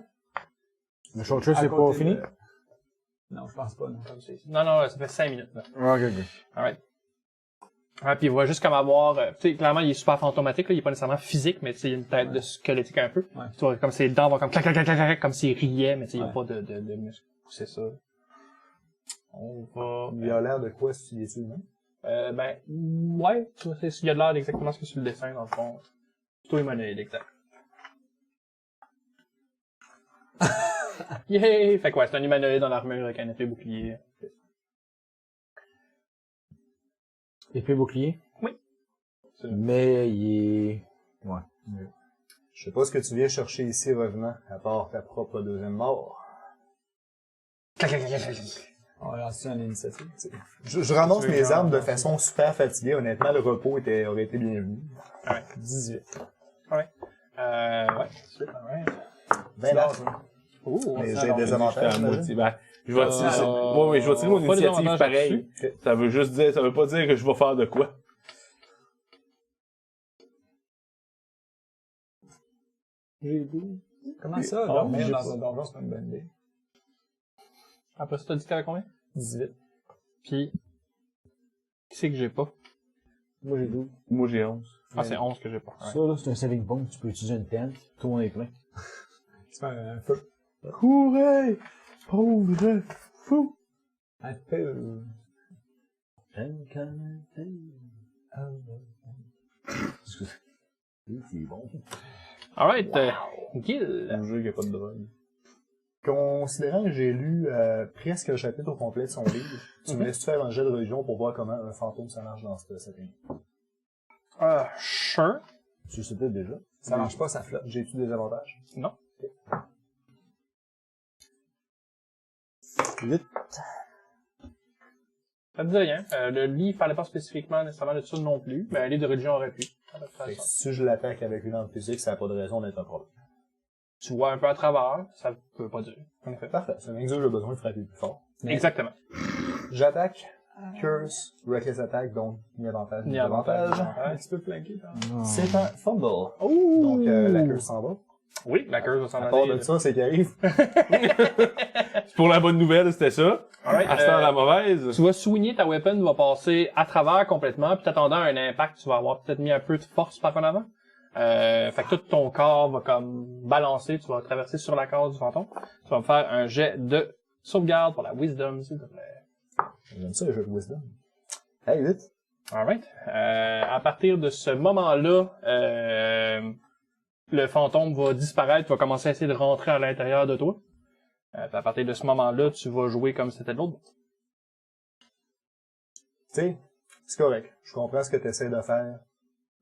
Le short rest, À c'est pas côté fini? de- Non, je pense pas, non. Non, ça fait 5 minutes, là. Ok, ok. Alright. Ouais, puis il va juste comme avoir, tu sais, clairement, il est super fantomatique, là, il est pas nécessairement physique, mais tu sais, il y a une tête de squelettique un peu. Ouais. Tu vois, comme ses dents vont comme clac, clac, clac, clac, clac, comme s'il riait, mais tu sais, il y a Ouais. pas de muscle pour pousser ça. On va... Il a l'air de quoi, si tu es humain? Ben, ouais, tu vois, il y a de l'air d'exactement ce que tu le dessins, dans le fond. Plutôt humanoïde, exact. Yay! Fait que ouais, c'est un humanoïde dans l'armure avec un épée bouclier. Épée bouclier? Oui. Mais il est... Ouais. Je sais pas ce que tu viens chercher ici, revenant, à part ta propre deuxième mort. Clac, clac, clac, clac, clac. On va lancer une initiative. Je ramasse Tu veux mes genre- armes de façon super fatiguée. Honnêtement, le repos aurait été bienvenu. 18. Ouais, c'est alright. Ben là, Ouh, mais ça, j'ai alors, des J'étais à avantages. moitié. Ben, je vais tirer, Euh, je vais tirer mon pas des initiative avantages pareil. Ça veut juste dire, ça veut pas dire que je vais faire de quoi. J'ai 12. Comment ça, Ah, dormir j'ai dans pas. un donjon, c'est pas une bonne idée? Après ça, t'as dit que t'avais combien? 18. Puis, qui c'est que j'ai pas? Moi, j'ai 12. Moi, j'ai 11. Ah, c'est 11 que j'ai pas. Ouais. Ça, là, c'est un saving point. Tu peux utiliser une tente. Tout le monde est plein. Tu fais un feu. Courez! Pauvre fou! Un feu. Excuse. Oui, c'est bon. Alright, Gil. Un jeu qui a pas de drogue. Considérant que j'ai lu presque le chapitre au complet de son livre, tu me laisses faire un jet de religion pour voir comment un fantôme ça marche dans cette setting. Sure. Tu le sais peut-être déjà. Ça marche pas, ça flotte. J'ai-tu des avantages? Non. 8. Ça te dit rien. Le livre parlait pas spécifiquement nécessairement de ça non plus, mais un livre de religion aurait pu. Fait que si je l'attaque avec une arme physique, ça n'a pas de raison d'être un problème. Tu vois un peu à travers, ça peut pas durer. En effet. Parfait. Ça veut dire que j'ai besoin de frapper plus fort. Mais Exactement. j'attaque, curse, reckless attack, donc ni avantage Ni ni avantage. avantage. Un petit peu flanqué, par C'est un fumble. Ouh! Donc la curse s'en va. Oui, la curse va s'en À part aller. de ça, c'est qu'il arrive. Pour la bonne nouvelle, c'était ça. Alright, À ce temps, la mauvaise. tu vas soigner, ta weapon va passer à travers complètement, puis t'attendant un impact, tu vas avoir peut-être mis un peu de force par en avant. Fait que tout ton corps va comme balancer, tu vas traverser sur la corde du fantôme. Tu vas me faire un jet de sauvegarde pour la wisdom, s'il te plaît. J'aime ça, le jeu de wisdom. Hey, 8. Alright. À partir de ce moment-là, le fantôme va disparaître, va commencer à essayer de rentrer à l'intérieur de toi. Puis à partir de ce moment-là, tu vas jouer comme si c'était de l'autre. Tu sais, c'est correct. Je comprends ce que tu essaies de faire.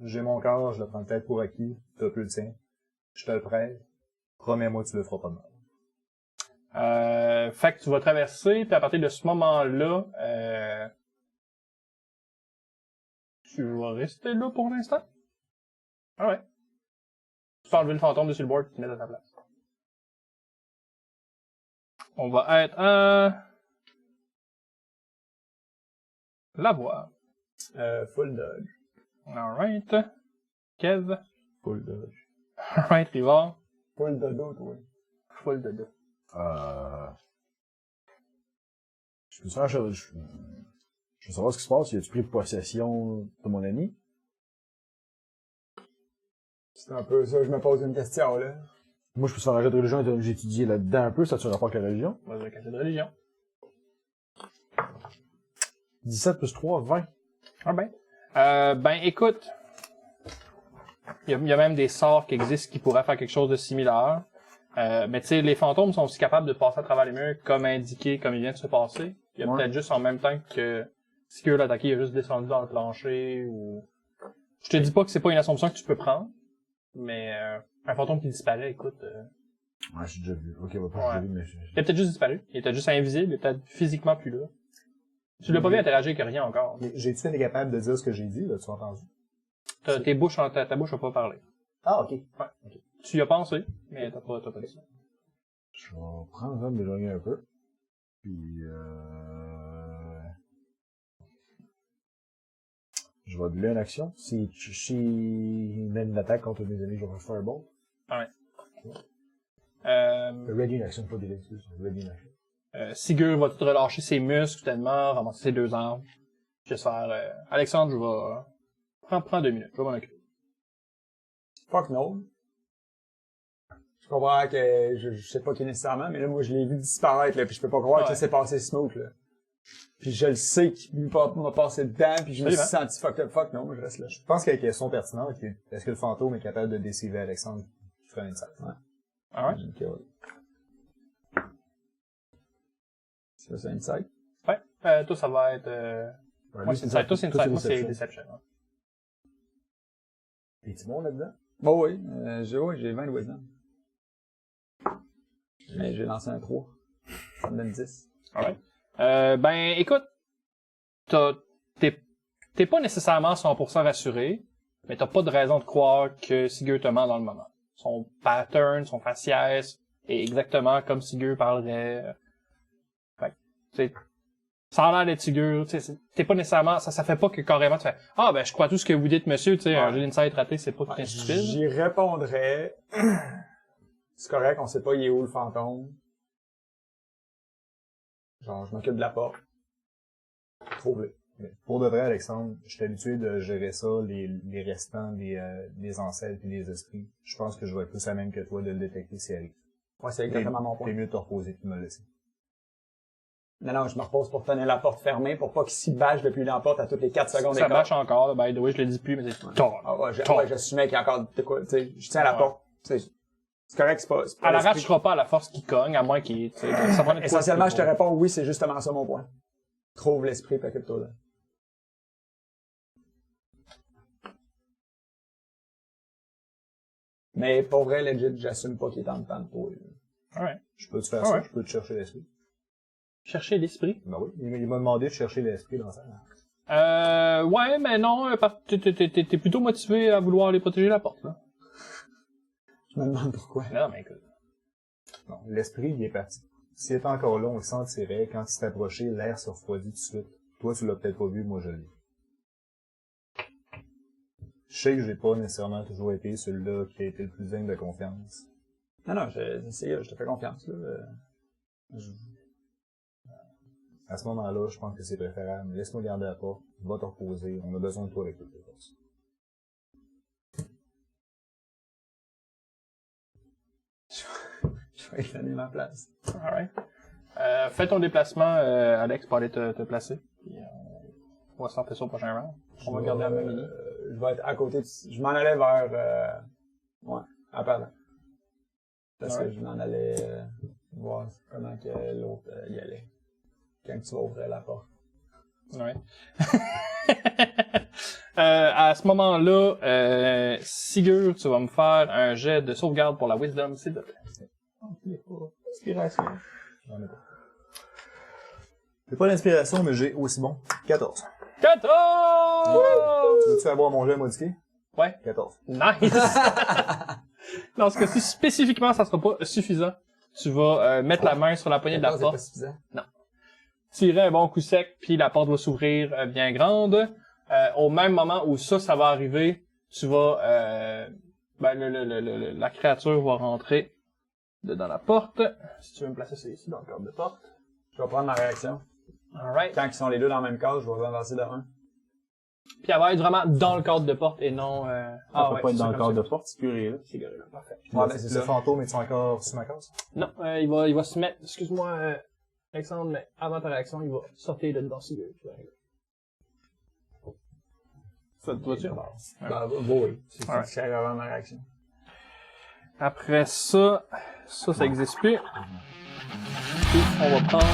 J'ai mon corps, je le prends peut-être pour acquis. T'as plus le tien. Je te le prête. Promets-moi que tu le feras pas de mal. Fait que tu vas traverser, puis à partir de ce moment-là, tu vas rester là pour l'instant. Ah ouais. Tu peux enlever le fantôme dessus le board et te mettre à ta place. On va être à la voix. Full dodge. Alright. Kev. Full dodge. Alright, Rivard. Full dodo, toi. Full de deux. Je peux faire, je veux savoir ce qui se passe. Y a-tu pris possession de mon ami? C'est un peu ça, je me pose une question, là. Moi, je peux faire un jet de religion et j'ai étudié là-dedans un peu. Ça a-tu un rapport avec la religion? On va dire que c'est de religion. 17 plus 3, 20. Ah ben. Ben écoute, il y a même des sorts qui existent qui pourraient faire quelque chose de similaire. Mais tu sais, les fantômes sont aussi capables de passer à travers les murs comme indiqué, comme il vient de se passer. Il y a Ouais. peut-être juste en même temps que si que l'attaqué, il a juste descendu dans le plancher ou... Je te dis pas que c'est pas une assumption que tu peux prendre, mais un fantôme qui disparaît, écoute... Ouais, j'ai déjà vu. Ok, va pas, Ouais. j'ai déjà vu, mais Il a peut-être juste disparu. Il était juste invisible, il est peut-être physiquement plus là. Tu l'as pas vu interagir avec rien encore. Mais j'ai-tu été capable de dire ce que j'ai dit, là, tu as entendu? Ta bouche a pas parlé. Ah, ok. Tu y as pensé, mais t'as pas dit ça. je vais prendre ça, m'éloigner un peu. Puis, je vais doubler une action. Si mène une attaque contre mes amis, je vais faire Firebolt. Ready une action, pas delay, excuse. Ready une action. Sigurd va tout relâcher ses muscles, soudainement, ramasser ses 2 armes. Juste faire, Alexandre, je vais, prends 2 minutes, je vais m'en occuper. Fuck no. Je comprends que je sais pas qui nécessairement, mais là, moi, je l'ai vu disparaître, là, puis je peux pas croire que Ouais. ça s'est passé smooth, là. Puis je le sais qu'il m'a passé dedans, puis je me suis Absolument. senti fucked up. Fuck no, moi, je reste là. Je pense qu'il y a une question pertinente qui est, est-ce que le fantôme est capable de décider Alexandre qui ferait un insight? Alright? Ok, ouais. C'est ça, insight? Ouais. Toi, ça va être, Ouais, moi, lui, c'est insight. Toi, c'est insight. Moi, c'est Deception. deception. Hein. Es-tu bon là-dedans? Bon, oui. J'ai 20 de wisdom. Mais j'ai lancé un 3. Ça me donne 10. Alright. Ben, écoute, t'es pas nécessairement 100% rassuré, mais t'as pas de raison de croire que Sigurd te ment dans le moment. Son pattern, son faciès est exactement comme Sigurd parlerait. Fait que, tu sais, ça a l'air d'être Sigurd, tu sais, t'es pas nécessairement, ça fait pas que carrément tu fais, ah ben, je crois tout ce que vous dites, monsieur, tu sais, un jeu d'insight raté, c'est pas tout un stupide. J'y répondrais c'est correct, on sait pas il est où le fantôme. Genre, je m'occupe de la porte. Trouve-le. Mais pour de vrai, Alexandre, je suis habitué de gérer ça, les restants des ancêtres et des esprits. Je pense que je vais être plus à même que toi de le détecter s'il arrive. Ouais, c'est exactement mon T'es point. mieux de te reposer que de me le laisser. Non, je me repose pour tenir la porte fermée, pour pas qu'il s'y bâche depuis la porte à toutes les 4 secondes. Ça bâche encore, là, by the way, je le dis plus, mais c'est tard. Ah ouais, j'assumais qu'il y a encore de quoi, tu sais, je tiens à la Ouais. porte. C'est correct, c'est pas Elle l'esprit. arrachera pas à la force qui cogne, à moins qu'il, tu sais, ça prend Essentiellement, je te réponds oui, c'est justement ça mon point. Trouve l'esprit, puis occupe-toi là. Mais pour vrai, legit, j'assume pas qu'il est en temps de toi. Ouais. Je peux te faire Ah ça, ouais. je peux te chercher l'esprit. Chercher l'esprit. Ben oui, il m'a demandé de chercher l'esprit dans ça. Ouais, mais non, parce que t'es plutôt motivé à vouloir aller protéger la porte, là. Je me demande pourquoi. Non, mais écoute. Non, l'esprit, il est parti. S'il était encore là, on le sentirait. Quand il s'est approché, l'air se refroidit tout de suite. Toi, tu l'as peut-être pas vu, moi je l'ai. Je sais que j'ai pas nécessairement toujours été celui-là qui a été le plus digne de confiance. Non, je te fais confiance, là. À ce moment-là, je pense que c'est préférable. Laisse-moi garder la porte. Va te reposer. On a besoin de toi avec toutes les forces. Je vais te donner ma place. Alright. Fais ton déplacement, Alex, pour aller te placer. Puis, on va sortir ça au prochain round. On va garder la même ligne. Je vais être à côté de... Je m'en allais vers... Ouais, à pardon. Parce que je m'en allais voir comment que l'autre y allait. Quand tu vas ouvrir la porte. Ouais. À ce moment-là, Sigurd, tu vas me faire un jet de sauvegarde pour la Wisdom, s'il te plaît. Inspiration. J'en ai pas. J'ai pas d'inspiration, mais j'ai aussi bon. 14. 14! Veux-tu avoir mon jet modifié? Ouais. 14. Nice! Dans ce cas-ci, spécifiquement, ça sera pas suffisant. Tu vas mettre la main sur la poignée de la C'est porte. pas suffisant. Tirer un bon coup sec, puis la porte va s'ouvrir bien grande. Au même moment où ça va arriver, tu vas... la créature va rentrer dans la porte. Si tu veux me placer ça ici, dans le cadre de porte. Je vais prendre ma réaction. Alright. Quand ils sont les deux dans le même case, je vais avancer de 1. Puis elle va être vraiment dans le cadre de porte et non... Ça peut pas être dans le cadre de porte, c'est puré, là. C'est gorille, là, parfait. Ouais, ben c'est Le ça. fantôme est encore sur ma case? Non, il va se mettre... Excuse-moi, Alexandre, mais avant ta réaction, il va sortir de dedans Sigurd. Ça te va-tu? Ben, oui. C'est Alright. c'est avant ma réaction. Après ça, ça existe plus. Puis on va prendre